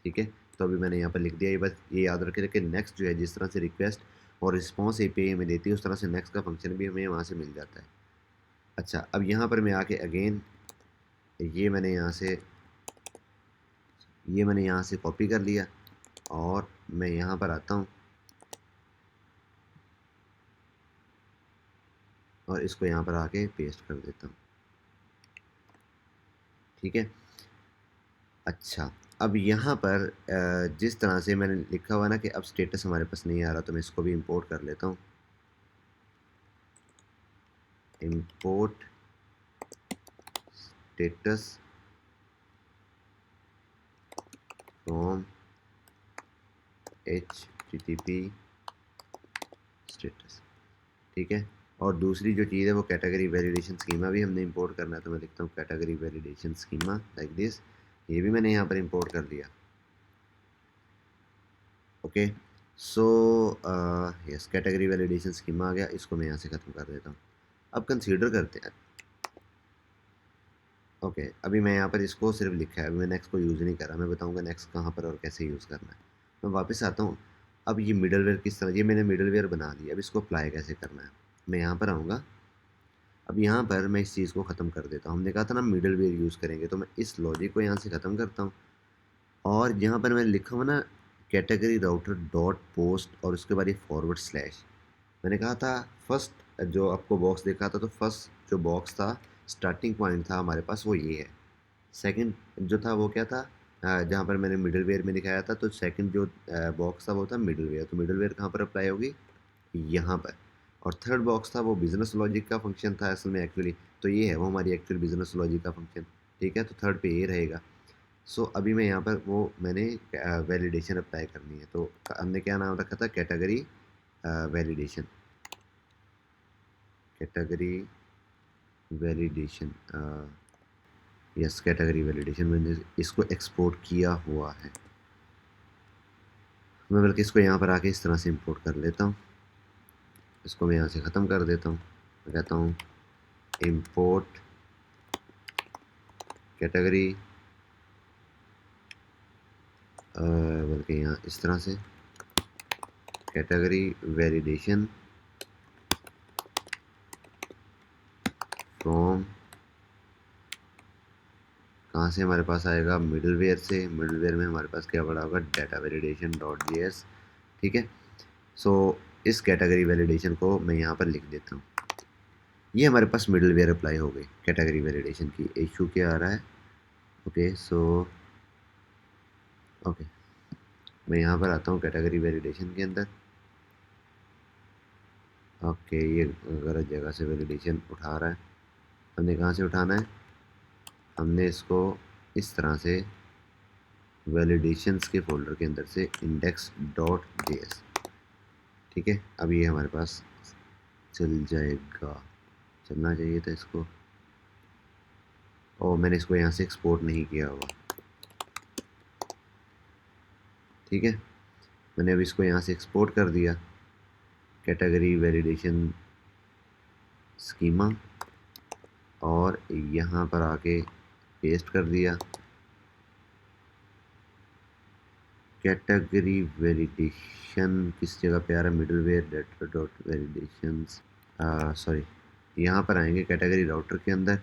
ठीक है, तो अभी मैंने यहाँ पर लिख दिया। ये बस ये याद रखें कि नेक्स्ट जो है, जिस तरह से रिक्वेस्ट और रिस्पॉन्स एपीआई में देती है, उस तरह से नेक्स्ट का फंक्शन भी हमें वहाँ से मिल जाता है। अच्छा, अब यहाँ पर मैं आके अगेन ये मैंने यहाँ से कॉपी कर लिया, और मैं यहाँ पर आता हूँ और इसको यहाँ पर आके पेस्ट कर देता हूँ। ठीक है, अच्छा, अब यहाँ पर जिस तरह से मैंने लिखा हुआ ना कि अब स्टेटस हमारे पास नहीं आ रहा, तो मैं इसको भी इंपोर्ट कर लेता हूँ। Import status from HTTP status. ठीक है, और दूसरी जो चीज़ है वो कैटेगरी वैलिडेशन स्कीमा भी हमने इंपोर्ट करना है। तो मैं लिखता हूँ category validation schema like this. ये भी मैंने यहाँ पर इंपोर्ट कर लिया। Okay, so yes, category validation schema आ गया। इसको मैं यहाँ से ख़त्म कर देता हूँ। अब कंसीडर करते हैं। ओके, अभी मैं यहाँ पर इसको सिर्फ लिखा है, अभी मैं नेक्स्ट को यूज़ नहीं कर रहा। मैं बताऊँगा नेक्स्ट कहाँ पर और कैसे यूज़ करना है। मैं वापस आता हूँ। अब ये मिडलवेयर किस तरह, ये मैंने मिडलवेयर बना लिया। अब इसको अप्लाई कैसे करना है, मैं यहाँ पर आऊँगा। अब यहाँ पर मैं इस चीज़ को ख़त्म कर देता हूँ। हमने कहा था ना मिडलवेयर यूज़ करेंगे, तो मैं इस लॉजिक को यहाँ से ख़त्म करता हूँ। और यहाँ पर मैंने लिखा हुआ ना कैटेगरी राउटर डॉट पोस्ट, और उसके बाद ये फॉरवर्ड स्लैश। मैंने कहा था फर्स्ट जो आपको बॉक्स देखा था, तो फर्स्ट जो बॉक्स था, स्टार्टिंग पॉइंट था हमारे पास, वो ये है। सेकंड जो था वो क्या था, जहाँ पर मैंने मिडलवेयर में दिखाया था, तो सेकंड जो बॉक्स था वो था मिडलवेयर। तो मिडलवेयर कहाँ पर अप्लाई होगी, यहाँ पर। और थर्ड बॉक्स था वो बिजनेस लॉजिक का फंक्शन था असल में एक्चुअली। तो ये है वो हमारी एक्चुअल बिजनेस लॉजिक का फंक्शन। ठीक है, तो थर्ड पे ये रहेगा। सो अभी मैं यहाँ पर वो मैंने वैलिडेशन अप्लाई करनी है। तो हमने क्या नाम रखा था, category validation. Category validation, yes, category validation. मैंने इसको एक्सपोर्ट किया हुआ है। मैं बल्कि इसको यहाँ पर आके इस तरह से इंपोर्ट कर लेता हूँ। इसको मैं यहाँ से ख़त्म कर देता हूँ। मैं कहता हूँ इंपोर्ट कैटेगरी, बल्कि यहाँ इस तरह से कैटेगरी वैलिडेशन फ्रॉम, कहाँ से हमारे पास आएगा, मिडलवेयर से। मिडलवेयर में हमारे पास क्या पड़ा होगा, डाटा वैलिडेशन डॉट जेएस। ठीक है, सो इस कैटेगरी वैलिडेशन को मैं यहाँ पर लिख देता हूँ। ये हमारे पास मिडलवेयर अप्लाई हो गई कैटेगरी वैलिडेशन की। इशू क्या आ रहा है, ओके, सो ओके, मैं यहाँ पर आता हूँ कैटेगरी वैलिडेशन के अंदर। ओके, ये गलत जगह से वैलिडेशन उठा रहा है। हमने कहाँ से उठाना है, हमने इसको इस तरह से वैलिडेशंस के फोल्डर के अंदर से इंडेक्स डॉट जेएस। ठीक है, अब ये हमारे पास चल जाएगा, चलना चाहिए था इसको। और मैंने इसको यहाँ से एक्सपोर्ट नहीं किया हुआ। ठीक है, मैंने अब इसको यहाँ से एक्सपोर्ट कर दिया, कैटेगरी वैलिडेशन स्कीमा, और यहाँ पर आके पेस्ट कर दिया कैटेगरी वैलिडेशन। किस जगह पे आ रहा है, middleware data dot validation, sorry, यहाँ पर आएंगे कैटेगरी राउटर के अंदर।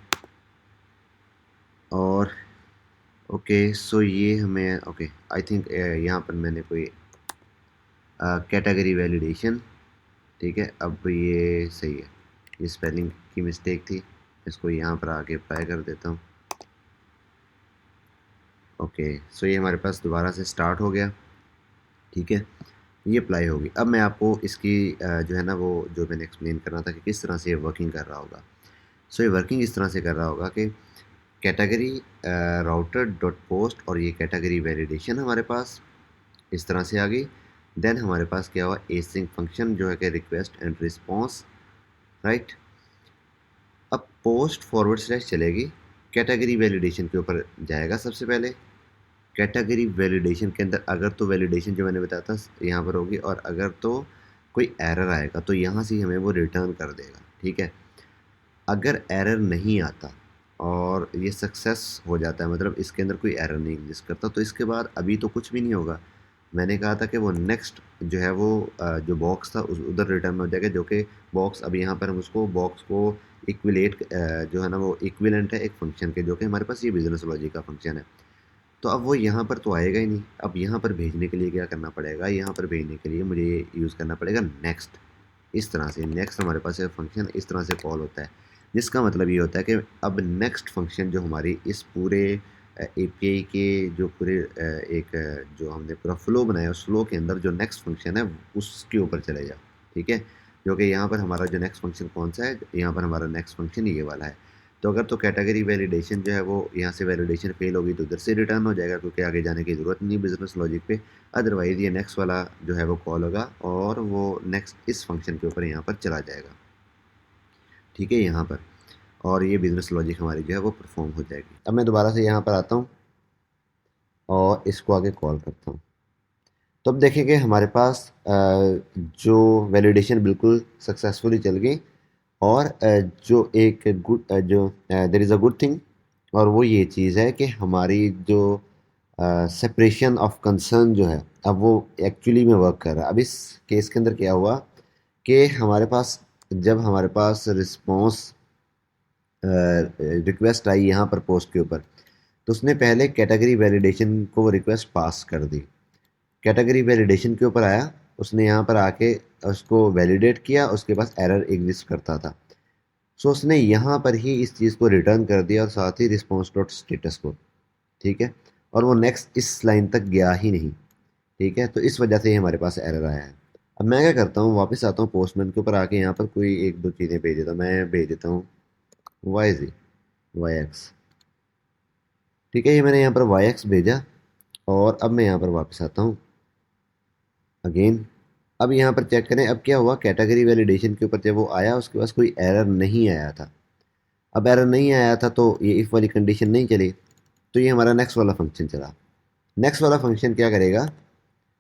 और ओके, सो ये हमें, ओके, आई थिंक यहाँ पर मैंने कोई कैटेगरी वैलिडेशन, ठीक है, अब ये सही है। ये स्पेलिंग की मिस्टेक थी, इसको यहाँ पर आके अप्लाई कर देता हूँ। ओके, सो ये हमारे पास दोबारा से स्टार्ट हो गया। ठीक है, ये अप्लाई होगी। अब मैं आपको इसकी जो है ना वो जो मैंने एक्सप्लेन करना था कि किस तरह से ये वर्किंग कर रहा होगा। सो ये वर्किंग इस तरह से कर रहा होगा कि कैटेगरी राउटर डॉट पोस्ट और ये कैटेगरी वैलिडेशन हमारे पास इस तरह से आ गई। देन हमारे पास क्या हुआ, एसिंक फंक्शन जो है कि रिक्वेस्ट एंड रिस्पॉन्स, राइट। अब पोस्ट फॉरवर्ड स्लैश चलेगी, कैटेगरी वैलिडेशन के ऊपर जाएगा सबसे पहले। कैटेगरी वैलिडेशन के अंदर अगर तो वैलिडेशन जो मैंने बताया था यहाँ पर होगी, और अगर तो कोई एरर आएगा तो यहाँ से हमें वो रिटर्न कर देगा। ठीक है, अगर एरर नहीं आता और ये सक्सेस हो जाता है, मतलब इसके अंदर कोई एरर नहीं एग्जिस्ट करता, तो इसके बाद अभी तो कुछ भी नहीं होगा। मैंने कहा था कि वो नेक्स्ट जो है वो जो बॉक्स था उस उधर रिटर्न हो जाएगा, जो कि बॉक्स अभी यहाँ पर हम उसको बॉक्स को इक्विलेट जो है ना वो इक्विलेंट है एक फंक्शन के, जो कि हमारे पास ये बिजनेस लॉजिक का फंक्शन है। तो अब वो यहाँ पर तो आएगा ही नहीं। अब यहाँ पर भेजने के लिए क्या करना पड़ेगा, यहाँ पर भेजने के लिए मुझे यूज़ करना पड़ेगा नेक्स्ट। इस तरह से नेक्स्ट हमारे पास एक फंक्शन इस तरह से कॉल होता है, जिसका मतलब ये होता है कि अब नेक्स्ट फंक्शन जो हमारी इस पूरे एपीआई के जो पूरे जो हमने पूरा फ्लो बनाया उस फ्लो के अंदर जो नेक्स्ट फंक्शन है उसके ऊपर चले जाओ। ठीक है, जो कि यहाँ पर हमारा जो नेक्स्ट फंक्शन कौन सा है, यहाँ पर हमारा नेक्स्ट फंक्शन ये वाला है। तो अगर तो कैटेगरी वैलिडेशन जो है वो यहाँ से वैलिडेशन फेल होगी तो उधर से रिटर्न हो जाएगा, क्योंकि आगे जाने की ज़रूरत नहीं बिजनेस लॉजिक पे। अदरवाइज़ ये नेक्स्ट वाला जो है वो कॉल होगा और वो नेक्स्ट इस फंक्शन के ऊपर यहाँ पर चला जाएगा। ठीक है, यहाँ पर, और ये बिजनेस लॉजिक हमारी जो है वो परफॉर्म हो जाएगी। अब मैं दोबारा से यहाँ पर आता हूँ और इसको आगे कॉल करता हूँ। तो अब देखेंगे हमारे पास जो वैलिडेशन बिल्कुल सक्सेसफुली चल गई, और जो एक गुड जो there is a good thing, और वो ये चीज़ है कि हमारी जो सेपरेशन ऑफ कंसर्न जो है अब वो एक्चुअली में वर्क कर रहा है। अब इस केस के अंदर क्या हुआ कि हमारे पास जब हमारे पास रिस्पॉन्स रिक्वेस्ट आई यहाँ पर पोस्ट के ऊपर, तो उसने पहले कैटेगरी वैलिडेशन को रिक्वेस्ट पास कर दी। कैटेगरी वैलिडेशन के ऊपर आया, उसने यहाँ पर आके उसको वैलिडेट किया, उसके पास एरर एग्जिस्ट करता था। सो उसने यहाँ पर ही इस चीज़ को रिटर्न कर दिया और साथ ही रिस्पॉन्स डॉट स्टेटस को। ठीक है, और वो नेक्स्ट इस लाइन तक गया ही नहीं। ठीक है, तो इस वजह से ही हमारे पास एरर आया है। अब मैं क्या करता हूँ, वापस आता हूँ पोस्टमैन के ऊपर, आके यहाँ पर कोई एक दो चीज़ें भेज देता हूँ। मैं भेज देता हूँ वाई जी, वाई एक्स। ठीक है, ये मैंने यहाँ पर वाई एक्स भेजा, और अब मैं यहाँ पर वापस आता हूँ अगेन। अब यहाँ पर चेक करें, अब क्या हुआ, कैटेगरी वैलिडेशन के ऊपर जब वो आया उसके पास कोई एरर नहीं आया था। अब एरर नहीं आया था तो ये इफ़ वाली कंडीशन नहीं चली, तो ये हमारा नेक्स्ट वाला फंक्शन चला। नेक्स्ट वाला फंक्शन क्या करेगा,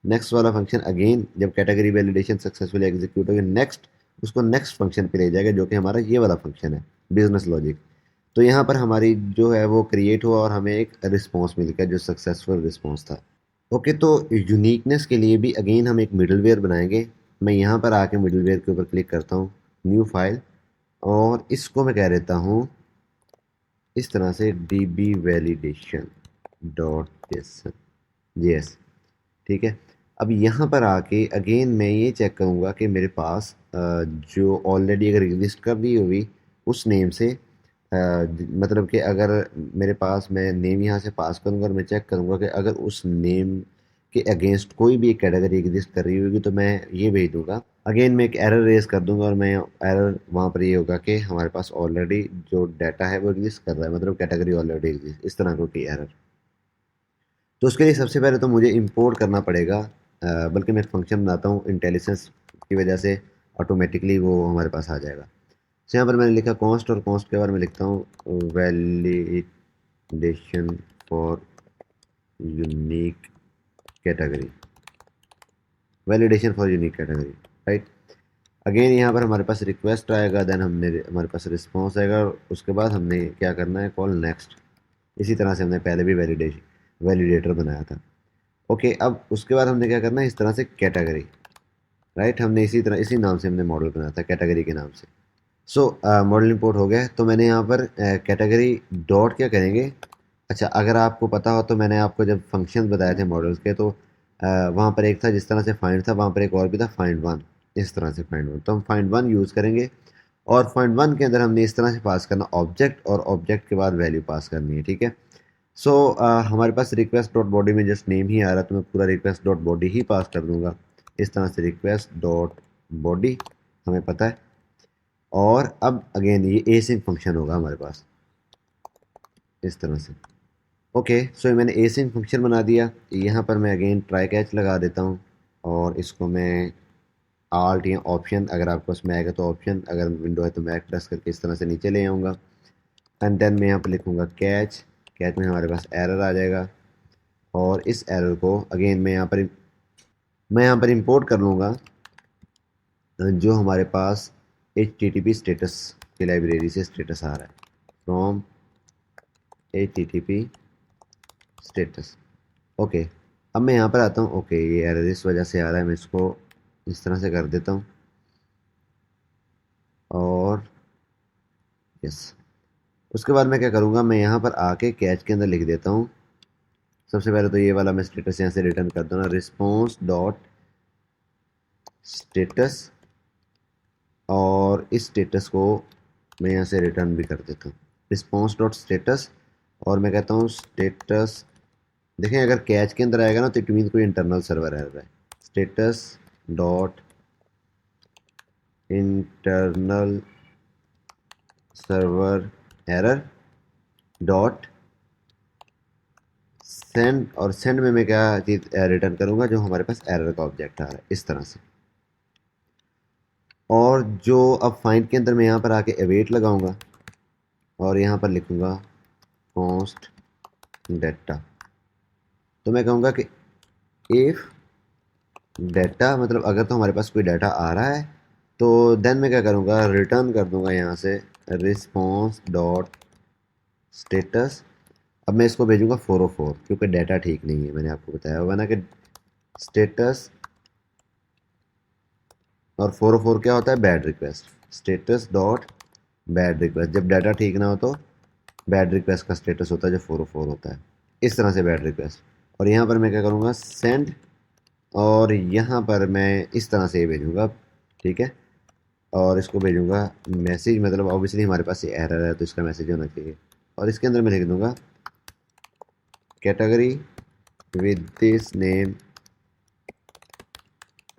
नेक्स्ट वाला फंक्शन अगेन जब कैटेगरी वैलिडेशन सक्सेसफुली एग्जीक्यूट होगी नेक्स्ट, उसको नेक्स्ट फंक्शन पे ले जाएगा, जो कि हमारा ये वाला फंक्शन है बिजनेस लॉजिक। तो यहाँ पर हमारी जो है वो क्रिएट हुआ और हमें एक रिस्पॉन्स मिल गया जो सक्सेसफुल रिस्पॉन्स था। ओके, तो यूनिकनेस के लिए भी अगेन हम एक मिडलवेयर बनाएंगे। मैं यहाँ पर आके मिडलवेयर के ऊपर क्लिक करता हूँ, न्यू फाइल, और इसको मैं कह देता हूँ इस तरह से db validation डॉट js। ठीक है, अब यहाँ पर आके अगेन मैं ये चेक करूँगा कि मेरे पास जो ऑलरेडी अगर एग्जिस्ट कर दी होगी उस नेम से, मतलब कि अगर मेरे पास, मैं नेम यहाँ से पास करूँगा और मैं चेक करूँगा कि अगर उस नेम के अगेंस्ट कोई भी एक कैटेगरी एग्जिस्ट कर रही होगी तो मैं ये भेज दूँगा। अगेन मैं एक एरर रेज कर दूँगा, और मैं एरर वहाँ पर ये होगा कि हमारे पास ऑलरेडी जो डाटा है वो एग्जिस्ट कर रहा है, मतलब कैटेगरी ऑलरेडी एग्जिस्ट, इस तरह की एरर। तो उसके लिए सबसे पहले तो मुझे इंपोर्ट करना पड़ेगा, बल्कि मैं एक फंक्शन बनाता हूँ इंटेलिजेंस की वजह से ऑटोमेटिकली वो हमारे पास आ जाएगा। तो यहाँ पर मैंने लिखा कॉन्स्ट, और कॉन्स्ट के बारे में लिखता हूँ validation for unique category, validation for unique category, right. Again यहाँ पर हमारे पास रिक्वेस्ट आएगा, देन हमारे पास रिस्पॉन्स आएगा, और उसके बाद हमने क्या करना है, कॉल नेक्स्ट। इसी तरह से हमने पहले भी वैलिडेटर बनाया था। ओके, अब उसके बाद हमने क्या करना है, इस तरह से कैटेगरी, राइट। हमने इसी तरह इसी नाम से हमने मॉडल बनाया था, कैटेगरी के नाम से। सो मॉडल इंपोर्ट हो गया। तो मैंने यहाँ पर कैटेगरी डॉट क्या करेंगे, अच्छा अगर आपको पता हो तो मैंने आपको जब फंक्शन बताए थे मॉडल्स के, तो वहाँ पर एक था जिस तरह से फाइंड था, वहाँ पर एक और भी था फाइंड वन, इस तरह से फाइंड वन। तो हम फाइंड वन यूज़ करेंगे, और फाइंड वन के अंदर हमने इस तरह से पास करना ऑब्जेक्ट, और ऑब्जेक्ट के बाद वैल्यू पास करनी है। ठीक है, सो हमारे पास रिक्वेस्ट डॉट बॉडी में जस्ट नेम ही आ रहा है, तो मैं पूरा रिक्वेस्ट डॉट बॉडी ही पास कर दूंगा। इस तरह से रिक्वेस्ट डॉट बॉडी हमें पता है। और अब अगेन ये एसिंक फंक्शन होगा हमारे पास इस तरह से। ओके, सो मैंने एसिंक फंक्शन बना दिया। यहाँ पर मैं अगेन ट्राई कैच लगा देता हूँ और इसको मैं आल्ट या ऑप्शन, अगर आपको उसमें आएगा तो ऑप्शन, अगर विंडो है तो मैक प्रेस करके इस तरह से नीचे ले आऊँगा। एंड देन मैं यहाँ पर लिखूँगा कैच। कैच में हमारे पास एरर आ जाएगा और इस एरर को अगेन मैं यहाँ पर इंपोर्ट कर लूँगा जो हमारे पास HTTP स्टेटस की लाइब्रेरी से स्टेटस आ रहा है, फ्रॉम HTTP स्टेटस। ओके, अब मैं यहाँ पर आता हूँ। ओके, ये एरर इस वजह से आ रहा है, मैं इसको इस तरह से कर देता हूँ और यस। उसके बाद मैं क्या करूँगा, मैं यहाँ पर आके कैच के अंदर लिख देता हूँ। सबसे पहले तो ये वाला मैं स्टेटस यहाँ से रिटर्न कर दूँगा, रिस्पॉन्स डॉट स्टेटस, और इस स्टेटस को मैं यहाँ से रिटर्न भी कर देता हूँ, रिस्पॉन्स डॉट स्टेटस। और मैं कहता हूँ स्टेटस, देखें अगर कैच के अंदर आएगा ना तो इट मीन कोई इंटरनल सर्वर एरर है। Status dot internal server error dot send, और सेंड में मैं क्या चीज़ रिटर्न करूँगा, जो हमारे पास एरर का ऑब्जेक्ट आ रहा है इस तरह से। और जो अब फाइंड के अंदर मैं यहाँ पर आके अवेट लगाऊंगा और यहाँ पर लिखूँगा कॉन्स्ट डेटा। तो मैं कहूँगा कि इफ़ डेटा, मतलब अगर तो हमारे पास कोई डाटा आ रहा है तो देन मैं क्या करूँगा, रिटर्न कर दूँगा यहाँ से रिस्पॉन्स डॉट स्टेटस। अब मैं इसको भेजूँगा 404 क्योंकि डाटा ठीक नहीं है, मैंने आपको बताया होगा ना कि स्टेटस, और 404 क्या होता है, bad request. Status dot bad request, जब डाटा ठीक ना हो तो बैड रिक्वेस्ट का स्टेटस होता है, जो 404 होता है इस तरह से बैड रिक्वेस्ट। और यहाँ पर मैं क्या करूँगा, सेंड, और यहाँ पर मैं इस तरह से ये भेजूँगा, ठीक है। और इसको भेजूँगा मैसेज, मतलब ऑब्वियसली हमारे पास ये एरर है तो इसका मैसेज होना चाहिए। और इसके अंदर मैं लिख दूँगा category with this name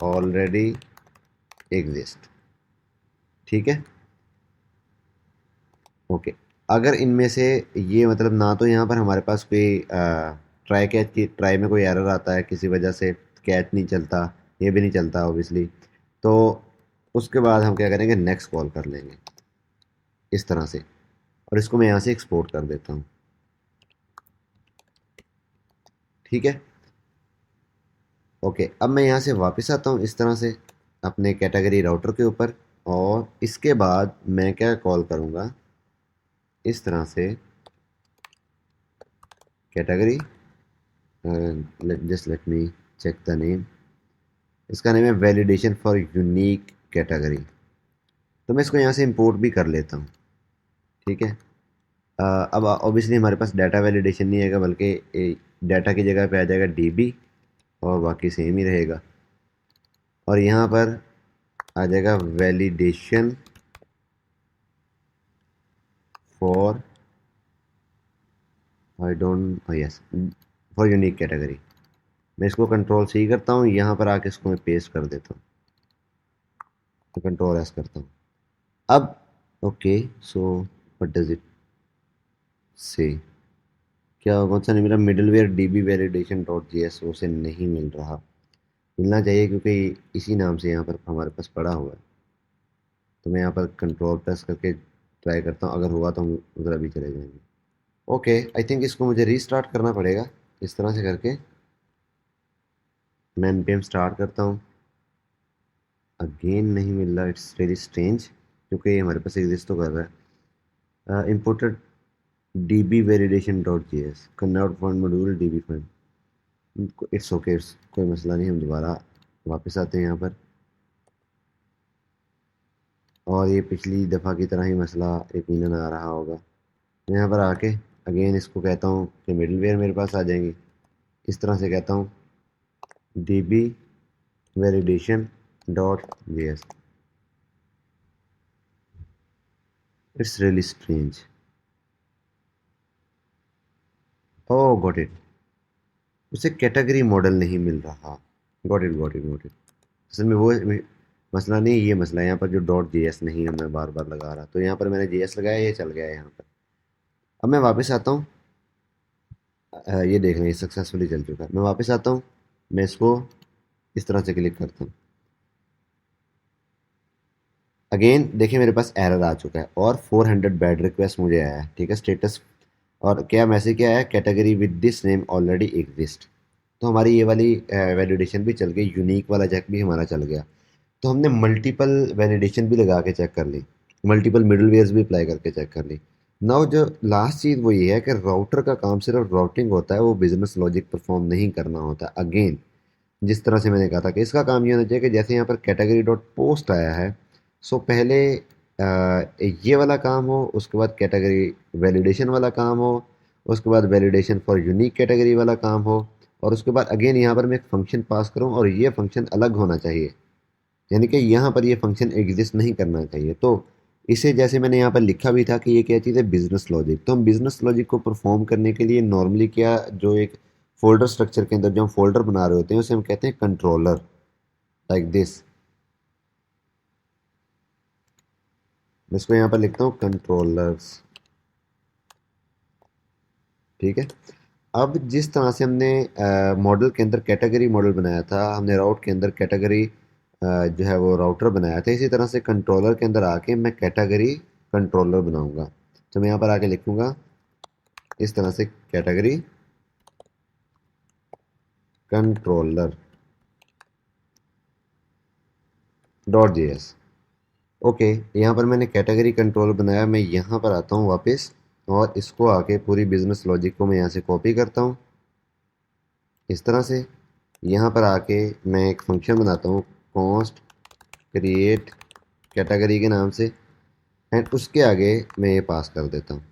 already exist, ठीक है। ओके, अगर इनमें से ये मतलब ना तो यहाँ पर हमारे पास कोई ट्राई कैच की ट्राई में कोई एरर आता है किसी वजह से, कैच नहीं चलता, ये भी नहीं चलता ऑब्वियसली, तो उसके बाद हम क्या करेंगे, नेक्स्ट कॉल कर लेंगे इस तरह से। और इसको मैं यहाँ से एक्सपोर्ट कर देता हूँ, ठीक है। ओके, अब मैं यहाँ से वापस आता हूँ इस तरह से अपने कैटेगरी राउटर के ऊपर, और इसके बाद मैं क्या कॉल करूँगा इस तरह से, category, just let me check the name, इसका नेम है वैलिडेशन फॉर यूनिक कैटेगरी। तो मैं इसको यहाँ से इंपोर्ट भी कर लेता हूँ, ठीक है। अब ऑब्वियसली हमारे पास डाटा वैलिडेशन नहीं आएगा, बल्कि डाटा की जगह पे आ जाएगा डीबी, और बाकी सेम ही रहेगा। और यहाँ पर आ जाएगा validation for, I don't, yes, for unique category. मैं इसको कंट्रोल सी करता हूँ, यहाँ पर आके इसको मैं पेस्ट कर देता हूँ, तो कंट्रोल एस करता हूँ। अब okay, so what does it से, क्या कौन सा नहीं मिला, middleware dB validation dot GS से नहीं मिल रहा, मिलना चाहिए क्योंकि इसी नाम से यहाँ पर हमारे पास पड़ा हुआ है। तो मैं यहाँ पर कंट्रोल प्रेस करके ट्राई करता हूँ, अगर हुआ तो हम उधर अभी चले जाएंगे। ओके, आई थिंक इसको मुझे रीस्टार्ट करना पड़ेगा इस तरह से करके। मैं npm स्टार्ट करता हूँ, अगेन नहीं मिल रहा, इट्स वेरी स्ट्रेंज, क्योंकि ये हमारे पास एग्जिस्ट तो कर रहा है। Imported db validation dot G S convert fund module db fund, it's okay, it's कोई मसला नहीं। हम दोबारा वापस आते हैं यहाँ पर, और ये पिछली दफ़ा की तरह ही मसला यकीनन आ रहा होगा। मैं यहाँ पर आके अगेन इसको कहता हूँ कि मिडलवेयर मेरे पास आ जाएंगी, इस तरह से कहता हूँ db validation dot G S, it's really strange. Oh got it, उसे कैटेगरी मॉडल नहीं मिल रहा। Got it got it got it. असल में वो मसला नहीं, ये मसला है यहाँ पर जो डॉट जेएस नहीं है, मैं बार बार लगा रहा, तो यहाँ पर मैंने जेएस लगाया, ये चल गया है यहाँ पर। अब मैं वापस आता हूँ, ये देख लें सक्सेसफुली चल चुका है। मैं वापस आता हूँ, मैं इसको इस तरह से क्लिक करता हूँ, अगेन देखिए मेरे पास एरर आ चुका है और 400 बैड रिक्वेस्ट मुझे आया है, ठीक है, स्टेटस। और क्या मैसेज क्या आया, category with this name already exist. तो हमारी ये वाली वैलिडेशन भी चल गई, यूनिक वाला चेक भी हमारा चल गया। तो हमने मल्टीपल वैलिडेशन भी लगा के चेक कर ली, मल्टीपल मिडलवेयर्स भी अप्लाई करके चेक कर ली। नाउ जो लास्ट चीज़ वो ये है कि राउटर का काम सिर्फ राउटिंग होता है, वो बिजनेस लॉजिक परफॉर्म नहीं करना होता। अगेन जिस तरह से मैंने कहा था कि इसका काम ये होना चाहिए कि जैसे यहाँ पर कैटेगरी डॉट पोस्ट आया है, सो पहले ये वाला काम हो, उसके बाद कैटेगरी वैलिडेशन वाला काम हो, उसके बाद वैलिडेशन फॉर यूनिक कैटेगरी वाला काम हो, और उसके बाद अगेन यहाँ पर मैं एक फंक्शन पास करूँ और ये फंक्शन अलग होना चाहिए, यानी कि यहाँ पर ये फंक्शन एग्जिस्ट नहीं करना चाहिए। तो इसे जैसे मैंने यहाँ पर लिखा भी था कि ये क्या चीज़ है, बिजनेस लॉजिक। तो हम बिजनेस लॉजिक को परफॉर्म करने के लिए नॉर्मली क्या, जो एक फोल्डर स्ट्रक्चर के अंदर जो हम फोल्डर बना रहे होते हैं उसे हम कहते हैं कंट्रोलर, लाइक दिस। मैं इसको यहाँ पर लिखता हूँ कंट्रोलर्स, ठीक है। अब जिस तरह से हमने मॉडल के अंदर कैटेगरी मॉडल बनाया था, हमने राउट के अंदर कैटेगरी जो है वो राउटर बनाया था, इसी तरह से कंट्रोलर के अंदर आके मैं कैटेगरी कंट्रोलर बनाऊंगा। तो मैं यहाँ पर आके लिखूंगा इस तरह से, category controller dot J S. Okay, यहाँ पर मैंने कैटेगरी कंट्रोल बनाया। मैं यहाँ पर आता हूँ वापस, और इसको आके पूरी बिजनेस लॉजिक को मैं यहाँ से कॉपी करता हूँ इस तरह से। यहाँ पर आके मैं एक फंक्शन बनाता हूँ, कॉन्स्ट क्रिएट कैटेगरी के नाम से, एंड उसके आगे मैं ये पास कर देता हूँ,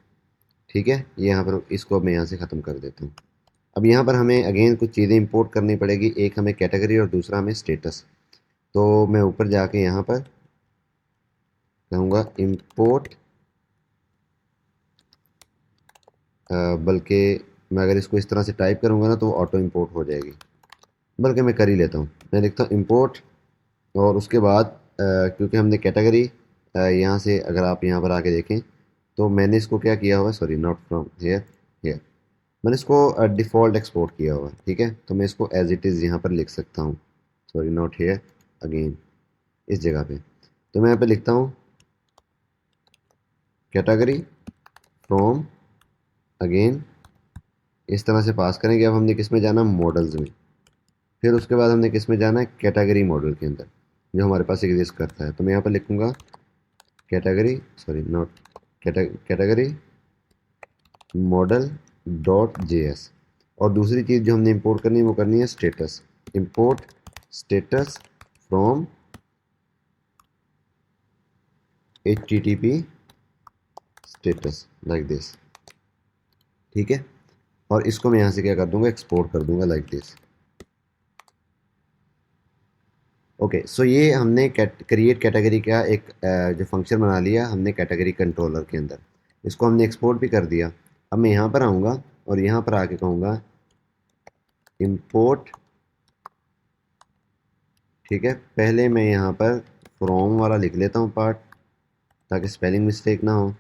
ठीक है। ये यहाँ पर इसको मैं यहाँ से ख़त्म कर देता हूँ। अब यहाँ पर हमें अगेन कुछ चीज़ें इंपोर्ट करनी पड़ेगी, एक हमें कैटेगरी और दूसरा हमें स्टेटस। तो मैं ऊपर जाके यहाँ पर कहूँगा इंपोर्ट, बल्कि मैं अगर इसको इस तरह से टाइप करूँगा ना तो ऑटो इंपोर्ट हो जाएगी, बल्कि मैं कर ही लेता हूँ। मैं लिखता हूँ इंपोर्ट, और उसके बाद क्योंकि हमने कैटेगरी यहाँ से, अगर आप यहाँ पर आके देखें तो मैंने इसको क्या किया हुआ है, sorry not from here, here मैंने इसको डिफ़ॉल्ट एक्सपोर्ट किया हुआ है, ठीक है। तो मैं इसको एज इट इज़ यहाँ पर लिख सकता हूँ, सॉरी नॉट हेयर, अगेन इस जगह पे। तो मैं यहाँ पे लिखता हूँ कैटेगरी फ्रॉम, अगेन इस तरह से पास करेंगे। अब हमने किस में जाना, मॉडल्स में। फिर उसके बाद हमने किस में जाना है, कैटेगरी मॉडल के अंदर जो हमारे पास एग्जिस्ट करता है। तो मैं यहाँ पर लिखूँगा category, sorry not category model dot J S. और दूसरी चीज़ जो हमने इंपोर्ट करनी है वो करनी है status, import status from HTTP status, like this, ठीक है। और इसको मैं यहाँ से क्या कर दूंगा, एक्सपोर्ट कर दूंगा लाइक दिस। ओके, सो ये हमने क्रिएट कैटेगरी का एक जो फंक्शन बना लिया हमने कैटेगरी कंट्रोलर के अंदर, इसको हमने एक्सपोर्ट भी कर दिया। अब मैं यहाँ पर आऊँगा और यहाँ पर आके कहूँगा इंपोर्ट, ठीक है। पहले मैं यहाँ पर फ्रॉम वाला लिख लेता हूँ पार्ट, ताकि स्पेलिंग मिस्टेक ना हो।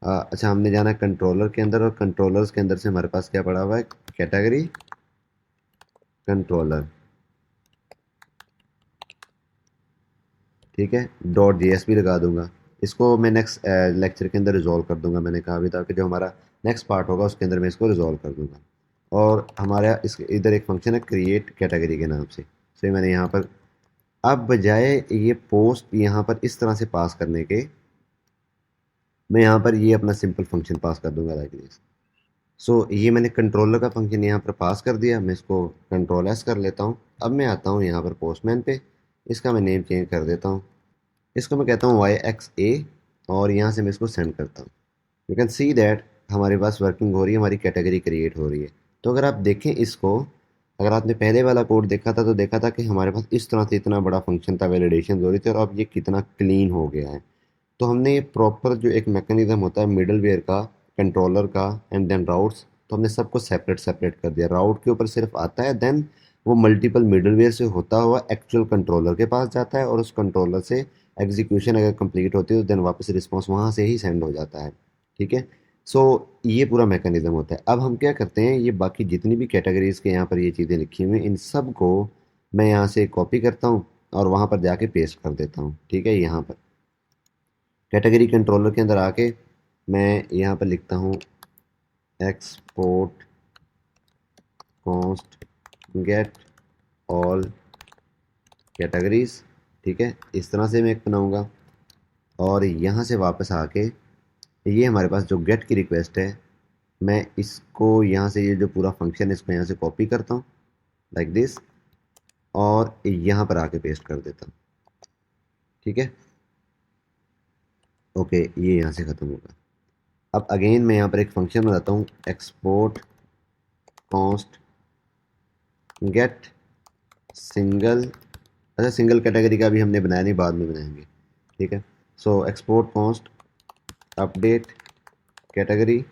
अच्छा, हमने जाना है कंट्रोलर के अंदर, और कंट्रोलर्स के अंदर से हमारे पास क्या पड़ा हुआ है, कैटेगरी कंट्रोलर, ठीक है। डॉट जी एस भी लगा दूंगा। इसको मैं नेक्स्ट लेक्चर के अंदर रिजॉल्व कर दूंगा, मैंने कहा भी था कि जो हमारा नेक्स्ट पार्ट होगा उसके अंदर मैं इसको रिजॉल्व कर दूंगा। और हमारा इस इधर एक फंक्शन है क्रिएट कैटेगरी के नाम से, सो मैंने यहाँ पर, अब बजाय ये पोस्ट यहाँ पर इस तरह से पास करने के, मैं यहाँ पर ये अपना सिंपल फंक्शन पास कर दूंगा लाइक दिस। सो ये मैंने कंट्रोलर का फंक्शन यहाँ पर पास कर दिया। मैं इसको कंट्रोल एस कर लेता हूँ। अब मैं आता हूँ यहाँ पर पोस्टमैन पे, इसका मैं नेम चेंज कर देता हूँ, इसको मैं कहता हूँ YXA, और यहाँ से मैं इसको सेंड करता हूँ। यू कैन सी दैट हमारे पास वर्किंग हो रही है, हमारी कैटेगरी क्रिएट हो रही है। तो अगर आप देखें इसको, अगर आपने पहले वाला कोड देखा था तो देखा था कि हमारे पास इस तरह से इतना बड़ा फंक्शन था, वैलिडेशन हो रही थी, और अब ये कितना क्लीन हो गया है। तो हमने ये प्रॉपर जो एक मैकेनिज्म होता है मिडलवेयर का, कंट्रोलर का एंड देन राउट्स, तो हमने सबको सेपरेट सेपरेट कर दिया। राउट के ऊपर सिर्फ आता है, देन वो मल्टीपल मिडलवेयर से होता हुआ एक्चुअल कंट्रोलर के पास जाता है, और उस कंट्रोलर से एग्जीक्यूशन अगर कंप्लीट होती है तो देन वापस रिस्पॉन्स वहाँ से ही सेंड हो जाता है। ठीक है, सो ये पूरा मैकेनिज्म होता है। अब हम क्या करते हैं, ये बाकी जितनी भी कैटेगरीज के यहाँ पर ये चीज़ें लिखी हुई हैं, इन सब को मैं यहाँ से कॉपी करता हूँ और वहाँ पर जाके पेस्ट कर देता हूँ। ठीक है, यहाँ पर कैटेगरी कंट्रोलर के अंदर आके मैं यहाँ पर लिखता हूँ export const get all categories. ठीक है, इस तरह से मैं एक बनाऊँगा, और यहाँ से वापस आके ये हमारे पास जो गेट की रिक्वेस्ट है, मैं इसको यहाँ से, ये जो पूरा फंक्शन है इसको यहाँ से कॉपी करता हूँ लाइक दिस, और यहाँ पर आके पेस्ट कर देता हूँ। ठीक है, ओके, ये यहाँ से ख़त्म होगा। अब अगेन मैं यहाँ पर एक फंक्शन बनाता हूँ, एक्सपोर्ट कॉन्स्ट गेट सिंगल। अच्छा, सिंगल कैटेगरी का भी हमने बनाया नहीं, बाद में बनाएंगे। ठीक है, so export const update category,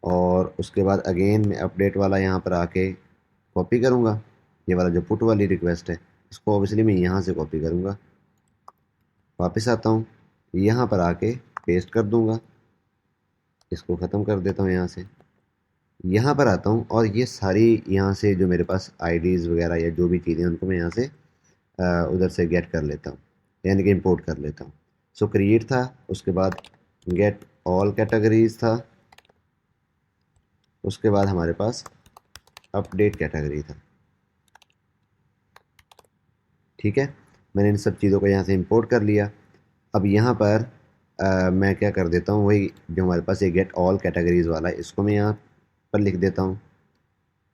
और उसके बाद अगेन मैं अपडेट वाला यहाँ पर आके कॉपी करूँगा। ये वाला जो पुट वाली रिक्वेस्ट है इसको ऑब्वियसली मैं यहाँ से कॉपी करूँगा, वापस आता हूँ, यहाँ पर आके पेस्ट कर दूँगा, इसको ख़त्म कर देता हूँ यहाँ से, यहाँ पर आता हूँ, और ये सारी यहाँ से जो मेरे पास आईडीज़ वगैरह या जो भी चीज़ें उनको मैं यहाँ से उधर से गेट कर लेता हूँ, यानी कि इंपोर्ट कर लेता हूँ। सो क्रिएट था, उसके बाद गेट ऑल कैटेगरीज था, उसके बाद हमारे पास अपडेट कैटेगरी था। ठीक है, मैंने इन सब चीज़ों को यहाँ से इंपोर्ट कर लिया। अब यहाँ पर मैं क्या कर देता हूँ, वही जो हमारे पास ये गेट ऑल कैटेगरीज वाला है इसको मैं यहाँ पर लिख देता हूँ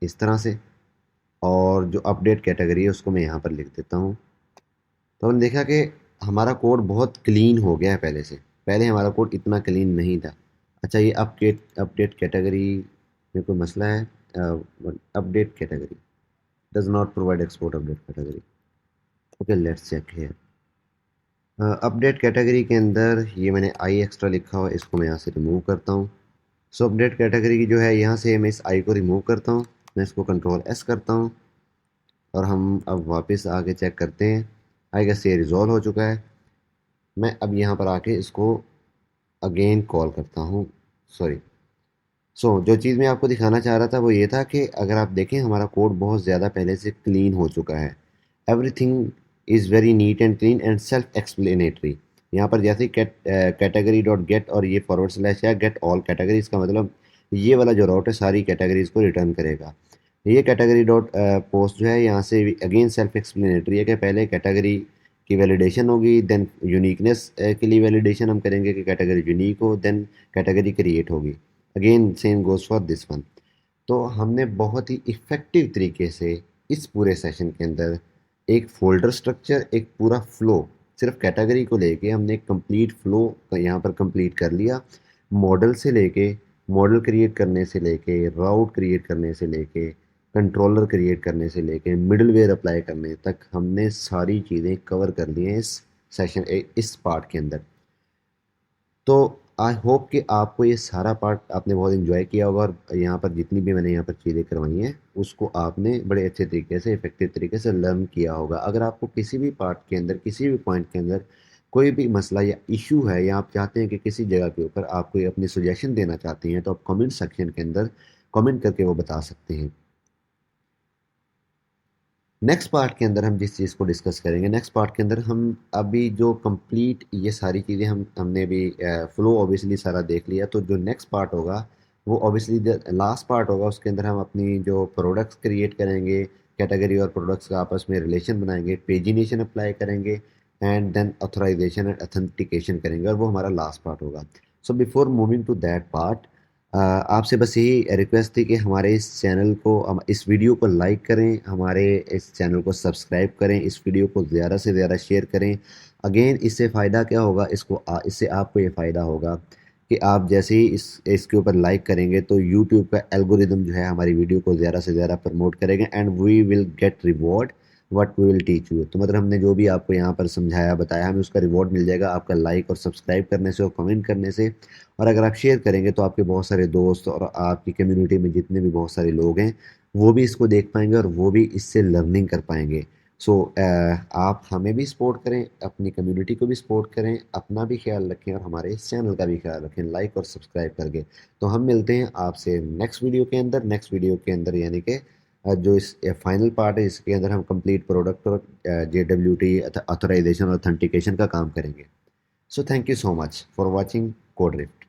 इस तरह से, और जो अपडेट कैटेगरी है उसको मैं यहाँ पर लिख देता हूँ। तो हमने देखा कि हमारा कोड बहुत क्लीन हो गया है पहले से, पहले हमारा कोड इतना क्लीन नहीं था। अच्छा, ये अपडेट कैटेगरी में कोई मसला है? Update category does not provide export update category. Okay, let's check here. Update category के अंदर ये मैंने आई एक्स्ट्रा लिखा हुआ है, इसको मैं यहाँ से रिमूव करता हूँ। सो अपडेट कैटेगरी की जो है, यहाँ से मैं इस आई को रिमूव करता हूँ, मैं इसको कंट्रोल एस करता हूँ, और हम अब वापस आके चेक करते हैं। आई गेस ये रिजॉल्व हो चुका है। मैं अब यहाँ पर आके इसको अगेन कॉल करता हूँ, सॉरी। जो चीज़ मैं आपको दिखाना चाह रहा था वो ये था कि अगर आप देखें हमारा कोड बहुत ज़्यादा पहले से क्लीन हो चुका है। Everything is very neat and clean and self explanatory. यहाँ पर जैसे कैटेगरी डॉट गेट और ये फॉरवर्ड स्लैश या गेट ऑल कैटेगरी, इसका मतलब ये वाला जो राउट है सारी कैटेगरीज को रिटर्न करेगा। ये कैटेगरी डॉट पोस्ट जो है, यहाँ से अगेन सेल्फ एक्सप्लेनेटरी है कि पहले कैटेगरी की वैलिडेशन होगी, देन यूनिकनेस के लिए वैलिडेशन हम करेंगे कि कैटेगरी यूनिक हो, देन कैटेगरी क्रिएट होगी। Again same goes for this one. तो हमने बहुत ही इफ़ेक्टिव तरीके से इस पूरे सेशन के अंदर एक फ़ोल्डर स्ट्रक्चर, एक पूरा फ़्लो, सिर्फ कैटेगरी को लेके हमने एक कंप्लीट फ़्लो यहाँ पर कंप्लीट कर लिया। मॉडल से लेके, मॉडल क्रिएट करने से लेके, राउट क्रिएट करने से लेके, कंट्रोलर क्रिएट करने से लेके, मिडलवेयर अप्लाई करने तक हमने सारी चीज़ें कवर कर ली हैं इस सेशन, इस पार्ट के अंदर। तो आई होप कि आपको ये सारा पार्ट आपने बहुत इन्जॉय किया होगा, और यहाँ पर जितनी भी मैंने यहाँ पर चीज़ें करवाई हैं उसको आपने बड़े अच्छे तरीके से, इफेक्टिव तरीके से लर्न किया होगा। अगर आपको किसी भी पार्ट के अंदर, किसी भी पॉइंट के अंदर कोई भी मसला या इशू है, या आप चाहते हैं कि किसी जगह के ऊपर आप कोई अपनी सजेशन देना चाहते हैं, तो आप कमेंट सेक्शन के अंदर कमेंट करके वो बता सकते हैं। नेक्स्ट पार्ट के अंदर हम जिस चीज़ को डिस्कस करेंगे, नेक्स्ट पार्ट के अंदर हम अभी जो कंप्लीट ये सारी चीज़ें हमने भी फ्लो ऑब्वियसली सारा देख लिया, तो जो नेक्स्ट पार्ट होगा वो ऑब्वियसली लास्ट पार्ट होगा। उसके अंदर हम अपनी जो प्रोडक्ट्स क्रिएट करेंगे, कैटेगरी और प्रोडक्ट्स का आपस में रिलेशन बनाएंगे, पेजिनेशन अप्लाई करेंगे, and then authorization and authentication करेंगे, और वो हमारा लास्ट पार्ट होगा। So before moving to that part, आपसे बस यही रिक्वेस्ट थी कि हमारे इस चैनल को, इस वीडियो को लाइक करें, हमारे इस चैनल को सब्सक्राइब करें, इस वीडियो को ज़्यादा से ज़्यादा शेयर करें। अगेन इससे फ़ायदा क्या होगा, इससे आपको ये फ़ायदा होगा कि आप जैसे ही इसके ऊपर लाइक करेंगे तो यूट्यूब का एल्गोरिदम जो है हमारी वीडियो को ज़्यादा से ज़्यादा प्रमोट करेगा, and we will get reward what we will teach you. तो मतलब हमने जो भी आपको यहाँ पर समझाया बताया, हमें उसका रिवॉर्ड मिल जाएगा आपका लाइक और सब्सक्राइब करने से और कमेंट करने से। और अगर आप शेयर करेंगे तो आपके बहुत सारे दोस्त और आपकी कम्युनिटी में जितने भी बहुत सारे लोग हैं वो भी इसको देख पाएंगे और वो भी इससे लर्निंग कर पाएंगे। सो आप हमें भी सपोर्ट करें, अपनी कम्युनिटी को भी सपोर्ट करें, अपना भी ख्याल रखें और हमारे इस चैनल का भी ख्याल रखें लाइक और सब्सक्राइब करके। तो हम मिलते हैं आपसे नेक्स्ट वीडियो के अंदर यानी कि जो इस फाइनल पार्ट है इसके अंदर हम कंप्लीट प्रोडक्ट और JWT ऑथराइजेशन और ऑथेंटिकेशन का काम करेंगे। So thank you so much for watching कोडरिफ्ट।